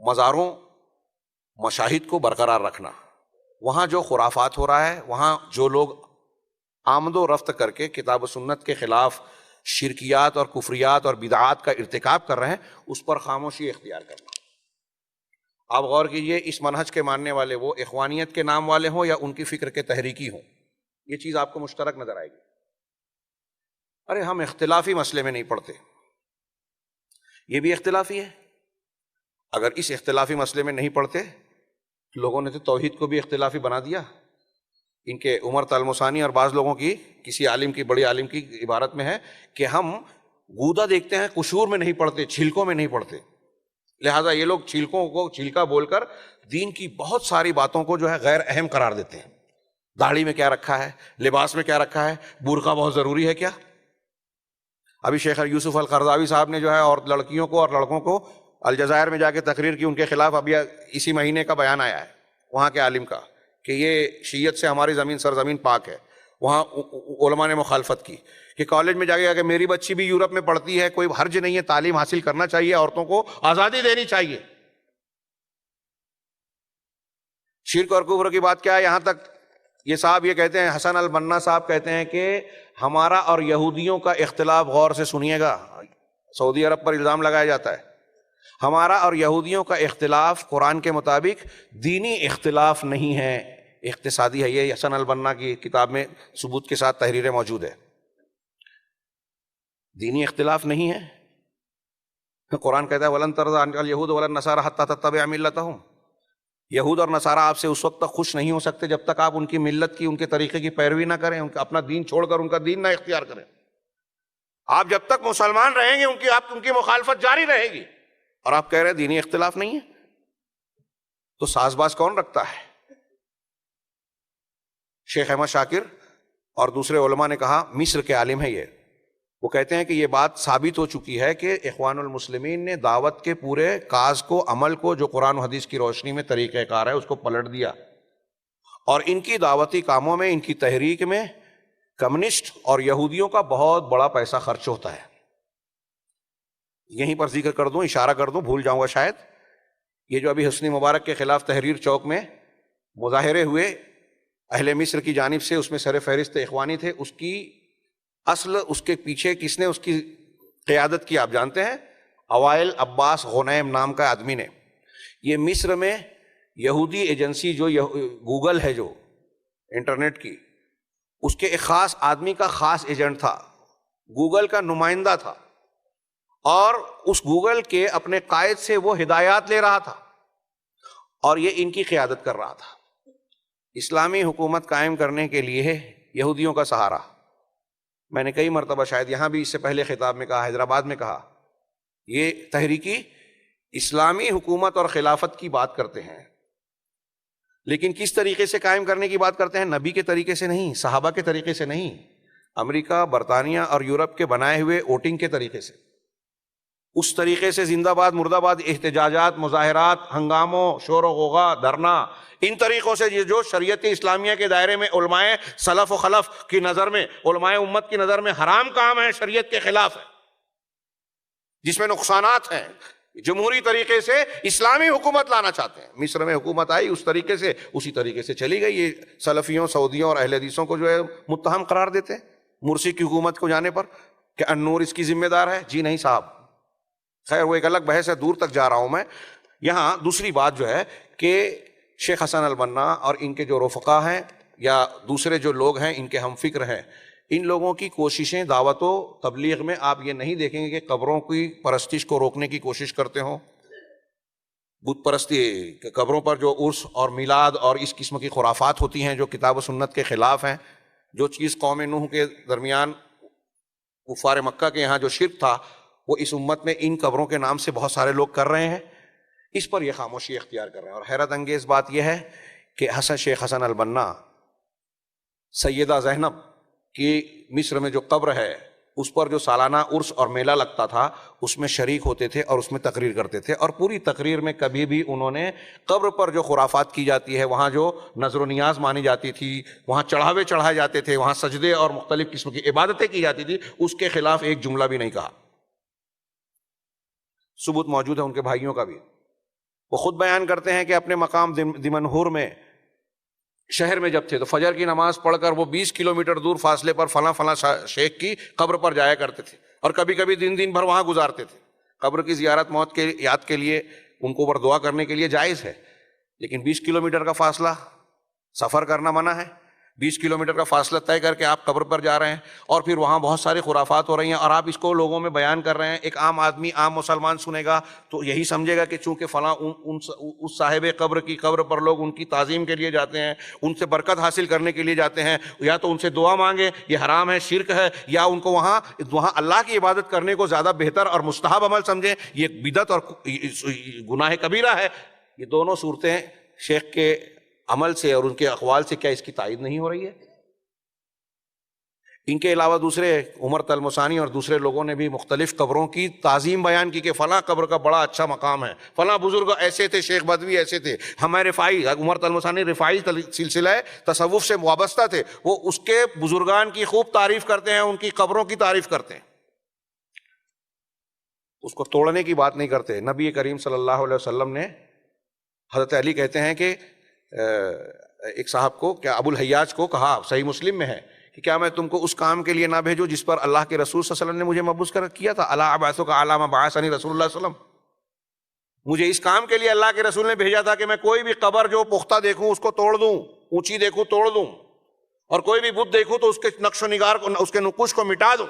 مزاروں، مشاہد کو برقرار رکھنا. وہاں جو خرافات ہو رہا ہے، وہاں جو لوگ آمد و رفت کر کے کتاب و سنت کے خلاف شرکیات اور کفریات اور بدعات کا ارتکاب کر رہے ہیں، اس پر خاموشی اختیار کرنا. آپ غور کیجئے، اس منہج کے ماننے والے وہ اخوانیت کے نام والے ہوں یا ان کی فکر کے تحریکی ہوں، یہ چیز آپ کو مشترک نظر آئے گی. ارے ہم اختلافی مسئلے میں نہیں پڑھتے، یہ بھی اختلافی ہے. اگر اس اختلافی مسئلے میں نہیں پڑھتے، لوگوں نے تو توحید کو بھی اختلافی بنا دیا. ان کے عمر تلمسانی اور بعض لوگوں کی، کسی عالم کی، بڑی عالم کی عبارت میں ہے کہ ہم گودا دیکھتے ہیں، قشور میں نہیں پڑھتے، چھلکوں میں نہیں پڑھتے. لہٰذا یہ لوگ چھلکوں کو چھلکا بول کر دین کی بہت ساری باتوں کو جو ہے غیر اہم قرار دیتے ہیں. داڑھی میں کیا رکھا ہے، لباس میں کیا رکھا ہے، برقع بہت ضروری ہے کیا؟ ابھی شیخ یوسف القرضاوی صاحب نے جو ہے اور لڑکیوں کو اور لڑکوں کو الجزائر میں جا کے تقریر کی ان کے خلاف. ابھی اسی مہینے کا بیان آیا ہے وہاں کے عالم کا کہ یہ شیعت سے ہماری زمین سرزمین پاک ہے. وہاں علماء نے مخالفت کی کہ کالج میں جا کے کہ میری بچی بھی یورپ میں پڑھتی ہے، کوئی حرج نہیں ہے، تعلیم حاصل کرنا چاہیے، عورتوں کو آزادی دینی چاہیے. شرک اور کفر کی بات کیا ہے؟ یہاں تک یہ صاحب یہ کہتے ہیں، حسن البنا صاحب کہتے ہیں کہ ہمارا اور یہودیوں کا اختلاف، غور سے سنیے گا، سعودی عرب پر الزام لگایا جاتا ہے، ہمارا اور یہودیوں کا اختلاف قرآن کے مطابق دینی اختلاف نہیں ہے، اقتصادی ہے. یہ حسن البنا کی کتاب میں ثبوت کے ساتھ تحریریں موجود ہے. دینی اختلاف نہیں ہے. قرآن کہتا ہے وَلَن تَرْضَىٰ عَنْكَ الْيَهُودُ وَلَا النَّصَارَىٰ حَتَّىٰ تَتَّبِعَ مِلَّتَهُمْ. یہود اور نصارہ آپ سے اس وقت تک خوش نہیں ہو سکتے جب تک آپ ان کی ملت کی، ان کے طریقے کی پیروی نہ کریں، اپنا دین چھوڑ کر ان کا دین نہ اختیار کریں. آپ جب تک مسلمان رہیں گے ان کی مخالفت جاری رہے گی. اور آپ کہہ رہے ہیں دینی اختلاف نہیں ہے، تو ساز باز کون رکھتا ہے؟ شیخ احمد شاکر اور دوسرے علماء نے کہا، مصر کے عالم ہیں یہ، وہ کہتے ہیں کہ یہ بات ثابت ہو چکی ہے کہ اخوان المسلمین نے دعوت کے پورے کاز کو، عمل کو، جو قرآن و حدیث کی روشنی میں طریقہ کار ہے، اس کو پلٹ دیا. اور ان کی دعوتی کاموں میں، ان کی تحریک میں کمیونسٹ اور یہودیوں کا بہت بڑا پیسہ خرچ ہوتا ہے. یہیں پر ذکر کر دوں، اشارہ کر دوں، بھول جاؤں گا شاید. یہ جو ابھی حسنی مبارک کے خلاف تحریر چوک میں مظاہرے ہوئے اہل مصر کی جانب سے، اس میں سر فہرست اخوانی تھے. اس کی اصل، اس کے پیچھے کس نے اس کی قیادت کی آپ جانتے ہیں؟ اوائل عباس غنیم نام کا آدمی نے، یہ مصر میں یہودی ایجنسی جو گوگل ہے جو انٹرنیٹ کی، اس کے ایک خاص آدمی کا خاص ایجنٹ تھا، گوگل کا نمائندہ تھا، اور اس گوگل کے اپنے قائد سے وہ ہدایات لے رہا تھا اور یہ ان کی قیادت کر رہا تھا۔ اسلامی حکومت قائم کرنے کے لیے یہودیوں کا سہارا، میں نے کئی مرتبہ شاید یہاں بھی اس سے پہلے خطاب میں کہا، حیدرآباد میں کہا، یہ تحریکی اسلامی حکومت اور خلافت کی بات کرتے ہیں، لیکن کس طریقے سے قائم کرنے کی بات کرتے ہیں؟ نبی کے طریقے سے نہیں، صحابہ کے طریقے سے نہیں، امریکہ، برطانیہ اور یورپ کے بنائے ہوئے ووٹنگ کے طریقے سے، اس طریقے سے زندہ باد مرد آباد احتجاجات، مظاہرات، ہنگاموں، شور و غوغا، دھرنا، ان طریقوں سے جو شریعت اسلامیہ کے دائرے میں علماء سلف و خلف کی نظر میں، علماء امت کی نظر میں حرام کام ہے، شریعت کے خلاف ہے، جس میں نقصانات ہیں، جمہوری طریقے سے اسلامی حکومت لانا چاہتے ہیں۔ مصر میں حکومت آئی اس طریقے سے، اسی طریقے سے چلی گئی۔ یہ سلفیوں، سعودیوں اور اہل حدیثوں کو جو ہے متہم قرار دیتے ہیں مرسی کی حکومت کو جانے پر کہ النور اس کی ذمہ دار ہے۔ جی نہیں صاحب، خیر وہ ایک الگ بحث ہے، دور تک جا رہا ہوں میں۔ یہاں دوسری بات جو ہے کہ شیخ حسن البنا اور ان کے جو رفقا ہیں یا دوسرے جو لوگ ہیں ان کے ہم فکر ہیں، ان لوگوں کی کوششیں دعوت و تبلیغ میں آپ یہ نہیں دیکھیں گے کہ قبروں کی پرستش کو روکنے کی کوشش کرتے ہوں، بت پرستی، قبروں پر جو عرس اور میلاد اور اس قسم کی خرافات ہوتی ہیں جو کتاب و سنت کے خلاف ہیں، جو چیز قوم نوح کے درمیان کفار مکہ کے یہاں جو شرک تھا وہ اس امت میں ان قبروں کے نام سے بہت سارے لوگ کر رہے ہیں، اس پر یہ خاموشی اختیار کر رہے ہیں۔ اور حیرت انگیز بات یہ ہے کہ شیخ حسن البنا، سیدہ زینب کی مصر میں جو قبر ہے اس پر جو سالانہ عرس اور میلہ لگتا تھا اس میں شریک ہوتے تھے اور اس میں تقریر کرتے تھے، اور پوری تقریر میں کبھی بھی انہوں نے قبر پر جو خرافات کی جاتی ہے، وہاں جو نظر و نیاز مانی جاتی تھی، وہاں چڑھاوے چڑھائے جاتے تھے، وہاں سجدے اور مختلف قسم کی عبادتیں کی جاتی تھی، اس کے خلاف ایک جملہ بھی نہیں کہا۔ ثبوت موجود ہے ان کے بھائیوں کا بھی، وہ خود بیان کرتے ہیں کہ اپنے مقام دمنہور میں شہر میں جب تھے تو فجر کی نماز پڑھ کر وہ 20 کلومیٹر دور فاصلے پر فلاں فلاں شیخ کی قبر پر جایا کرتے تھے، اور کبھی کبھی دن بھر وہاں گزارتے تھے۔ قبر کی زیارت موت کے یاد کے لیے، ان کو دعا کرنے کے لیے جائز ہے، لیکن 20 کلومیٹر کا فاصلہ سفر کرنا منع ہے۔ 20 کلومیٹر کا فاصلہ طے کر کے آپ قبر پر جا رہے ہیں، اور پھر وہاں بہت ساری خرافات ہو رہی ہیں، اور آپ اس کو لوگوں میں بیان کر رہے ہیں۔ ایک عام آدمی، عام مسلمان سنے گا تو یہی سمجھے گا کہ چونکہ فلاں اس صاحب قبر کی قبر پر لوگ ان کی تعظیم کے لیے جاتے ہیں، ان سے برکت حاصل کرنے کے لیے جاتے ہیں، یا تو ان سے دعا مانگے، یہ حرام ہے، شرک ہے، یا ان کو وہاں اللہ کی عبادت کرنے کو زیادہ بہتر اور مستحب عمل سمجھیں، یہ بدعت اور گناہ کبیرہ ہے۔ یہ دونوں صورتیں شیخ کے عمل سے اور ان کے اقوال سے کیا اس کی تائید نہیں ہو رہی ہے؟ ان کے علاوہ دوسرے عمر تلمسانی اور دوسرے لوگوں نے بھی مختلف قبروں کی تعظیم بیان کی کہ فلاں قبر کا بڑا اچھا مقام ہے، فلاں بزرگ ایسے تھے، شیخ بدوی ایسے تھے، ہمارے رفاعی، عمر تلمسانی رفاعی سلسلہ تصوف سے وابستہ تھے، وہ اس کے بزرگان کی خوب تعریف کرتے ہیں، ان کی قبروں کی تعریف کرتے ہیں، اس کو توڑنے کی بات نہیں کرتے۔ نبی کریم صلی اللہ علیہ وسلم نے، حضرت علی کہتے ہیں کہ ایک صاحب کو، کیا ابو الحیاج کو کہا، صحیح مسلم میں ہے کہ کیا میں تم کو اس کام کے لیے نہ بھیجوں جس پر اللہ کے رسول صلی اللہ علیہ وسلم نے مجھے مبعوث کیا تھا؟ الا ابعثک علی ما بعثنی رسول اللہ صلی اللہ علیہ وسلم، مجھے اس کام کے لیے اللہ کے رسول نے بھیجا تھا کہ میں کوئی بھی قبر جو پختہ دیکھوں اس کو توڑ دوں، اونچی دیکھوں توڑ دوں، اور کوئی بھی بت دیکھوں تو اس کے نقش و نگار کو، اس کے نقوش کو مٹا دوں۔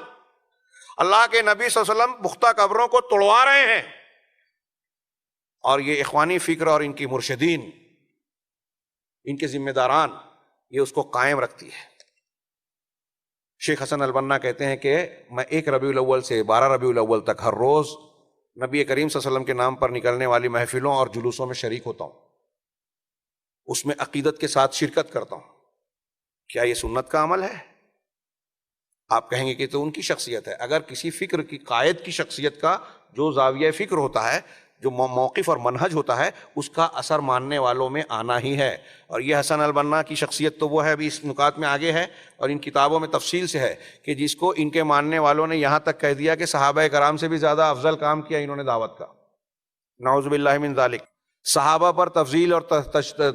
اللہ کے نبی صلی اللہ علیہ وسلم پختہ قبروں کو توڑوا رہے ہیں، اور یہ اخوانی فکر اور ان کی مرشدین، ان کے ذمہ داران، یہ اس کو قائم رکھتی ہے۔ شیخ حسن البنا کہتے ہیں کہ میں 1 ربیع الاول سے 12 ربیع الاول تک ہر روز نبی کریم صلی اللہ علیہ وسلم کے نام پر نکلنے والی محفلوں اور جلوسوں میں شریک ہوتا ہوں، اس میں عقیدت کے ساتھ شرکت کرتا ہوں۔ کیا یہ سنت کا عمل ہے؟ آپ کہیں گے کہ تو ان کی شخصیت ہے۔ اگر کسی فکر کی، قائد کی شخصیت کا جو زاویہ فکر ہوتا ہے، جو موقف اور منہج ہوتا ہے، اس کا اثر ماننے والوں میں آنا ہی ہے۔ اور یہ حسن البنا کی شخصیت تو وہ ہے، ابھی اس نکات میں آگے ہے اور ان کتابوں میں تفصیل سے ہے، کہ جس کو ان کے ماننے والوں نے یہاں تک کہہ دیا کہ صحابہ کرام سے بھی زیادہ افضل کام کیا انہوں نے دعوت کا، نعوذ باللہ من ذالک۔ صحابہ پر تفضیل اور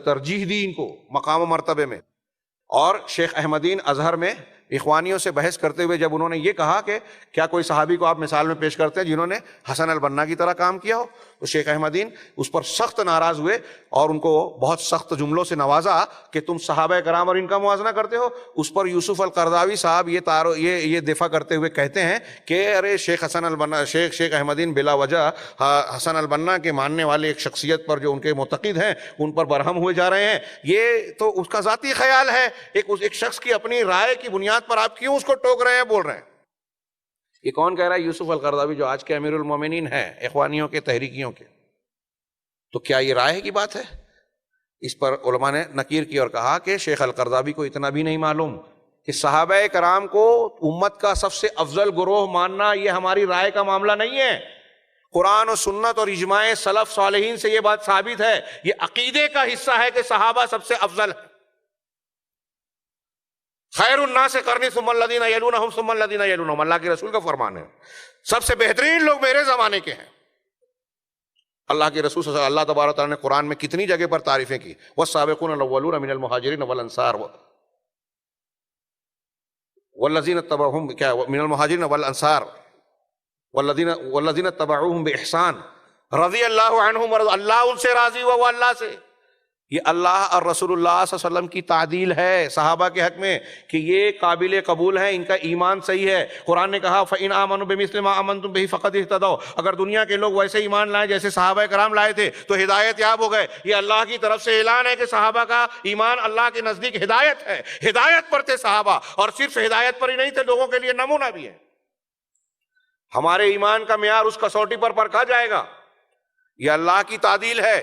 ترجیح دی ان کو مقام و مرتبے میں، اور شیخ احمدین ازہر میں اخوانیوں سے بحث کرتے ہوئے جب انہوں نے یہ کہا کہ کیا کوئی صحابی کو آپ مثال میں پیش کرتے ہیں جنہوں نے حسن البنا کی طرح کام کیا ہو، تو شیخ احمدین اس پر سخت ناراض ہوئے اور ان کو بہت سخت جملوں سے نوازا کہ تم صحابہ کرام اور ان کا موازنہ کرتے ہو۔ اس پر یوسف القرضاوی صاحب یہ دفاع کرتے ہوئے کہتے ہیں کہ ارے شیخ حسن البنا، شیخ احمدین بلا وجہ حسن البنا کے ماننے والے ایک شخصیت پر جو ان کے معتقد ہیں ان پر برہم ہوئے جا رہے ہیں، یہ تو اس کا ذاتی خیال ہے، ایک شخص کی اپنی رائے کی بنیاد پر آپ کیوں اس کو ٹوک رہے ہیں، بول رہے ہیں۔ یہ کون کہہ رہا ہے؟ یوسف القرضاوی جو آج کے امیر المومنین ہیں اخوانیوں کے، تحریکیوں کے۔ تو کیا یہ رائے کی بات ہے؟ اس پر علماء نے نکیر کی اور کہا کہ شیخ القرضاوی کو اتنا بھی نہیں معلوم کہ صحابہ کرام کو امت کا سب سے افضل گروہ ماننا یہ ہماری رائے کا معاملہ نہیں ہے۔ قرآن و سنت اور اجماع سلف صالحین سے یہ بات ثابت ہے، یہ عقیدے کا حصہ ہے کہ صحابہ سب سے افضل ہے۔ خیر الناس قرنی ثم الذین یلونہم ثم الذین یلونہم، اللہ کے رسول کا فرمان ہے، سب سے بہترین لوگ میرے زمانے کے ہیں۔ اللہ کے رسول صلی اللہ علیہ وسلم، اللہ تبارک تعالیٰ نے قرآن میں کتنی جگہ پر تعریفیں کی، والسابقون الاولون من المہاجرین والانصار والذین اتبعوہم من المہاجرین والانصار والذین اتبعوہم بإحسان رضی اللہ عنہم، اللہ ان سے راضی ہوا، وہ اللہ سے۔ یہ اللہ اور رسول اللہ صلی اللہ علیہ وسلم کی تعدیل ہے صحابہ کے حق میں کہ یہ قابل قبول ہے، ان کا ایمان صحیح ہے۔ قرآن نے کہا فَإِنْ آمَنُوا بِمِثْلِ مَا آمَنْتُمْ بِهِ فَقَدِ اهْتَدَوْا، اگر دنیا کے لوگ ویسے ایمان لائیں جیسے صحابہ کرام لائے تھے تو ہدایت یاب ہو گئے۔ یہ اللہ کی طرف سے اعلان ہے کہ صحابہ کا ایمان اللہ کے نزدیک ہدایت ہے، ہدایت پر تھے صحابہ، اور صرف ہدایت پر ہی نہیں تھے، لوگوں کے لیے نمونہ بھی ہے۔ ہمارے ایمان کا معیار اس کسوٹی پر پرکھا جائے گا، یہ اللہ کی تعدیل ہے۔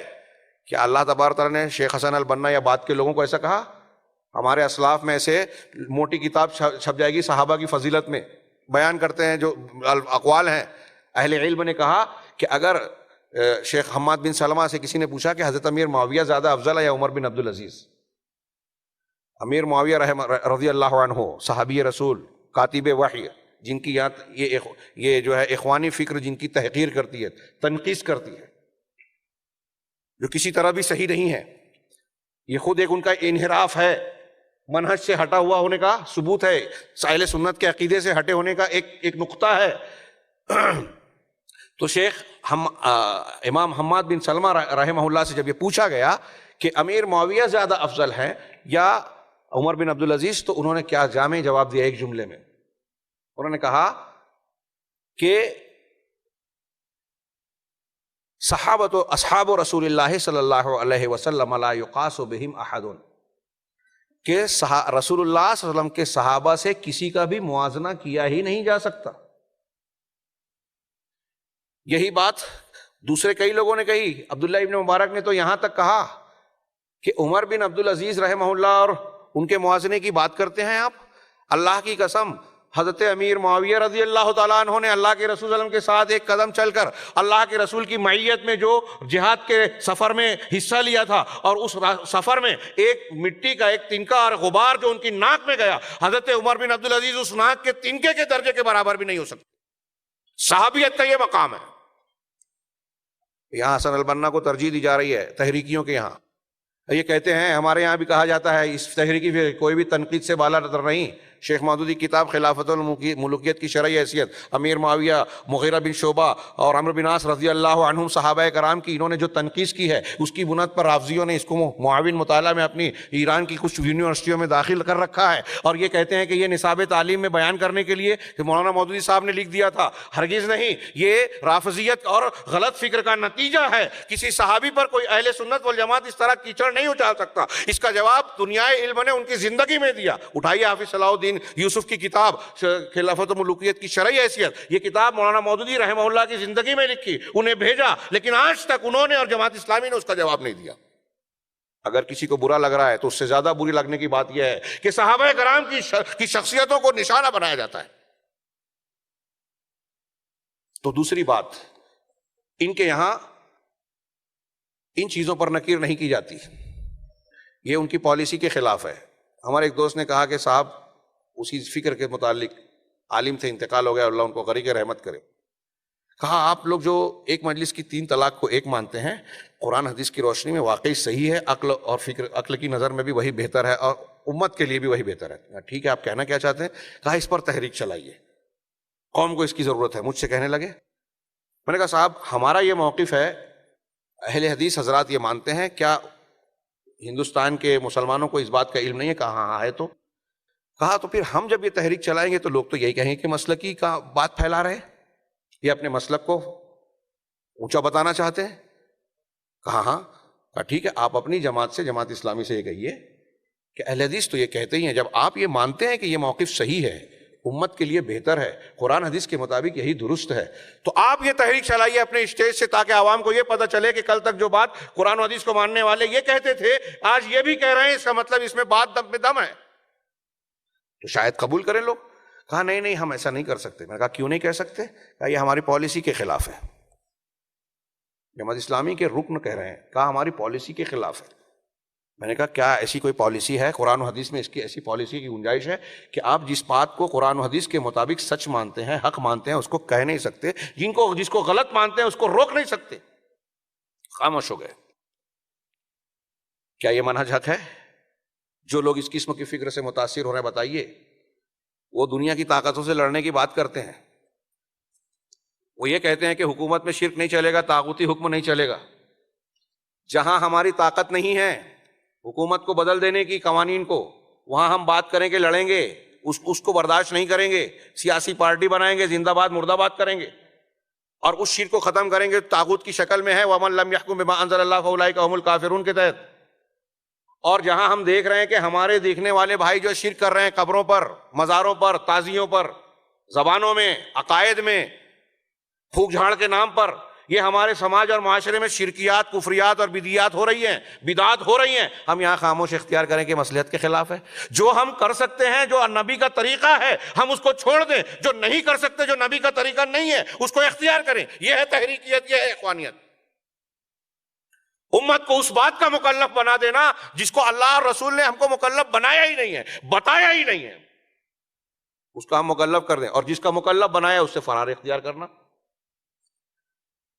کیا اللہ تبارک تعالیٰ نے شیخ حسن البنا یا بعد کے لوگوں کو ایسا کہا؟ ہمارے اسلاف میں ایسے موٹی کتاب چھپ جائے گی صحابہ کی فضیلت میں، بیان کرتے ہیں جو اقوال ہیں۔ اہل علم نے کہا کہ اگر شیخ حماد بن سلمہ سے کسی نے پوچھا کہ حضرت امیر معاویہ زیادہ افضل ہے یا عمر بن عبدالعزیز، امیر معاویہ رضی اللہ عنہ صحابی رسول، کاتب وحی، جن کی یہ جو ہے اخوانی فکر جن کی تحقیر کرتی ہے، تنقیص کرتی ہے، جو کسی طرح بھی صحیح نہیں ہے، یہ خود ایک ان کا انحراف ہے، منہج سے ہٹا ہوا ہونے کا ثبوت ہے، اہل سنت کے عقیدے سے ہٹے ہونے کا ایک نقطہ ہے۔ تو شیخ امام حماد بن سلمہ رحمہ اللہ سے جب یہ پوچھا گیا کہ امیر معاویہ زیادہ افضل ہیں یا عمر بن عبدالعزیز، تو انہوں نے کیا جامع جواب دیا ایک جملے میں، انہوں نے کہا کہ صحابۃ اصحاب رسول اللہ صلی اللہ علیہ وسلم لا یقاس بہم احد، کہ رسول اللہ صلی اللہ علیہ وسلم کے صحابہ سے کسی کا بھی موازنہ کیا ہی نہیں جا سکتا۔ یہی بات دوسرے کئی لوگوں نے کہی، عبداللہ ابن مبارک نے تو یہاں تک کہا کہ عمر بن عبدالعزیز رحمہ اللہ اور ان کے موازنے کی بات کرتے ہیں آپ؟ اللہ کی قسم، حضرت امیر معاویہ رضی اللہ تعالیٰ عنہ نے اللہ کے رسول صلی اللہ علیہ وسلم کے ساتھ ایک قدم چل کر اللہ کے رسول کی معیت میں جو جہاد کے سفر میں حصہ لیا تھا، اور اس سفر میں ایک مٹی کا ایک تنکا اور غبار جو ان کی ناک میں گیا، حضرت عمر بن عبدالعزیز اس ناک کے تنکے کے درجے کے برابر بھی نہیں ہو سکتے۔ صحابیت کا یہ مقام ہے۔ یہاں حسن البنا کو ترجیح دی جا رہی ہے تحریکیوں کے یہاں، یہ کہتے ہیں، ہمارے یہاں بھی کہا جاتا ہے اس تحریکی پھر کوئی بھی تنقید سے بالا تر نہیں۔ شیخ مودودی کتاب خلافت الملوکیت کی شرعی حیثیت، امیر معاویہ، مغیرہ بن شعبہ اور عمرو بن عاص رضی اللہ عنہم صحابہ کرام کی انہوں نے جو تنقید کی ہے، اس کی بنیاد پر رافضیوں نے اس کو معاون مطالعہ میں اپنی ایران کی کچھ یونیورسٹیوں میں داخل کر رکھا ہے، اور یہ کہتے ہیں کہ یہ نصاب تعلیم میں بیان کرنے کے لیے کہ مولانا مودودی صاحب نے لکھ دیا تھا۔ ہرگز نہیں، یہ رافضیت اور غلط فکر کا نتیجہ ہے۔ کسی صحابی پر کوئی اہل سنت والجماعت اس طرح کیچڑ نہیں اچھال سکتا۔ اس کا جواب دنیائے علم نے ان کی زندگی میں دیا۔ اٹھائیے حافظ صلاح الدین یوسف کی کتاب خلافت الملوکیت کی شرعی حیثیت، یہ کتاب مولانا مودودی رحمہ اللہ کی زندگی میں لکھی، انہیں بھیجا، لیکن آج تک انہوں نے اور جماعت اسلامی نے اس کا جواب نہیں دیا۔ اگر کسی کو برا لگ رہا ہے تو اس سے زیادہ بری لگنے کی بات یہ ہے کہ صحابہ کرام کی شخصیتوں کو نشانہ بنایا جاتا ہے۔ تو دوسری بات، ان کے یہاں ان چیزوں پر نکیر نہیں کی جاتی، یہ ان کی پالیسی کے خلاف ہے۔ ہمارے ایک دوست نے کہا کہ صاحب اسی فکر کے متعلق، عالم تھے، انتقال ہو گیا، اللہ ان کو غریق رحمت کرے، کہا آپ لوگ جو ایک مجلس کی 3 طلاق کو ایک مانتے ہیں، قرآن حدیث کی روشنی میں واقعی صحیح ہے، عقل اور فکر، عقل کی نظر میں بھی وہی بہتر ہے، اور امت کے لیے بھی وہی بہتر ہے. ٹھیک ہے آپ کہنا کیا چاہتے ہیں؟ کہا اس پر تحریک چلائیے, قوم کو اس کی ضرورت ہے. مجھ سے کہنے لگے, میں نے کہا صاحب ہمارا یہ موقف ہے, اہل حدیث حضرات یہ مانتے ہیں, کیا ہندوستان کے مسلمانوں کو اس بات کا علم نہیں ہے؟ کہا ہاں ہے. تو کہا تو پھر ہم جب یہ تحریک چلائیں گے تو لوگ تو یہی کہیں گے کہ مسلکی کا بات پھیلا رہے, یہ اپنے مسلک کو اونچا بتانا چاہتے ہیں. کہا ہاں. کہا ٹھیک ہے آپ اپنی جماعت سے, جماعت اسلامی سے یہ کہیے کہ اہل حدیث تو یہ کہتے ہی ہیں, جب آپ یہ مانتے ہیں کہ یہ موقف صحیح ہے, امت کے لیے بہتر ہے, قرآن حدیث کے مطابق یہی درست ہے, تو آپ یہ تحریک چلائیے اپنے اسٹیج سے, تاکہ عوام کو یہ پتہ چلے کہ کل تک جو بات قرآن و حدیث کو ماننے والے یہ کہتے تھے آج یہ بھی کہہ رہے ہیں, اس کا مطلب اس میں بات دم میں دم ہے, تو شاید قبول کریں لوگ. کہا نہیں نہیں ہم ایسا نہیں کر سکتے. میں نے کہا کیوں نہیں کہہ سکتے؟ کہا یہ ہماری پالیسی کے خلاف ہے. جماعت اسلامی کے رکن کہہ رہے ہیں. کہا ہماری پالیسی کے خلاف ہے. میں نے کہا کیا ایسی کوئی پالیسی ہے قرآن و حدیث میں, اس کی ایسی پالیسی کی گنجائش ہے کہ آپ جس بات کو قرآن و حدیث کے مطابق سچ مانتے ہیں, حق مانتے ہیں, اس کو کہہ نہیں سکتے, جس کو غلط مانتے ہیں اس کو روک نہیں سکتے؟ خاموش ہو گئے. کیا یہ منہج حق ہے؟ جو لوگ اس قسم کی فکر سے متاثر ہو رہے ہیں بتائیے, وہ دنیا کی طاقتوں سے لڑنے کی بات کرتے ہیں, وہ یہ کہتے ہیں کہ حکومت میں شرک نہیں چلے گا, طاغوتی حکم نہیں چلے گا. جہاں ہماری طاقت نہیں ہے حکومت کو بدل دینے کی, قوانین کو, وہاں ہم بات کریں گے, لڑیں گے, اس کو برداشت نہیں کریں گے, سیاسی پارٹی بنائیں گے, زندہ باد مردہ باد کریں گے, اور اس شرک کو ختم کریں گے طاغوت کی شکل میں ہے, وَمَن لَمْ يَحْكُم بِمَا أَنزَلَ اللَّهُ فَأُولَٰئِكَ هُمُ الْكَافِرُونَ کے تحت. اور جہاں ہم دیکھ رہے ہیں کہ ہمارے دیکھنے والے بھائی جو شرک کر رہے ہیں قبروں پر, مزاروں پر, تعزیوں پر, زبانوں میں, عقائد میں, پھونک جھاڑ کے نام پر, یہ ہمارے سماج اور معاشرے میں شرکیات, کفریات اور بدعیات ہو رہی ہیں, بدعات ہو رہی ہیں, ہم یہاں خاموش اختیار کریں کہ مصلحت کے خلاف ہے. جو ہم کر سکتے ہیں, جو نبی کا طریقہ ہے, ہم اس کو چھوڑ دیں. جو نہیں کر سکتے, جو نبی کا طریقہ نہیں ہے, اس کو اختیار کریں. یہ ہے تحریکیت, یہ ہے اخوانیت. امت کو اس بات کا مکلف بنا دینا جس کو اللہ اور رسول نے ہم کو مکلف بنایا ہی نہیں ہے, بتایا ہی نہیں ہے, اس کا ہم مکلف کر دیں, اور جس کا مکلف بنایا اس سے فرار اختیار کرنا.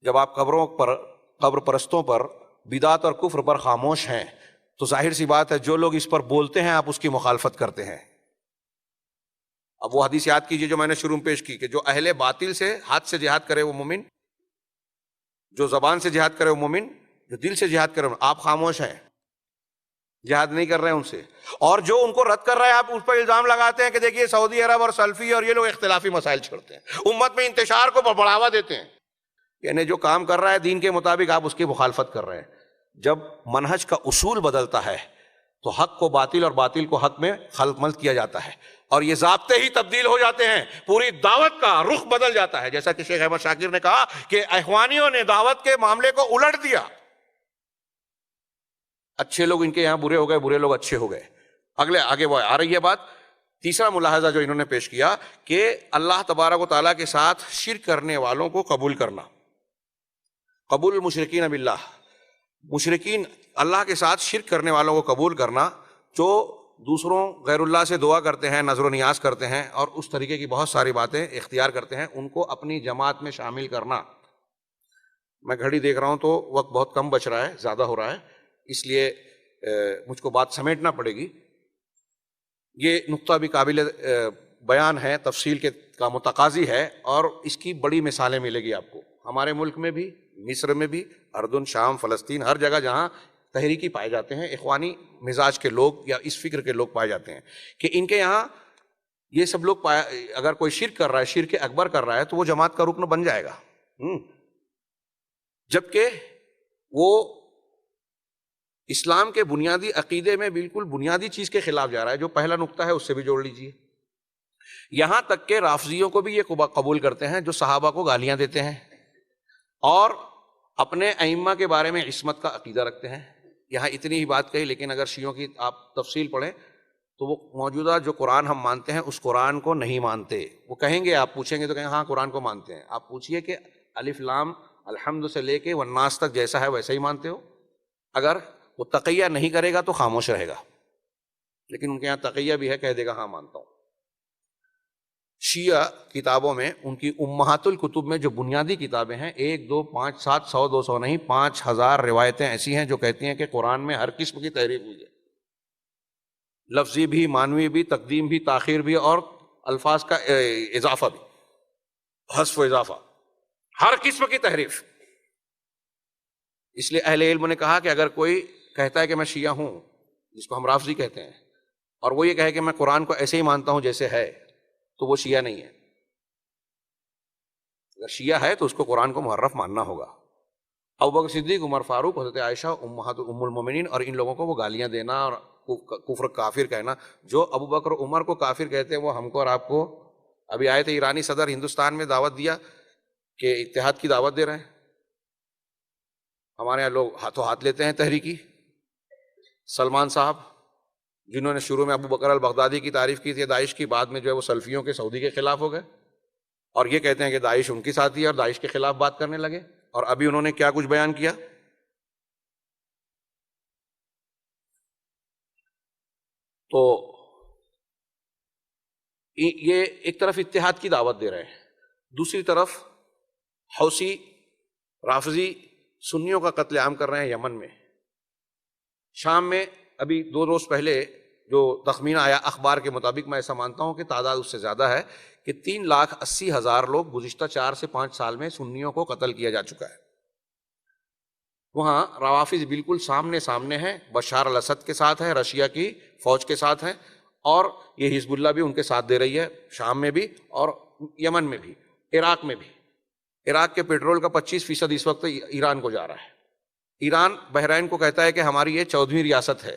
جب آپ قبروں پر, قبر پرستوں پر, بدعت اور کفر پر خاموش ہیں تو ظاہر سی بات ہے جو لوگ اس پر بولتے ہیں آپ اس کی مخالفت کرتے ہیں. اب وہ حدیث یاد کیجئے جو میں نے شروع میں پیش کی کہ جو اہل باطل سے ہاتھ سے جہاد کرے وہ مومن, جو زبان سے جہاد کرے وہ مومن, جو دل سے جہاد کرے. آپ خاموش ہیں, جہاد نہیں کر رہے ہیں ان سے, اور جو ان کو رد کر رہے ہیں آپ اس پر الزام لگاتے ہیں کہ دیکھیے سعودی عرب اور سلفی اور یہ لوگ اختلافی مسائل چھڑتے ہیں, امت میں انتشار کو بڑھاوا دیتے ہیں. یعنی جو کام کر رہا ہے دین کے مطابق آپ اس کی مخالفت کر رہے ہیں. جب منہج کا اصول بدلتا ہے تو حق کو باطل اور باطل کو حق میں خلط ملط کیا جاتا ہے, اور یہ ضابطے ہی تبدیل ہو جاتے ہیں, پوری دعوت کا رخ بدل جاتا ہے. جیسا کہ شیخ احمد شاکر نے کہا کہ اخوانیوں نے دعوت کے معاملے کو الٹ دیا. اچھے لوگ ان کے یہاں برے ہو گئے, برے لوگ اچھے ہو گئے. آگے وہ آ رہی ہے بات. تیسرا ملاحظہ جو انہوں نے پیش کیا کہ اللہ تبارک و تعالیٰ کے ساتھ شرک کرنے والوں کو قبول کرنا, قبول المشرکین باللہ, مشرکین اللہ کے ساتھ شرک کرنے والوں کو قبول کرنا, جو دوسروں غیر اللہ سے دعا کرتے ہیں, نظر و نیاز کرتے ہیں اور اس طریقے کی بہت ساری باتیں اختیار کرتے ہیں, ان کو اپنی جماعت میں شامل کرنا. میں گھڑی دیکھ رہا ہوں تو وقت بہت کم بچ رہا ہے, زیادہ ہو رہا ہے, اس لیے مجھ کو بات سمیٹنا پڑے گی. یہ نقطہ بھی قابل بیان ہے, تفصیل کا متقاضی ہے, اور اس کی بڑی مثالیں ملے گی آپ کو ہمارے ملک میں بھی, مصر میں بھی, اردن, شام, فلسطین, ہر جگہ جہاں تحریکی پائے جاتے ہیں, اخوانی مزاج کے لوگ یا اس فکر کے لوگ پائے جاتے ہیں کہ ان کے یہاں یہ سب لوگ اگر کوئی شرک کر رہا ہے, شرک اکبر کر رہا ہے, تو وہ جماعت کا رکن بن جائے گا, جبکہ وہ اسلام کے بنیادی عقیدے میں بالکل بنیادی چیز کے خلاف جا رہا ہے. جو پہلا نقطہ ہے اس سے بھی جوڑ لیجئے. یہاں تک کہ رافضیوں کو بھی یہ قبول کرتے ہیں جو صحابہ کو گالیاں دیتے ہیں اور اپنے ائمہ کے بارے میں عصمت کا عقیدہ رکھتے ہیں. یہاں اتنی ہی بات کہی, لیکن اگر شیعوں کی آپ تفصیل پڑھیں تو وہ موجودہ جو قرآن ہم مانتے ہیں اس قرآن کو نہیں مانتے. وہ کہیں گے, آپ پوچھیں گے تو کہیں ہاں قرآن کو مانتے ہیں. آپ پوچھئے کہ الف لام الحمد سے لے کے والناس تک جیسا ہے ویسا ہی مانتے ہو؟ اگر وہ تقیہ نہیں کرے گا تو خاموش رہے گا, لیکن ان کے یہاں تقیہ بھی ہے, کہہ دے گا ہاں مانتا ہوں. شیعہ کتابوں میں ان کی امہات الکتب میں جو بنیادی کتابیں ہیں 1 2 5 7 100 200 نہیں 5000 روایتیں ایسی ہیں جو کہتی ہیں کہ قرآن میں ہر قسم کی تحریف ہوئی ہے. لفظی بھی، معنوی بھی، تقدیم بھی، تاخیر بھی، اور الفاظ کا اضافہ بھی، حذف و اضافہ، ہر قسم کی تحریف۔ اس لیے اہل علم نے کہا کہ اگر کوئی کہتا ہے کہ میں شیعہ ہوں، جس کو ہم رافضی کہتے ہیں، اور وہ یہ کہے کہ میں قرآن کو ایسے ہی مانتا ہوں جیسے ہے، تو وہ شیعہ نہیں ہے۔ اگر شیعہ ہے تو اس کو قرآن کو محرف ماننا ہوگا۔ ابوبکر صدیق، عمر فاروق، حضرت عائشہ ام المومنین، اور ان لوگوں کو وہ گالیاں دینا اور کفر کافر کہنا، جو ابو بکر عمر کو کافر کہتے ہیں وہ ہم کو اور آپ کو، ابھی آئے تھے ایرانی صدر ہندوستان میں دعوت دیا کہ اتحاد کی دعوت دے رہے ہیں، ہمارے یہاں لوگ ہاتھوں ہاتھ لیتے ہیں تحریکی۔ سلمان صاحب جنہوں نے شروع میں ابو بکر البغدادی کی تعریف کی تھی داعش کی، بعد میں جو ہے وہ سلفیوں کے، سعودی کے خلاف ہو گئے، اور یہ کہتے ہیں کہ داعش ان کی ساتھی ہے اور داعش کے خلاف بات کرنے لگے۔ اور ابھی انہوں نے کیا کچھ بیان کیا؟ تو یہ ایک طرف اتحاد کی دعوت دے رہے ہیں، دوسری طرف حوثی رافضی سنیوں کا قتل عام کر رہے ہیں یمن میں۔ شام میں ابھی 2 روز پہلے جو تخمینہ آیا اخبار کے مطابق، میں ایسا مانتا ہوں کہ تعداد اس سے زیادہ ہے، کہ 3,80,000 لوگ گزشتہ 4 سے 5 سال میں سنیوں کو قتل کیا جا چکا ہے۔ وہاں روافض بالکل سامنے سامنے ہیں، بشار الاسد کے ساتھ ہے، رشیا کی فوج کے ساتھ ہیں، اور یہ حزب اللہ بھی ان کے ساتھ دے رہی ہے، شام میں بھی اور یمن میں بھی، عراق میں بھی۔ عراق کے پیٹرول کا 25% اس وقت ایران کو جا رہا ہے۔ ایران بحرین کو کہتا ہے کہ ہماری یہ 14ویں ریاست ہے،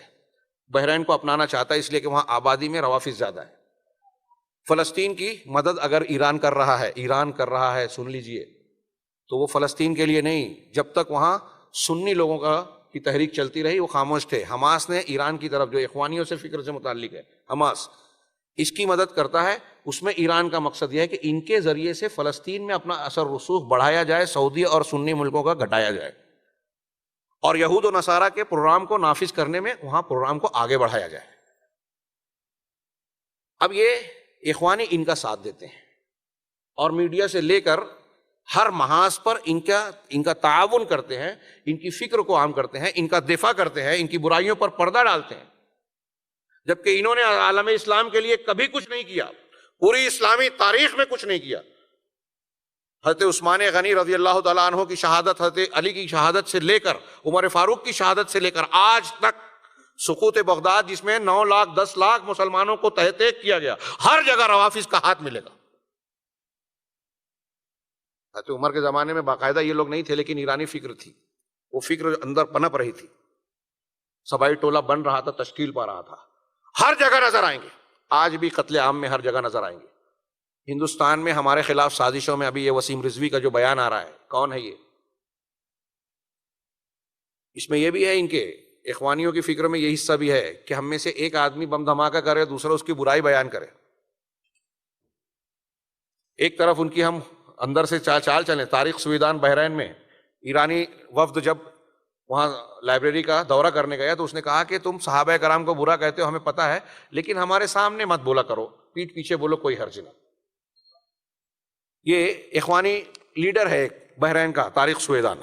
بحرین کو اپنانا چاہتا ہے اس لیے کہ وہاں آبادی میں روافض زیادہ ہے۔ فلسطین کی مدد اگر ایران کر رہا ہے، سن لیجئے، تو وہ فلسطین کے لیے نہیں، جب تک وہاں سنی لوگوں کی تحریک چلتی رہی وہ خاموش تھے۔ حماس نے ایران کی طرف، جو اخوانیوں سے فکر سے متعلق ہے، حماس اس کی مدد کرتا ہے، اس میں ایران کا مقصد یہ ہے کہ ان کے ذریعے سے فلسطین میں اپنا اثر رسوخ بڑھایا جائے، سعودی اور سنی ملکوں کا گھٹایا جائے، اور یہود و نصارہ کے پروگرام کو نافذ کرنے میں وہاں پروگرام کو آگے بڑھایا جائے۔ اب یہ اخوانی ان کا ساتھ دیتے ہیں، اور میڈیا سے لے کر ہر محاذ پر ان کا تعاون کرتے ہیں، ان کی فکر کو عام کرتے ہیں، ان کا دفاع کرتے ہیں، ان کی برائیوں پر پردہ ڈالتے ہیں، جبکہ انہوں نے عالم اسلام کے لیے کبھی کچھ نہیں کیا، پوری اسلامی تاریخ میں کچھ نہیں کیا۔ حضرت عثمان غنی رضی اللہ تعالیٰ عنہ کی شہادت، حضرت علی کی شہادت سے لے کر عمر فاروق کی شہادت سے لے کر آج تک سقوط بغداد، جس میں 9 لاکھ 10 لاکھ مسلمانوں کو تہہ تیگ کیا گیا، ہر جگہ روافض کا ہاتھ ملے گا۔ حضرت عمر کے زمانے میں باقاعدہ یہ لوگ نہیں تھے، لیکن ایرانی فکر تھی، وہ فکر اندر پنپ رہی تھی، سبائی ٹولہ بن رہا تھا، تشکیل پا رہا تھا، ہر جگہ نظر آئیں گے، آج بھی قتل عام میں ہر جگہ نظر آئیں گے۔ ہندوستان میں ہمارے خلاف سازشوں میں ابھی یہ وسیم رضوی کا جو بیان آ رہا ہے، کون ہے یہ؟ اس میں یہ بھی ہے، ان کے اخوانیوں کی فکر میں یہ حصہ بھی ہے کہ ہم میں سے ایک آدمی بم دھماکہ کرے، دوسرا اس کی برائی بیان کرے۔ ایک طرف ان کی ہم اندر سے چال چلیں۔ طارق سویدان بحرین میں ایرانی وفد جب وہاں لائبریری کا دورہ کرنے گیا تو اس نے کہا کہ تم صحابہ کرام کو برا کہتے ہو، ہمیں پتہ ہے، لیکن ہمارے سامنے مت بولا کرو، پیٹھ پیچھے بولو، کوئی حرج نہیں۔ یہ اخوانی لیڈر ہے بحرین کا، طارق سویدان۔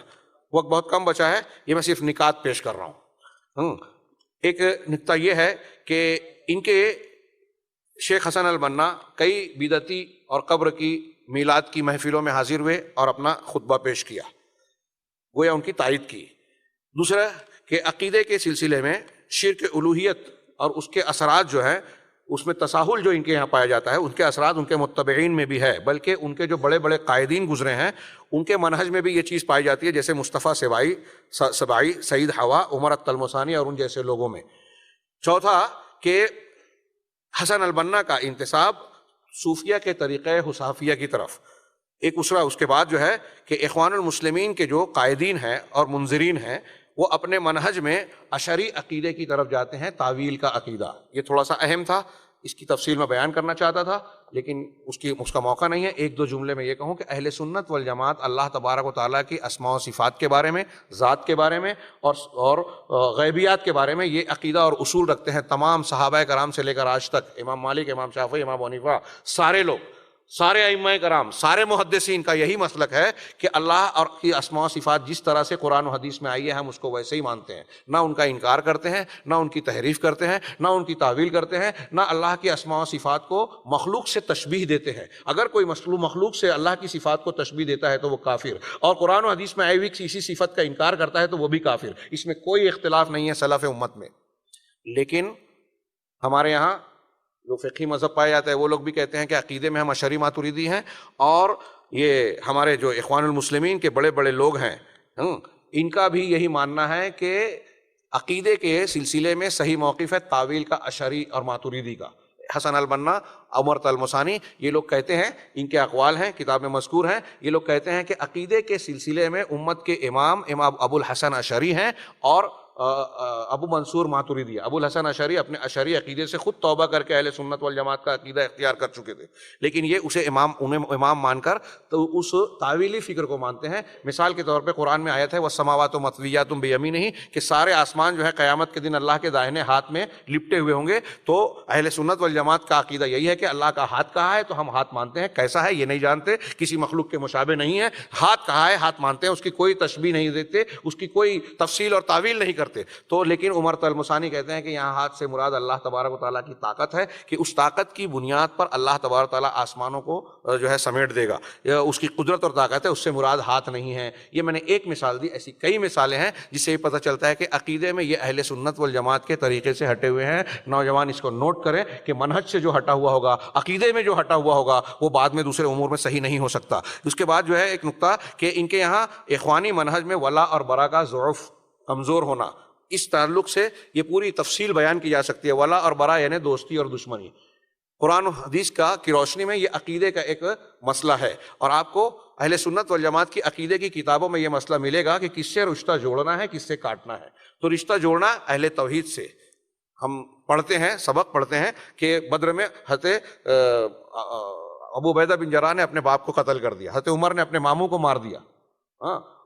وقت بہت کم بچا ہے، یہ میں صرف نکات پیش کر رہا ہوں۔ ایک نکتہ یہ ہے کہ ان کے شیخ حسن البنا کئی بدعتی اور قبر کی میلاد کی محفلوں میں حاضر ہوئے اور اپنا خطبہ پیش کیا، گویا ان کی تائید کی۔ دوسرا کہ عقیدے کے سلسلے میں شرک الوہیت اور اس کے اثرات جو ہیں، اس میں تساہل جو ان کے یہاں پایا جاتا ہے، ان کے اثرات ان کے متبعین میں بھی ہے، بلکہ ان کے جو بڑے بڑے قائدین گزرے ہیں ان کے منہج میں بھی یہ چیز پائی جاتی ہے، جیسے مصطفیٰ سبائی، سعید حوا، عمر التلمسانی اور ان جیسے لوگوں میں۔ چوتھا کہ حسن البنا کا انتساب صوفیہ کے طریقہ حصافیہ کی طرف ایک اسرا، اس کے بعد جو ہے کہ اخوان المسلمین کے جو قائدین ہیں اور منظرین ہیں وہ اپنے منہج میں اشعری عقیدے کی طرف جاتے ہیں، تعویل کا عقیدہ۔ یہ تھوڑا سا اہم تھا، اس کی تفصیل میں بیان کرنا چاہتا تھا لیکن اس کا موقع نہیں ہے۔ ایک دو جملے میں یہ کہوں کہ اہل سنت والجماعت اللہ تبارک و تعالیٰ کی اسماء و صفات کے بارے میں، ذات کے بارے میں اور غیبیات کے بارے میں یہ عقیدہ اور اصول رکھتے ہیں۔ تمام صحابہ کرام سے لے کر آج تک، امام مالک، امام شافعی، امام ابو حنیفہ، سارے لوگ سارے ائمہ کرام، سارے محدثین کا یہی مسلک ہے کہ اللہ اور کی اسماء و صفات جس طرح سے قرآن و حدیث میں آئی ہے ہم اس کو ویسے ہی مانتے ہیں، نہ ان کا انکار کرتے ہیں، نہ ان کی تحریف کرتے ہیں، نہ ان کی تعویل کرتے ہیں، نہ اللہ کی اسماء و صفات کو مخلوق سے تشبیہ دیتے ہیں۔ اگر کوئی مخلوق سے اللہ کی صفات کو تشبیہ دیتا ہے تو وہ کافر، اور قرآن و حدیث میں آئی ہوئی کسی صفت کا انکار کرتا ہے تو وہ بھی کافر۔ اس میں کوئی اختلاف نہیں ہے سلف امت میں۔ لیکن ہمارے یہاں جو فقہی مذہب پایا جاتا ہے وہ لوگ بھی کہتے ہیں کہ عقیدے میں ہم اشعری ماتریدی ہیں، اور یہ ہمارے جو اخوان المسلمین کے بڑے بڑے لوگ ہیں ان کا بھی یہی ماننا ہے کہ عقیدے کے سلسلے میں صحیح موقف ہے تعویل کا اشعری اور ماتریدی کا۔ حسن البنا، عمر طلمسانی، یہ لوگ کہتے ہیں، ان کے اقوال ہیں کتاب میں مذکور ہیں، یہ لوگ کہتے ہیں کہ عقیدے کے سلسلے میں امت کے امام ابو الحسن اشعری ہیں اور ابو منصور ماتریدی۔ ابو الحسن اشعری اپنے اشعری عقیدے سے خود توبہ کر کے اہل سنت والجماعت کا عقیدہ اختیار کر چکے تھے، لیکن یہ اسے انہیں امام مان کر تو اس تعویلی فکر کو مانتے ہیں۔ مثال کے طور پہ قرآن میں آیت ہے وَالسَّمَاوَاتُ مَطْوِيَّاتٌ بِيَمِينِهِ کہ سارے آسمان جو ہے قیامت کے دن اللہ کے دائنے ہاتھ میں لپٹے ہوئے ہوں گے، تو اہل سنت والجماعت کا عقیدہ یہی ہے کہ اللہ کا ہاتھ کہاں ہے تو ہم ہاتھ مانتے ہیں، کیسا ہے یہ نہیں جانتے، کسی مخلوق کے مشابہ نہیں ہے، ہاتھ کہاں ہے ہاتھ مانتے ہیں، اس کی کوئی تشبیہ نہیں دیتے، اس کی کوئی تفصیل اور تعویل نہیں کرتے۔ تو لیکن عمر طلمسانی کہتے ہیں کہ یہاں ہاتھ سے مراد اللہ تبارک و تعالیٰ کی طاقت ہے، کہ اس طاقت کی بنیاد پر اللہ تبارک و تعالیٰ آسمانوں کو جو ہے سمیٹ دے گا، اس کی قدرت اور طاقت ہے، اس سے مراد ہاتھ نہیں ہے۔ یہ میں نے ایک مثال دی، ایسی کئی مثالیں ہیں جس سے یہ پتہ چلتا ہے کہ عقیدے میں یہ اہل سنت والجماعت کے طریقے سے ہٹے ہوئے ہیں۔ نوجوان اس کو نوٹ کریں کہ منہج سے جو ہٹا ہوا ہوگا، عقیدے میں جو ہٹا ہوا ہوگا، وہ بعد میں دوسرے امور میں صحیح نہیں ہو سکتا۔ اس کے بعد جو ہے ایک نقطہ کہ ان کے یہاں اخوانی منہج میں ولا اور برا کا ضعف، کمزور ہونا، اس تعلق سے یہ پوری تفصیل بیان کی جا سکتی ہے۔ ولا اور برا یعنی دوستی اور دشمنی، قرآن و حدیث کی روشنی میں یہ عقیدے کا ایک مسئلہ ہے، اور آپ کو اہل سنت والجماعت کی عقیدے کی کتابوں میں یہ مسئلہ ملے گا کہ کس سے رشتہ جوڑنا ہے، کس سے کاٹنا ہے۔ تو رشتہ جوڑنا اہل توحید سے، ہم پڑھتے ہیں، سبق پڑھتے ہیں کہ بدر میں حضرت ابو عبیدہ بن جراح نے اپنے باپ کو قتل کر دیا، حضرت عمر نے اپنے ماموں کو مار دیا،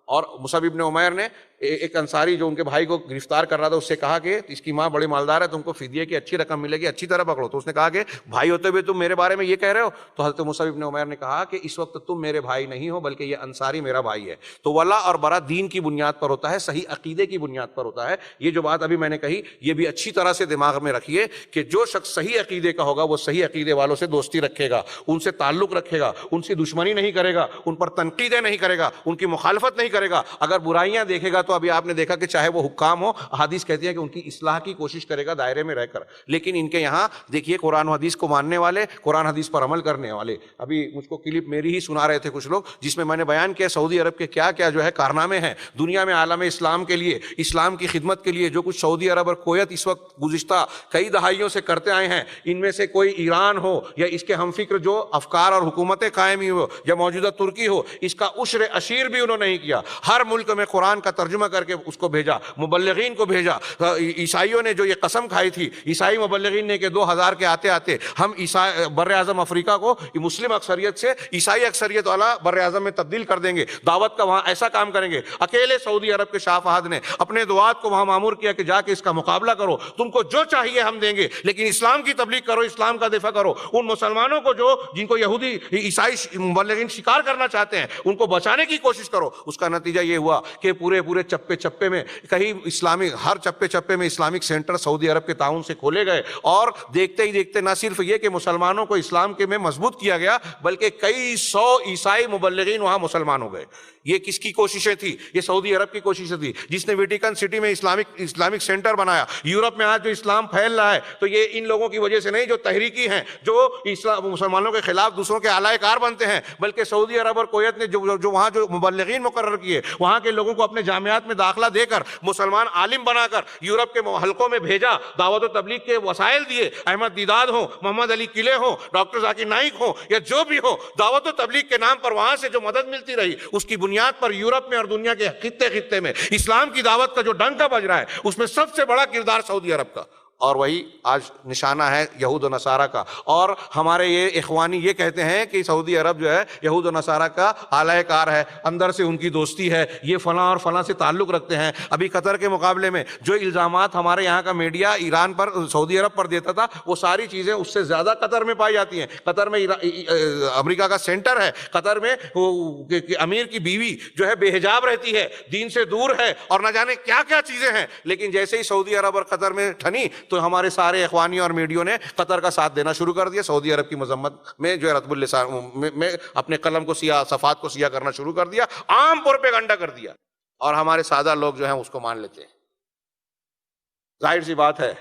اور مصعب ابن عمیر نے ایک انصاری جو ان کے بھائی کو گرفتار کر رہا تھا اس سے کہا کہ اس کی ماں بڑی مالدار ہے، تم کو فدیے کی اچھی رقم ملے گی، اچھی طرح پکڑو۔ تو اس نے کہا کہ بھائی ہوتے ہوئے تم میرے بارے میں یہ کہہ رہے ہو؟ تو حضرت مصعب ابن عمیر نے کہا کہ اس وقت تم میرے بھائی نہیں ہو بلکہ یہ انصاری میرا بھائی ہے۔ تو ولا اور برا دین کی بنیاد پر ہوتا ہے، صحیح عقیدے کی بنیاد پر ہوتا ہے۔ یہ جو بات ابھی میں نے کہی یہ بھی اچھی طرح سے دماغ میں رکھیے کہ جو شخص صحیح عقیدے کا ہوگا وہ صحیح عقیدے والوں سے دوستی رکھے گا، ان سے تعلق رکھے گا، ان سے دشمنی نہیں کرے گا، ان پر تنقیدیں نہیں کرے گا، ان کی مخالفت نہیں کرے گا۔ اگر برائیاں دیکھے گا تو ابھی آپ نے دیکھا کہ چاہے وہ حکام ہو، احادیث کہتی ہیں کہ ان کی اصلاح کی کوشش کرے گا دائرے میں رہ کر۔ لیکن ان کے یہاں دیکھیے قرآن و حدیث کو ماننے والے، قرآن حدیث پر عمل کرنے والے، ابھی مجھ کو کلپ میری ہی سنا رہے تھے کچھ لوگ جس میں میں نے بیان کیا سعودی عرب کے کیا کیا جو ہے کارنامے ہیں دنیا میں عالم اسلام کے لیے، اسلام کی خدمت کے لیے، جو کچھ سعودی عرب اور کویت اس وقت گزشتہ کئی دہائیوں سے کرتے آئے ہیں۔ ان میں سے کوئی ایران ہو یا اس کے ہم فکر جو افکار اور حکومتیں قائم ہوئی ہو یا موجودہ ترکی ہو، اس کا عشر عشیر بھی انہوں نے نہیں کیا۔ ہر ملک میں قرآن کا ترجمہ کر کے اس کو بھیجا، مبلغین کو بھیجا۔ عیسائیوں نے جو یہ قسم کھائی تھی، عیسائی مبلغین نے کہ 2000 کے آتے آتے ہم بر اعظم افریقہ کو مسلم اکثریت سے عیسائی اکثریت والا بر اعظم میں تبدیل کر دیں گے، دعوت کا وہاں ایسا کام کریں گے۔ اکیلے سعودی عرب کے شاہ فہد نے اپنے دعات کو وہاں مامور کیا کہ جا کے اس کا مقابلہ کرو، تم کو جو چاہیے ہم دیں گے، لیکن اسلام کی تبلیغ کرو، اسلام کا دفاع کرو۔ ان مسلمانوں کو جن کو یہودی عیسائی مبلغین شکار کرنا چاہتے ہیں ان کو بچانے کی کوشش کرو۔ اس کا نتیجہ یہ ہوا کہ پورے چپے چپے میں کہیں اسلامک، ہر چپے چپے میں اسلامک سینٹر سعودی عرب کے تعاون سے کھولے گئے، اور دیکھتے ہی دیکھتے نہ صرف یہ کہ مسلمانوں کو اسلام کے میں مضبوط کیا گیا بلکہ کئی سو عیسائی مبلغین وہاں مسلمان ہو گئے۔ یہ کس کی کوششیں تھی؟ یہ سعودی عرب کی کوششیں تھی جس نے ویٹیکن سٹی میں اسلامک سینٹر بنایا۔ یورپ میں آج جو اسلام پھیل رہا ہے تو یہ ان لوگوں کی وجہ سے نہیں جو تحریکی ہیں، جو مسلمانوں کے خلاف دوسروں کے اعلی کار بنتے ہیں، بلکہ سعودی عرب اور کویت نے جو وہاں جو مبلغین مقرر کیے، وہاں کے لوگوں کو اپنے جامعات میں داخلہ دے کر مسلمان عالم بنا کر یورپ کے حلقوں میں بھیجا، دعوت و تبلیغ کے وسائل دیے، احمد دیداد ہوں، محمد علی قلعے ہوں، ڈاکٹر ذاکر نائک ہوں یا جو بھی ہو، دعوت و تبلیغ کے نام پر وہاں سے جو مدد ملتی رہی اس کی بنیاد پر یورپ میں اور دنیا کے خطے میں اسلام کی دعوت کا جو ڈنکا بج رہا ہے اس میں سب سے بڑا کردار سعودی عرب کا۔ اور وہی آج نشانہ ہے یہود و نصارہ کا. اور ہمارے یہ اخوانی یہ کہتے ہیں کہ سعودی عرب جو ہے یہود و نصارہ کا اعلی کار ہے, اندر سے ان کی دوستی ہے, یہ فلاں اور فلاں سے تعلق رکھتے ہیں. ابھی قطر کے مقابلے میں جو الزامات ہمارے یہاں کا میڈیا ایران پر, سعودی عرب پر دیتا تھا, وہ ساری چیزیں اس سے زیادہ قطر میں پائی جاتی ہیں. قطر میں امریکہ کا سینٹر ہے, قطر میں امیر کی بیوی جو ہے بے حجاب رہتی ہے, دین سے دور ہے, اور نہ جانے کیا کیا چیزیں ہیں. لیکن جیسے ہی سعودی عرب اور قطر میں ٹھنی تو ہمارے سارے اخوانی اور میڈیوں نے قطر کا ساتھ دینا شروع کر دیا. سعودی عرب کی مذمت میں جو ہے رطب اللسان میں اپنے قلم کو سیاہ, صفحات کو سیاہ کرنا شروع کر دیا, عام پروپیگنڈا کر دیا, اور ہمارے سادہ لوگ جو ہیں اس کو مان لیتے ہیں. ظاہر سی بات ہے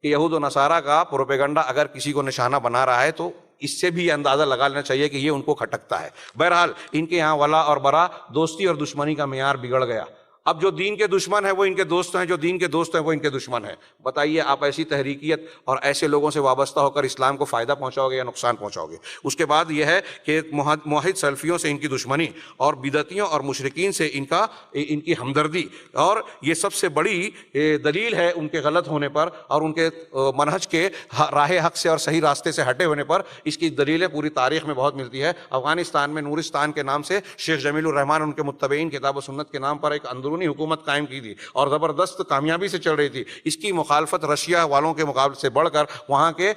کہ یہود و نصارہ کا پروپیگنڈا اگر کسی کو نشانہ بنا رہا ہے تو اس سے بھی یہ اندازہ لگا لینا چاہیے کہ یہ ان کو کھٹکتا ہے. بہرحال ان کے یہاں ولا اور برا, دوستی اور دشمنی کا معیار بگڑ گیا. اب جو دین کے دشمن ہیں وہ ان کے دوست ہیں, جو دین کے دوست ہیں وہ ان کے دشمن ہیں. بتائیے آپ ایسی تحریکیت اور ایسے لوگوں سے وابستہ ہو کر اسلام کو فائدہ پہنچاؤ گے یا نقصان پہنچاؤ گے؟ اس کے بعد یہ ہے کہ موحد سلفیوں سے ان کی دشمنی اور بدعتیوں اور مشرکین سے ان کی ہمدردی, اور یہ سب سے بڑی دلیل ہے ان کے غلط ہونے پر اور ان کے منہج کے راہ حق سے اور صحیح راستے سے ہٹے ہونے پر. اس کی دلیلیں پوری تاریخ میں بہت ملتی ہے. افغانستان میں نورستان کے نام سے شیخ جمیل الرحمان ان کے متبعین کتاب و سنت کے نام پر ایک اندرونی حکومت قائم کی تھی اور زبردست کامیابی سے چل رہی تھی. اس کی مخالفت رشیا والوں کے مقابلے سے بڑھ کر وہاں کے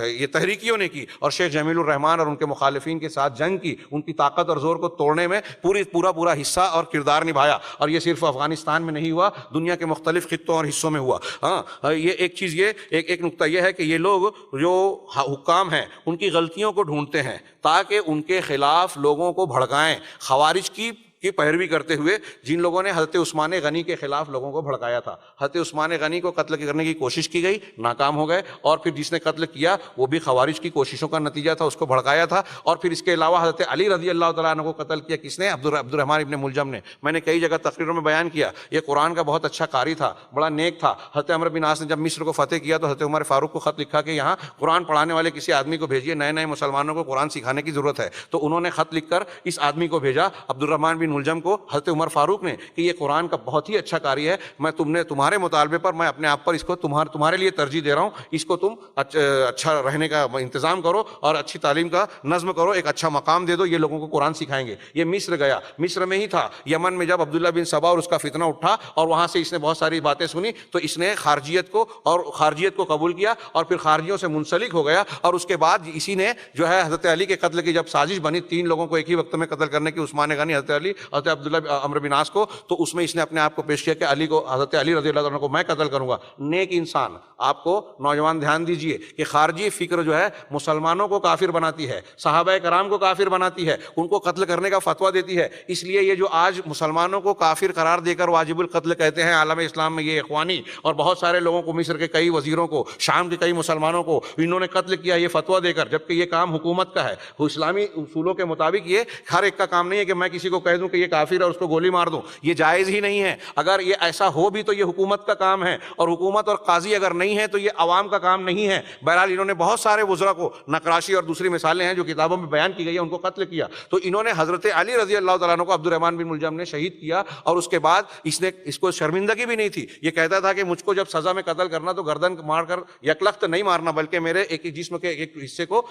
یہ تحریکیوں نے کی, اور شیخ جمیل الرحمان اور ان کے مخالفین کے ساتھ جنگ کی, ان کی طاقت اور زور کو توڑنے میں پورا حصہ اور کردار نبھایا. اور یہ صرف افغانستان میں نہیں ہوا, دنیا کے مختلف خطوں اور حصوں میں ہوا. ہاں, یہ ایک چیز, یہ ایک نقطہ یہ ہے کہ یہ لوگ جو حکام ہیں ان کی غلطیوں کو ڈھونڈتے ہیں تاکہ ان کے خلاف لوگوں کو بھڑکائیں. خوارج کی پیروی کرتے ہوئے جن لوگوں نے حضرت عثمان غنی کے خلاف لوگوں کو بھڑکایا تھا, حضرت عثمان غنی کو قتل کرنے کی کوشش کی گئی, ناکام ہو گئے, اور پھر جس نے قتل کیا وہ بھی خوارج کی کوششوں کا نتیجہ تھا, اس کو بھڑکایا تھا. اور پھر اس کے علاوہ حضرت علی رضی اللہ تعالیٰ عنہ کو قتل کیا کس نے؟ عبد الرحمن ابن ملجم نے. میں نے کئی جگہ تقریروں میں بیان کیا, یہ قرآن کا بہت اچھا قاری تھا, بڑا نیک تھا. حضرت عمرو بن عاص نے جب مصر کو فتح کیا تو حضرت عمر فاروق کو خط لکھا کہ یہاں قرآن پڑھانے والے کسی آدمی کو بھیجیے, نئے مسلمانوں کو قرآن سکھانے کی ضرورت ہے. تو انہوں نے خط لکھ کر اس آدمی کو بھیجا, عبد الرحمن بن ملجم کو, حضرت عمر فاروق نے, کہ یہ قرآن کا بہت ہی اچھا قاری ہے, میں تمہارے مطالبے پر میں اپنے آپ پر اس کو تمہارے لیے ترجیح دے رہا ہوں, اس کو تم اچھا رہنے کا انتظام کرو اور اچھی تعلیم کا نظم کرو, ایک اچھا مقام دے دو, یہ لوگوں کو قرآن سکھائیں گے. یہ مصر گیا, مصر میں ہی تھا, یمن میں جب عبداللہ بن سبا اور اس کا فتنہ اٹھا اور وہاں سے اس نے بہت ساری باتیں سنی تو اس نے خارجیت کو قبول کیا اور پھر خارجیوں سے منسلک ہو گیا. اور اس کے بعد اسی نے جو ہے حضرت علی کے قتل کی جب سازش بنی 3 لوگوں کو ایک ہی وقت میں قتل کرنے کی, عثمان غنی, حضرت علی, حضرت عبداللہ عمرو بن عاص کو, تو اس میں اس نے اپنے آپ کو پیش کیا کہ حضرت علی رضی اللہ عنہ کو میں قتل کروں گا. نیک انسان. آپ کو نوجوان دھیان دیجئے کہ خارجی فکر جو ہے مسلمانوں کو کافر بناتی ہے, صحابہ کرام کو کافر بناتی ہے, ان کو قتل کرنے کا فتویٰ دیتی ہے. اس لیے یہ جو آج مسلمانوں کو کافر قرار دے کر واجب القتل کہتے ہیں عالم اسلام میں, یہ اخوانی اور بہت سارے لوگوں کو, مصر کے کئی وزیروں کو, شام کے کئی مسلمانوں کو انہوں نے قتل کیا یہ فتویٰ دے کر, جبکہ یہ کام حکومت کا ہے. اسلامی اصولوں کے مطابق یہ ہر ایک کا کام نہیں ہے کہ میں کسی کو کہہ دوں کہ یہ کافر ہے اور اس کو گولی مار دوں, یہ جائز ہی نہیں ہے. اگر یہ ایسا ہو بھی تو یہ حکومت کا کام ہے, اور حکومت اور قاضی اگر نہیں ہے تو یہ عوام کا کام نہیں ہے. بہرحال انہوں نے بہت سارے وزراء کو, نقراشی اور دوسری مثالیں ہیں جو کتابوں میں بیان کی گئی ہیں, ان کو قتل کیا. تو انہوں نے حضرت علی رضی اللہ تعالیٰ عنہ کو عبد الرحمن بن ملجم نے شہید کیا, اور اس کے بعد اس کو شرمندگی بھی نہیں تھی. یہ کہتا تھا کہ مجھ کو جب سزا میں قتل کرنا تو گردن مار کر یکلخت نہیں مارنا, بلکہ میرے ایک جسم کے ایک حصے کو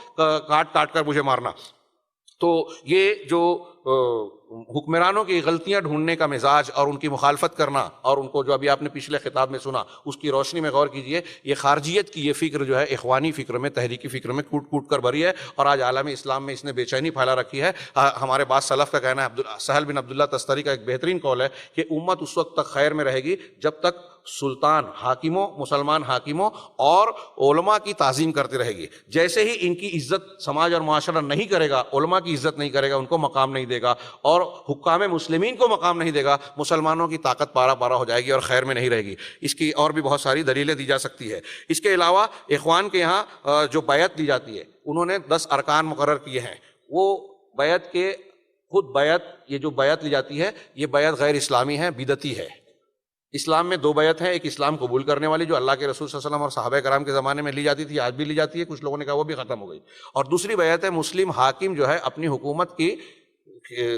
کاٹ کر مجھے مارنا. تو یہ جو حکمرانوں کی غلطیاں ڈھونڈنے کا مزاج اور ان کی مخالفت کرنا, اور ان کو جو ابھی آپ نے پچھلے خطاب میں سنا اس کی روشنی میں غور کیجئے, یہ خارجیت کی یہ فکر جو ہے اخوانی فکر میں, تحریکی فکر میں کوٹ کر بھری ہے, اور آج عالم اسلام میں اس نے بے چینی پھیلا رکھی ہے. ہمارے بعض سلف کا کہنا ہے, سہل بن عبداللہ تستری کا ایک بہترین قول ہے کہ امت اس وقت تک خیر میں رہے گی جب تک سلطان, حاکموں, مسلمان حاکموں اور علماء کی تعظیم کرتی رہے گی. جیسے ہی ان کی عزت سماج اور معاشرہ نہیں کرے گا, علماء کی عزت نہیں کرے گا, ان کو مقام نہیں دے گا, اور حکام مسلمین کو مقام نہیں دے گا, مسلمانوں کی طاقت پارا ہو جائے گی اور خیر میں نہیں رہے گی. اس کی اور بھی بہت ساری دلیلیں دی جا سکتی ہے. اس کے علاوہ اخوان کے یہاں جو بیعت دی جاتی ہے, انہوں نے 10 ارکان مقرر کیے ہیں. وہ بیعت کے خود یہ جو بیعت لی جاتی ہے, یہ بیعت غیر اسلامی ہے, بدعتی ہے. اسلام میں 2 بیعت ہیں, ایک اسلام قبول کرنے والی جو اللہ کے رسول صلی اللہ علیہ وسلم اور صحابہ کرام کے زمانے میں لی جاتی تھی, آج بھی لی جاتی ہے, کچھ لوگوں نے کہا وہ بھی ختم ہو گئی. اور دوسری بیعت ہے مسلم حاکم جو ہے اپنی حکومت کی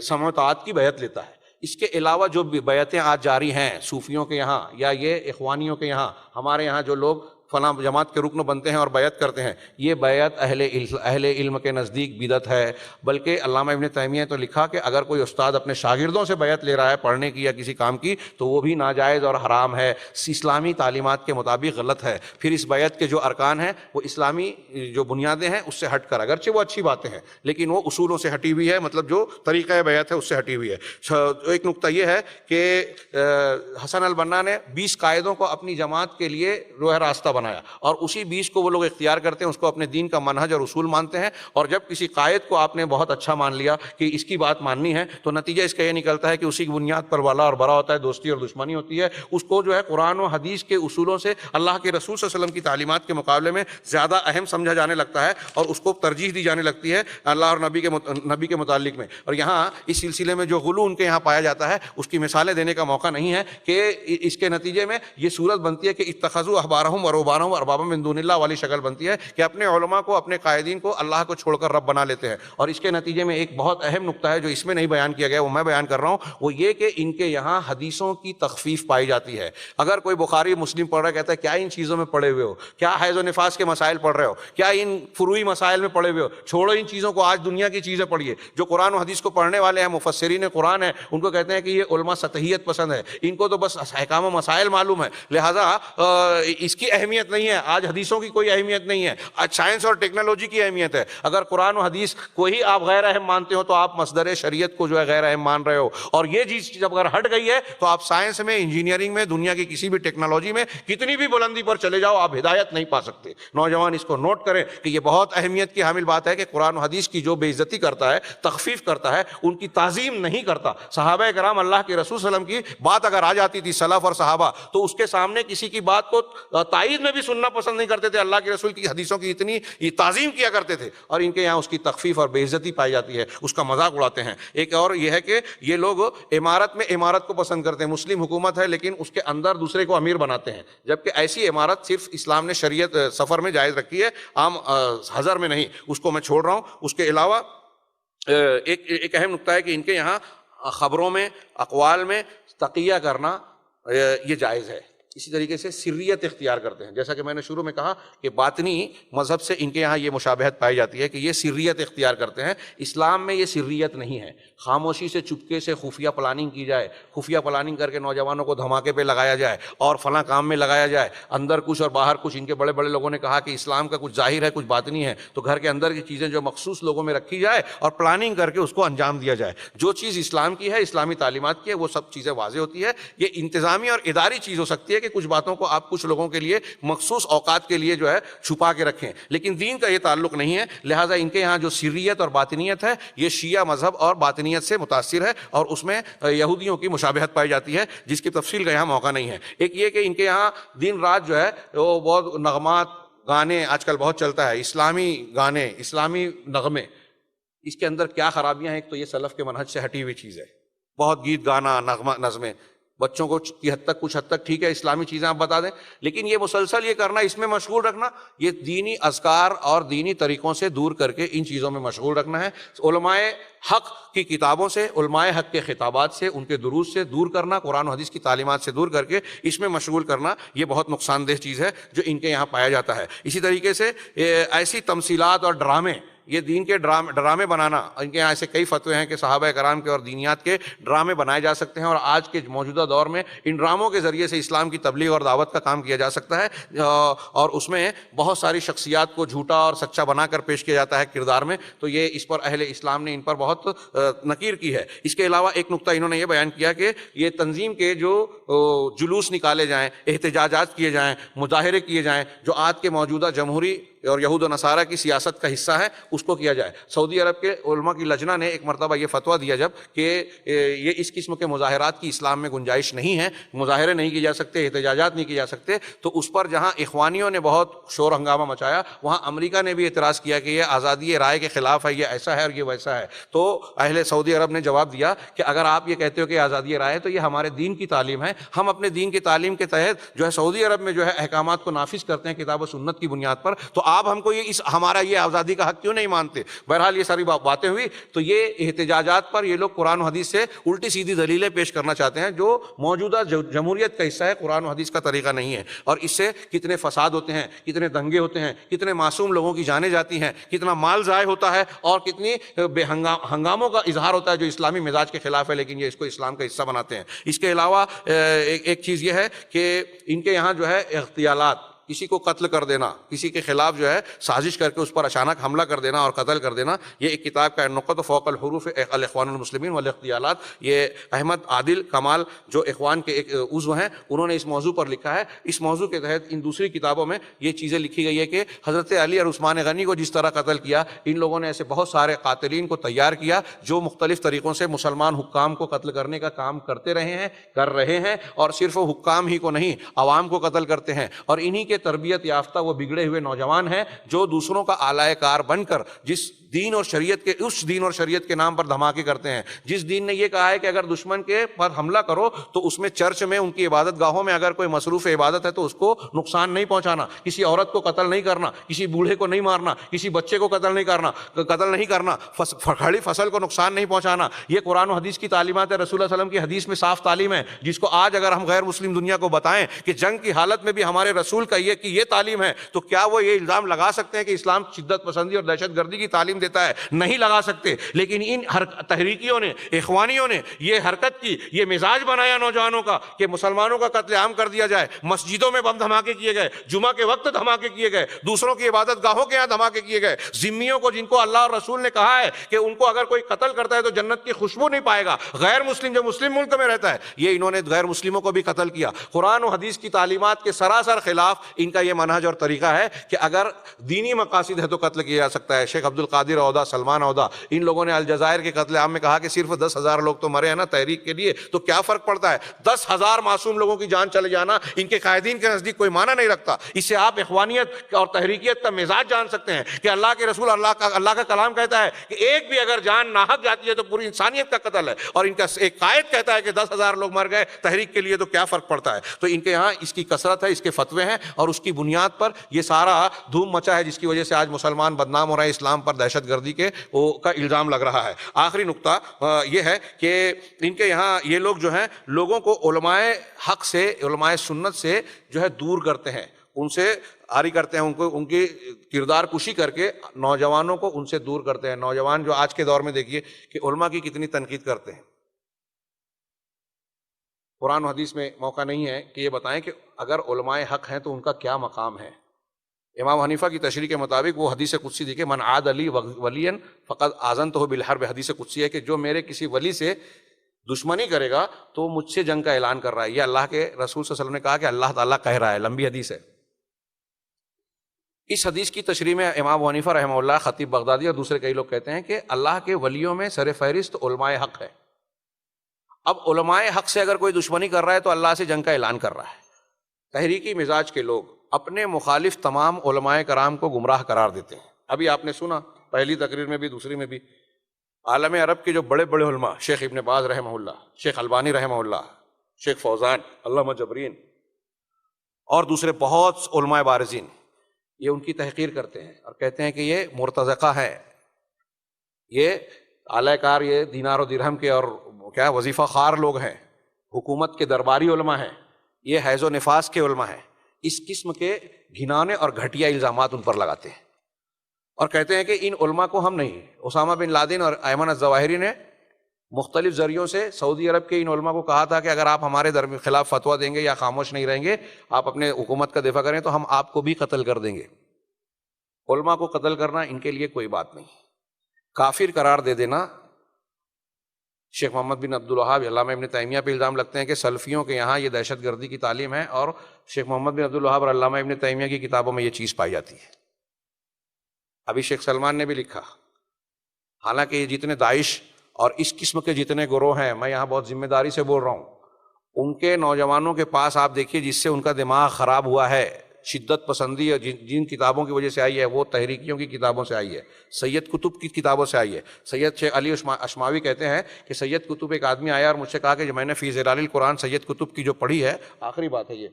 سمع و طاعت کی بیعت لیتا ہے. اس کے علاوہ جو بیعتیں آج جاری ہیں صوفیوں کے یہاں یا یہ اخوانیوں کے یہاں, ہمارے یہاں جو لوگ فلاں جماعت کے رکن بنتے ہیں اور بیعت کرتے ہیں، یہ بیعت اہل علم کے نزدیک بدعت ہے۔ بلکہ علامہ ابن تیمیہ نے تو لکھا کہ اگر کوئی استاد اپنے شاگردوں سے بیعت لے رہا ہے پڑھنے کی یا کسی کام کی تو وہ بھی ناجائز اور حرام ہے، اسلامی تعلیمات کے مطابق غلط ہے۔ پھر اس بیعت کے جو ارکان ہیں وہ اسلامی جو بنیادیں ہیں اس سے ہٹ کر، اگرچہ وہ اچھی باتیں ہیں لیکن وہ اصولوں سے ہٹی ہوئی ہے، مطلب جو طریقہ بیعت ہے اس سے ہٹی ہوئی ہے۔ ایک نقطہ یہ ہے کہ حسن البنا نے 20 قاعدوں کو اپنی جماعت کے لیے راستہ بنایا، اور اسی 20 کو وہ لوگ اختیار کرتے ہیں، اس کو اپنے دین کا منہج اور اصول مانتے ہیں۔ اور جب کسی قائد کو آپ نے بہت اچھا مان لیا کہ اس کی بات ماننی ہے تو نتیجہ اس کا یہ نکلتا ہے کہ اسی کی بنیاد پر والا اور برا ہوتا ہے، دوستی اور دشمنی ہوتی ہے۔ اس کو جو ہے قرآن و حدیث کے اصولوں سے اللہ کے رسول صلی اللہ علیہ وسلم کی تعلیمات کے مقابلے میں زیادہ اہم سمجھا جانے لگتا ہے، اور اس کو ترجیح دی جانے لگتی ہے اللہ اور نبی کے متعلق میں۔ اور یہاں اس سلسلے میں جو غلو ان کے یہاں پایا جاتا ہے اس کی مثالیں دینے کا موقع نہیں ہے کہ اس کے نتیجے میں یہ صورت بنتی ہے کہ اتخذوا احبارہم ورہبانہم اربابا من دون اللہ والی شکل بنتی ہے کہ اپنے علماء کو، اپنے قائدین کو اللہ کو چھوڑ کر رب بنا لیتے ہیں۔ اور اس کے نتیجے میں ایک بہت اہم نقطہ ہے جو اس میں نہیں بیان کیا گیا، وہ میں بیان کر رہا ہوں، وہ یہ کہ ان کے یہاں حدیثوں کی تخفیف پائی جاتی ہے۔ اگر کوئی بخاری مسلم پڑھ رہا ہے، کہتا ہے کیا ان چیزوں میں پڑھے ہوئے ہو، کیا حیض و نفاس کے مسائل پڑھ رہے ہو، کیا ان فروعی مسائل میں پڑھے ہوئے ہو، چھوڑو ان چیزوں کو، آج دنیا کی چیزیں پڑھیے۔ جو قرآن و حدیث کو پڑھنے والے ہیں، مفسرین قرآن ہیں، ان کو کہتے ہیں کہ یہ علماء سطحیت پسند ہے، ان کو تو بس احکام و مسائل معلوم ہے، لہٰذا اس کی اہمیت نہیں ہے، آج حدیثوں کی کوئی اہمیت نہیں ہے، آج سائنس اور ٹیکنالوجی کی اہمیت ہے۔ اگر قرآن و حدیث کو ہی آپ غیر اہم مانتے ہو تو آپ مصدر شریعت کو جو ہے غیر اہم مان رہے ہو، اور یہ چیز جب اگر ہٹ گئی ہے تو آپ سائنس میں، انجینئرنگ میں، دنیا کی کسی بھی ٹیکنالوجی میں کتنی بھی بلندی پر چلے جاؤ، آپ ہدایت نہیں پا سکتے۔ نوجوان اس کو نوٹ کریں کہ یہ بہت اہمیت کی حامل بات ہے کہ قرآن و حدیث کی جو بے عزتی کرتا ہے، تخفیف کرتا ہے، ان کی تعظیم نہیں کرتا۔ صحابہ کرام اللہ کے رسول صلی اللہ علیہ وسلم کی بات اگر آ جاتی تھی، سلف اور صحابہ، تو اس کے سامنے کسی کی بات کو تائید میں بھی سننا پسند نہیں کرتے تھے، اللہ کے رسول کی حدیثوں کی اتنی تعظیم کیا کرتے تھے، اور ان کے یہاں اس کی تخفیف اور بے عزتی پائی جاتی ہے، اس کا مذاق اڑاتے ہیں۔ ایک اور یہ ہے کہ یہ لوگ امارت میں امارت کو پسند کرتے ہیں، مسلم حکومت ہے لیکن اس کے اندر دوسرے کو امیر بناتے ہیں، جبکہ ایسی امارت صرف اسلام نے شریعت سفر میں جائز رکھی ہے، عام حضر میں نہیں۔ اس کو میں چھوڑ رہا ہوں۔ اس کے علاوہ ایک اہم نقطہ ہے کہ ان کے یہاں خبروں میں، اقوال میں تقیہ کرنا یہ جائز ہے۔ اسی طریقے سے سریت اختیار کرتے ہیں، جیسا کہ میں نے شروع میں کہا کہ باطنی مذہب سے ان کے یہاں یہ مشابہت پائی جاتی ہے کہ یہ سریت اختیار کرتے ہیں۔ اسلام میں یہ سریت نہیں ہے، خاموشی سے، چپکے سے خفیہ پلاننگ کی جائے، خفیہ پلاننگ کر کے نوجوانوں کو دھماکے پہ لگایا جائے اور فلاں کام میں لگایا جائے، اندر کچھ اور باہر کچھ۔ ان کے بڑے بڑے لوگوں نے کہا کہ اسلام کا کچھ ظاہر ہے، کچھ باطنی ہے، تو گھر کے اندر کی چیزیں جو مخصوص لوگوں میں رکھی جائے اور پلاننگ کر کے اس کو انجام دیا جائے۔ جو چیز اسلام کی ہے، اسلامی تعلیمات کی ہے، وہ سب چیزیں واضح ہوتی ہے۔ یہ انتظامی اور اداری چیز ہو سکتی ہے کہ کچھ باتوں کو آپ کچھ لوگوں کے لیے مخصوص اوقات کے لیے جو ہے چھپا کے رکھیں، لیکن دین کا یہ تعلق نہیں ہے۔ لہٰذا ان کے یہاں جو سریت اور باطنیت ہے یہ شیعہ مذہب اور باطنیت سے متاثر ہے، اور اس میں یہودیوں کی مشابہت پائی جاتی ہے جس کی تفصیل کا یہاں موقع نہیں ہے۔ ایک یہ کہ ان کے یہاں دن رات جو ہے وہ بہت نغمات، گانے آج کل بہت چلتا ہے، اسلامی گانے، اسلامی نغمے، اس کے اندر کیا خرابیاں ہیں؟ ایک تو یہ سلف کے منہج سے ہٹی ہوئی چیز ہے، بہت گیت گانا، نظمیں، بچوں کو کی حد تک، کچھ حد تک ٹھیک ہے اسلامی چیزیں آپ بتا دیں، لیکن یہ مسلسل یہ کرنا، اس میں مشغول رکھنا، یہ دینی اذکار اور دینی طریقوں سے دور کر کے ان چیزوں میں مشغول رکھنا ہے۔ علماء حق کی کتابوں سے، علماء حق کے خطابات سے، ان کے دروس سے دور کرنا، قرآن و حدیث کی تعلیمات سے دور کر کے اس میں مشغول کرنا، یہ بہت نقصان دہ چیز ہے جو ان کے یہاں پایا جاتا ہے۔ اسی طریقے سے ایسی تمثیلات اور ڈرامے، یہ دین کے ڈرامے بنانا، ان کے یہاں ایسے کئی فتوے ہیں کہ صحابہ کرام کے اور دینیات کے ڈرامے بنائے جا سکتے ہیں، اور آج کے موجودہ دور میں ان ڈراموں کے ذریعے سے اسلام کی تبلیغ اور دعوت کا کام کیا جا سکتا ہے، اور اس میں بہت ساری شخصیات کو جھوٹا اور سچا بنا کر پیش کیا جاتا ہے کردار میں، تو یہ اس پر اہل اسلام نے ان پر بہت نکیر کی ہے۔ اس کے علاوہ ایک نقطہ انہوں نے یہ بیان کیا کہ یہ تنظیم کے جو جلوس نکالے جائیں، احتجاجات کیے جائیں، مظاہرے کیے جائیں، جو آج کے موجودہ جمہوری اور یہود و نصارہ کی سیاست کا حصہ ہے، اس کو کیا جائے۔ سعودی عرب کے علماء کی لجنہ نے ایک مرتبہ یہ فتویٰ دیا جب کہ یہ اس قسم کے مظاہرات کی اسلام میں گنجائش نہیں ہے، مظاہرے نہیں کیے جا سکتے، احتجاجات نہیں کیے جا سکتے، تو اس پر جہاں اخوانیوں نے بہت شور ہنگامہ مچایا، وہاں امریکہ نے بھی اعتراض کیا کہ یہ آزادی رائے کے خلاف ہے، یہ ایسا ہے اور یہ ویسا ہے۔ تو اہل سعودی عرب نے جواب دیا کہ اگر آپ یہ کہتے ہو کہ آزادی رائے ہے تو یہ ہمارے دین کی تعلیم ہے، ہم اپنے دین کی تعلیم کے تحت جو ہے سعودی عرب میں جو ہے احکامات کو نافذ کرتے ہیں کتاب و سنت کی بنیاد پر، تو آپ ہم کو یہ ہمارا یہ آزادی کا حق کیوں نہیں نہیں مانتے. بہرحال یہ ساری باتیں ہوئی. تو یہ احتجاجات پر یہ لوگ قرآن و حدیث سے الٹی سیدھی دلیلیں پیش کرنا چاہتے ہیں جو موجودہ جمہوریت کا حصہ ہے, قرآن و حدیث کا طریقہ نہیں ہے. اور اس سے کتنے فساد ہوتے ہیں, کتنے دنگے ہوتے ہیں, کتنے معصوم لوگوں کی جانیں جاتی ہیں, کتنا مال ضائع ہوتا ہے, اور کتنی بے ہنگاموں کا اظہار ہوتا ہے جو اسلامی مزاج کے خلاف ہے, لیکن یہ اس کو اسلام کا حصہ بناتے ہیں. اس کے علاوہ ایک چیز یہ ہے کہ ان کے یہاں جو ہے اغتیالات, کسی کو قتل کر دینا, کسی کے خلاف جو ہے سازش کر کے اس پر اچانک حملہ کر دینا اور قتل کر دینا, یہ ایک کتاب کا نقط فوق الحروف الاخوان المسلمین والاغتیالات, یہ احمد عادل کمال جو اخوان کے ایک عضو ہیں انہوں نے اس موضوع پر لکھا ہے. اس موضوع کے تحت ان دوسری کتابوں میں یہ چیزیں لکھی گئی ہے کہ حضرت علی اور عثمان غنی کو جس طرح قتل کیا, ان لوگوں نے ایسے بہت سارے قاتلین کو تیار کیا جو مختلف طریقوں سے مسلمان حکام کو قتل کرنے کا کام کرتے رہے ہیں, کر رہے ہیں, اور صرف حکام ہی کو نہیں عوام کو قتل کرتے ہیں. اور انہی کے تربیت یافتہ وہ بگڑے ہوئے نوجوان ہیں جو دوسروں کا آلائے کار بن کر جس دین اور شریعت کے نام پر دھماکے کرتے ہیں. جس دین نے یہ کہا ہے کہ اگر دشمن کے پر حملہ کرو تو اس میں چرچ میں, ان کی عبادت گاہوں میں اگر کوئی مصروف عبادت ہے تو اس کو نقصان نہیں پہنچانا, کسی عورت کو قتل نہیں کرنا, کسی بوڑھے کو نہیں مارنا, کسی بچے کو قتل نہیں کرنا, کھڑی فصل کو نقصان نہیں پہنچانا. یہ قرآن و حدیث کی تعلیمات ہے, رسول اللہ علیہ وسلم کی حدیث میں صاف تعلیم ہے, جس کو آج اگر ہم غیر مسلم دنیا کو بتائیں کہ جنگ کی حالت میں بھی ہمارے رسول کا یہ تعلیم ہے, تو کیا وہ یہ الزام لگا سکتے ہیں کہ اسلام شدت پسندی اور دہشت گردی کی تعلیم دیتا ہے؟ نہیں لگا سکتے. لیکن ان تحریکیوں نے, اخوانیوں نے یہ حرکت کی, یہ مزاج بنایا نوجوانوں کا کہ مسلمانوں کا قتل عام کر دیا جائے, مسجدوں میں بم دھماکے کیے گئے, جمعہ کے وقت دھماکے کیے گئے, دوسروں کی عبادت گاہوں کے یہاں دھماکے کیے گئے, ذمیوں کو جن کو اللہ اور رسول نے کہا ہے کہ ان کو اگر کوئی قتل کرتا ہے تو جنت کی خوشبو نہیں پائے گا, غیر مسلم جو مسلم ملک میں رہتا ہے, یہ انہوں نے غیر مسلموں کو بھی قتل کیا. قرآن و حدیث کی تعلیمات کے سراسر خلاف ان کا یہ منہج اور طریقہ ہے کہ اگر دینی مقاصد ہے تو قتل کیا جا سکتا ہے. شیخ عبد القادر عودہ, سلمان عودہ, ان لوگوں نے الجزائر کے قتل عام میں کہا کہ صرف 10,000 لوگ تو مرے ہیں نا تحریک کے لیے, تو کیا فرق پڑتا ہے, 10,000 معصوم لوگوں کی جان چلے جانا ان کے قائدین کے نزدیک کوئی معنی نہیں رکھتا. اس سے آپ اخوانیت اور تحریکیت کا مزاج جان سکتے ہیں کہ اللہ کے رسول, اللہ کا کلام کہتا ہے کہ ایک بھی اگر جان ناحق جاتی ہے تو پوری انسانیت کا قتل ہے, اور ان کا ایک قائد کہتا ہے کہ 10,000 لوگ مر گئے تحریک کے لیے, تو کیا فرق پڑتا ہے. تو ان کے یہاں اس کی کثرت ہے, اس کے فتوے ہیں, اور اس کی بنیاد پر یہ سارا دھوم مچا ہے جس کی وجہ سے آج مسلمان بدنام ہو رہے ہیں, اسلام پر دہشت گردی کا الزام لگ رہا ہے. آخری نقطہ یہ ہے کہ ان کے یہاں یہ لوگ جو ہیں لوگوں کو علماء حق سے, علماء سنت سے جو ہے دور کرتے ہیں, ان سے آری کرتے ہیں, ان کی کردار کشی کر کے نوجوانوں کو ان سے دور کرتے ہیں. نوجوان جو آج کے دور میں دیکھیے کہ علماء کی کتنی تنقید کرتے ہیں. قرآن و حدیث میں موقع نہیں ہے کہ یہ بتائیں کہ اگر علماء حق ہیں تو ان کا کیا مقام ہے. امام حنیفہ کی تشریح کے مطابق وہ حدیث قدسی دیکھیں, من عاد علی ولیا فقد آذنتہ بالحرب, حدیث قدسی ہے کہ جو میرے کسی ولی سے دشمنی کرے گا تو مجھ سے جنگ کا اعلان کر رہا ہے. یہ اللہ کے رسول صلی اللہ علیہ وسلم نے کہا کہ اللہ تعالیٰ کہہ رہا ہے, لمبی حدیث ہے. اس حدیث کی تشریح میں امام حنیفہ رحمہ اللہ, خطیب بغدادی اور دوسرے کئی لوگ کہتے ہیں کہ اللہ کے ولیوں میں سر فہرست علماء حق ہے. اب علماء حق سے اگر کوئی دشمنی کر رہا ہے تو اللہ سے جنگ کا اعلان کر رہا ہے. تحریکی مزاج کے لوگ اپنے مخالف تمام علماء کرام کو گمراہ قرار دیتے ہیں. ابھی آپ نے سنا پہلی تقریر میں بھی دوسری میں بھی, عالم عرب کے جو بڑے بڑے علماء, شیخ ابن باز رحمہ اللہ, شیخ البانی رحمہ اللہ, شیخ فوزان, علامہ جبرین اور دوسرے بہت علماء بارزین, یہ ان کی تحقیر کرتے ہیں اور کہتے ہیں کہ یہ مرتزقہ ہے, یہ اعلی کار, یہ دینار و درہم کے اور کیا وظیفہ خوار لوگ ہیں, حکومت کے درباری علماء ہیں, یہ حیض و نفاس کے علماء ہیں. اس قسم کے گھنانے اور گھٹیا الزامات ان پر لگاتے ہیں اور کہتے ہیں کہ ان علماء کو ہم نہیں. اسامہ بن لادن اور ایمن الظواہری نے مختلف ذریعوں سے سعودی عرب کے ان علماء کو کہا تھا کہ اگر آپ ہمارے خلاف فتویٰ دیں گے یا خاموش نہیں رہیں گے, آپ اپنے حکومت کا دفاع کریں تو ہم آپ کو بھی قتل کر دیں گے. علماء کو قتل کرنا ان کے لیے کوئی بات نہیں. کافر قرار دے دینا, شیخ محمد بن عبد الوہاب, علامہ ابن تیمیہ پہ الزام لگتے ہیں کہ سلفیوں کے یہاں یہ دہشت گردی کی تعلیم ہے, اور شیخ محمد بن عبد الوہاب اور علامہ ابن تیمیہ کی کتابوں میں یہ چیز پائی جاتی ہے. ابھی شیخ سلمان نے بھی لکھا, حالانکہ یہ جتنے داعش اور اس قسم کے جتنے گروہ ہیں, میں یہاں بہت ذمہ داری سے بول رہا ہوں, ان کے نوجوانوں کے پاس آپ دیکھیے جس سے ان کا دماغ خراب ہوا ہے, شدت پسندی اور جن کتابوں کی وجہ سے آئی ہے وہ تحریکیوں کی کتابوں سے آئی ہے, سید قطب کی کتابوں سے آئی ہے. سید شیخ علی اشماوی کہتے ہیں کہ سید قطب ایک آدمی آیا اور مجھ سے کہا کہ میں نے فی ظلال القرآن سید قطب کی جو پڑھی ہے, آخری بات ہے یہ,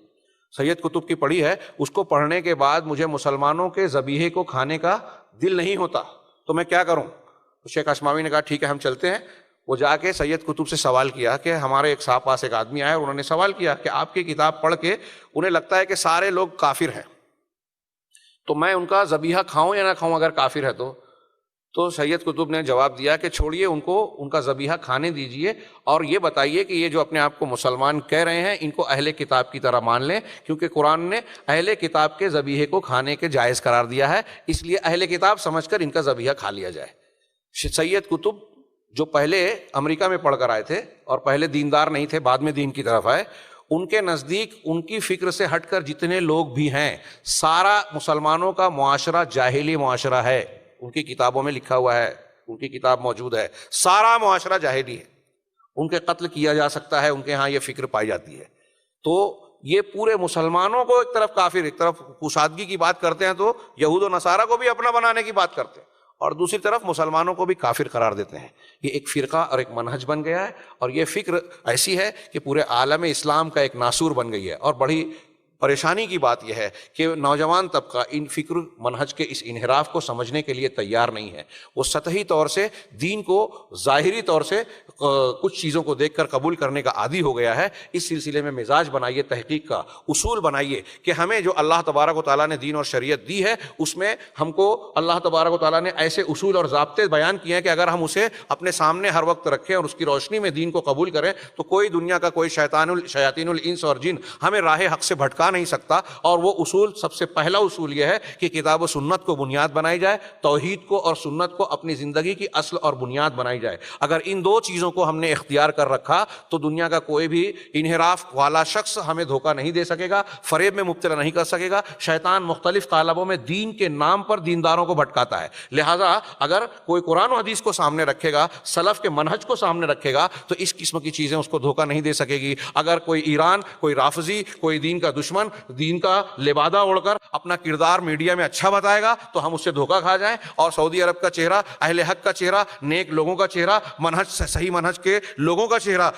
سید قطب کی پڑھی ہے, اس کو پڑھنے کے بعد مجھے مسلمانوں کے ذبیحے کو کھانے کا دل نہیں ہوتا. تو میں کیا کروں؟ تو شیخ اشماوی نے کہا ٹھیک ہے ہم چلتے ہیں. وہ جا کے سید قطب سے سوال کیا کہ ہمارے ایک صاحب پاس ایک آدمی آیا اور انہوں نے سوال کیا کہ آپ کی کتاب پڑھ کے انہیں لگتا ہے کہ سارے لوگ کافر ہیں، تو میں ان کا ذبیحہ کھاؤں یا نہ کھاؤں اگر کافر ہے تو سید قطب نے جواب دیا کہ چھوڑیے ان کو، ان کا ذبیحہ کھانے دیجئے، اور یہ بتائیے کہ یہ جو اپنے آپ کو مسلمان کہہ رہے ہیں ان کو اہل کتاب کی طرح مان لیں، کیونکہ قرآن نے اہل کتاب کے ذبیحے کو کھانے کے جائز قرار دیا ہے، اس لیے اہل کتاب سمجھ کر ان کا ذبیحہ کھا لیا جائے. سید قطب جو پہلے امریکہ میں پڑھ کر آئے تھے اور پہلے دیندار نہیں تھے، بعد میں دین کی طرف آئے، ان کے نزدیک ان کی فکر سے ہٹ کر جتنے لوگ بھی ہیں سارا مسلمانوں کا معاشرہ جاہلی معاشرہ ہے. ان کی کتابوں میں لکھا ہوا ہے، ان کی کتاب موجود ہے، سارا معاشرہ جاہلی ہے، ان کے قتل کیا جا سکتا ہے، ان کے ہاں یہ فکر پائی جاتی ہے. تو یہ پورے مسلمانوں کو ایک طرف کافر، ایک طرف کشادگی کی بات کرتے ہیں تو یہود و نصارہ کو بھی اپنا بنانے کی بات کرتے ہیں، اور دوسری طرف مسلمانوں کو بھی کافر قرار دیتے ہیں. یہ ایک فرقہ اور ایک منہج بن گیا ہے، اور یہ فکر ایسی ہے کہ پورے عالم اسلام کا ایک ناسور بن گئی ہے. اور بڑی پریشانی کی بات یہ ہے کہ نوجوان طبقہ ان فکر منہج کے اس انحراف کو سمجھنے کے لیے تیار نہیں ہے. وہ سطحی طور سے دین کو ظاہری طور سے کچھ چیزوں کو دیکھ کر قبول کرنے کا عادی ہو گیا ہے. اس سلسلے میں مزاج بنائیے تحقیق کا، اصول بنائیے کہ ہمیں جو اللہ تبارک و تعالیٰ نے دین اور شریعت دی ہے اس میں ہم کو اللہ تبارک و تعالیٰ نے ایسے اصول اور ضابطے بیان کیے ہیں کہ اگر ہم اسے اپنے سامنے ہر وقت رکھیں اور اس کی روشنی میں دین کو قبول کریں تو کوئی دنیا کا کوئی شیاطین الانس اور جن ہمیں راہ حق سے بھٹکا نہیں سکتا. اور وہ اصول، سب سے پہلا اصول یہ ہے کہ کتاب و سنت کو بنیاد بنائی جائے، توحید کو اور سنت کو اپنی زندگی کی اصل اور بنیاد بنائی جائے. اگر ان دو چیزوں کو ہم نے اختیار کر رکھا تو دنیا کا کوئی بھی انحراف والا شخص ہمیں دھوکہ نہیں دے سکے گا، فریب میں مبتلا نہیں کر سکے گا. شیطان مختلف قالبوں میں دین کے نام پر دینداروں کو بھٹکاتا ہے. لہٰذا اگر کوئی قرآن و حدیث کو سامنے رکھے گا، سلف کے منہج کو سامنے رکھے گا تو اس قسم کی چیزیں اس کو دھوکہ نہیں دے سکے گی. اگر کوئی ایران، کوئی رافضی، کوئی دین کا دشمن دین کا لبادہ اوڑھ کر اپنا کردار میڈیا میں اچھا بتائے گا تو ہم اس سے دھوکہ کھا جائیں، اور سعودی عرب کا چہرہ، اہل حق کا چہرہ، نیک لوگوں کا چہرہ، منہج صحیح منہج کے لوگوں کا چہرہ،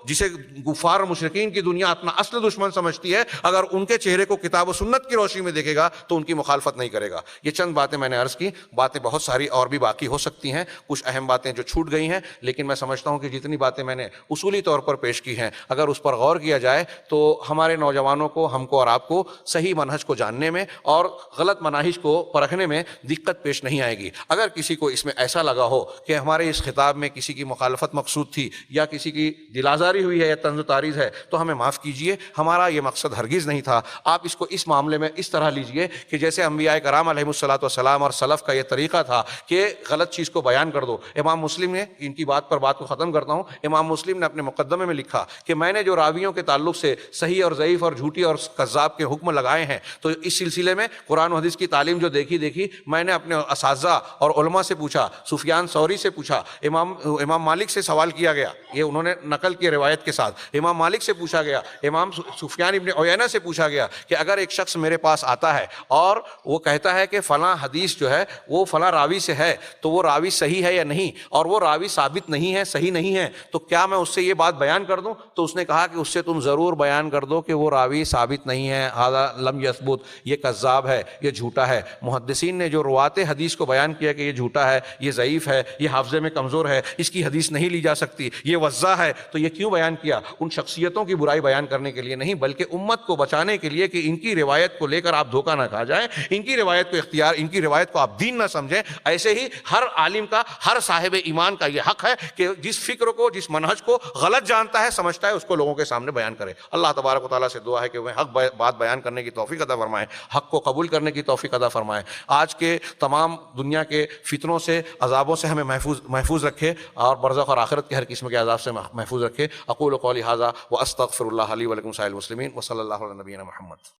جسے کفار اور مشرکین کی دنیا اپنا اصل دشمن سمجھتی ہے، اگر ان کے چہرے کو کتاب و سنت کی روشنی میں دیکھے گا تو ان کی مخالفت نہیں کرے گا. یہ چند باتیں میں نے عرض کی، باتیں بہت ساری اور بھی باقی ہو سکتی ہیں، کچھ اہم باتیں جو چھوٹ گئی ہیں، لیکن میں سمجھتا ہوں کہ جتنی باتیں میں نے اصولی طور پر پیش کی ہیں اگر اس پر غور کیا جائے تو ہمارے نوجوانوں کو، ہم کو اور آپ کو صحیح منہج کو جاننے میں اور غلط مناہج کو پرکھنے میں دقت پیش نہیں آئے گی. اگر کسی کو اس میں ایسا لگا ہو کہ ہمارے اس خطاب میں کسی کی مخالفت مقصود تھی یا کسی کی دل آزاری ہوئی ہے یا طنز و تاریض ہے تو ہمیں معاف کیجیے، ہمارا یہ مقصد ہرگز نہیں تھا. آپ اس کو اس معاملے میں اس طرح لیجئے کہ جیسے انبیاء کرام علیہم الصلوۃ والسلام اور سلف کا یہ طریقہ تھا کہ غلط چیز کو بیان کر دو. امام مسلم نے، ان کی بات پر بات کو ختم کرتا ہوں، امام مسلم نے اپنے مقدمے میں لکھا کہ میں نے جو راویوں کے تعلق سے صحیح اور ضعیف اور جھوٹی اور کذاب کے حکم لگائے ہیں تو اس سلسلے میں قرآن و حدیث کی تعلیم جو دیکھی میں نے اپنے اساتذہ اور علماء سے پوچھا، سفیان ثوری سے پوچھا، امام مالک سے سوال کیا گیا، یہ انہوں نے نقل کی روایت کے ساتھ، امام مالک سے پوچھا گیا، امام سفیان ابن عیینہ سے پوچھا گیا کہ اگر ایک شخص میرے پاس آتا ہے اور وہ کہتا ہے کہ فلاں حدیث جو ہے وہ فلاں راوی سے ہے تو وہ راوی صحیح ہے یا نہیں، اور وہ راوی ثابت نہیں ہے، صحیح نہیں ہے، تو کیا میں اس سے یہ بات بیان کر دوں؟ تو اس نے کہا کہ اس سے تم ضرور بیان کر دو کہ وہ راوی ثابت نہیں ہے، ھذا لم یثبت، یہ کذاب ہے، یہ جھوٹا ہے. محدثین نے جو روات حدیث کو بیان کیا کہ یہ جھوٹا ہے، یہ ضعیف ہے، یہ حافظے میں کمزور ہے، اس کی حدیث نہیں لی جا سکتی، یہ وضاح ہے، تو یہ کیوں بیان کیا؟ ان شخصیتوں کی برائی بیان کرنے کے لیے نہیں، بلکہ امت کو بچانے کے لیے کہ ان کی روایت کو لے کر آپ دھوکہ نہ کھا جائیں، ان کی روایت کو ان کی روایت کو آپ دین نہ سمجھیں. ایسے ہی ہر عالم کا، ہر صاحب ایمان کا یہ حق ہے کہ جس فکر کو، جس منہج کو غلط جانتا ہے، سمجھتا ہے، اس کو لوگوں کے سامنے بیان کرے. اللہ تبارک و تعالیٰ سے دعا ہے کہ وہ حق بات بیان کرنے کی توفیق عطا فرمائے، حق کو قبول کرنے کی توفیق عطا فرمائے. آج کے تمام دنیا کے فتنوں سے، عذابوں سے ہمیں محفوظ رکھے اور برزخ اور آخرت کے ہر قسم کے عذاب سے محفوظ رکھے. اقول قولی ھذا واستغفر اللہ لی ولکم سائر المسلمین وصلی اللہ علی نبینا محمد.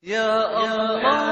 یا اللہ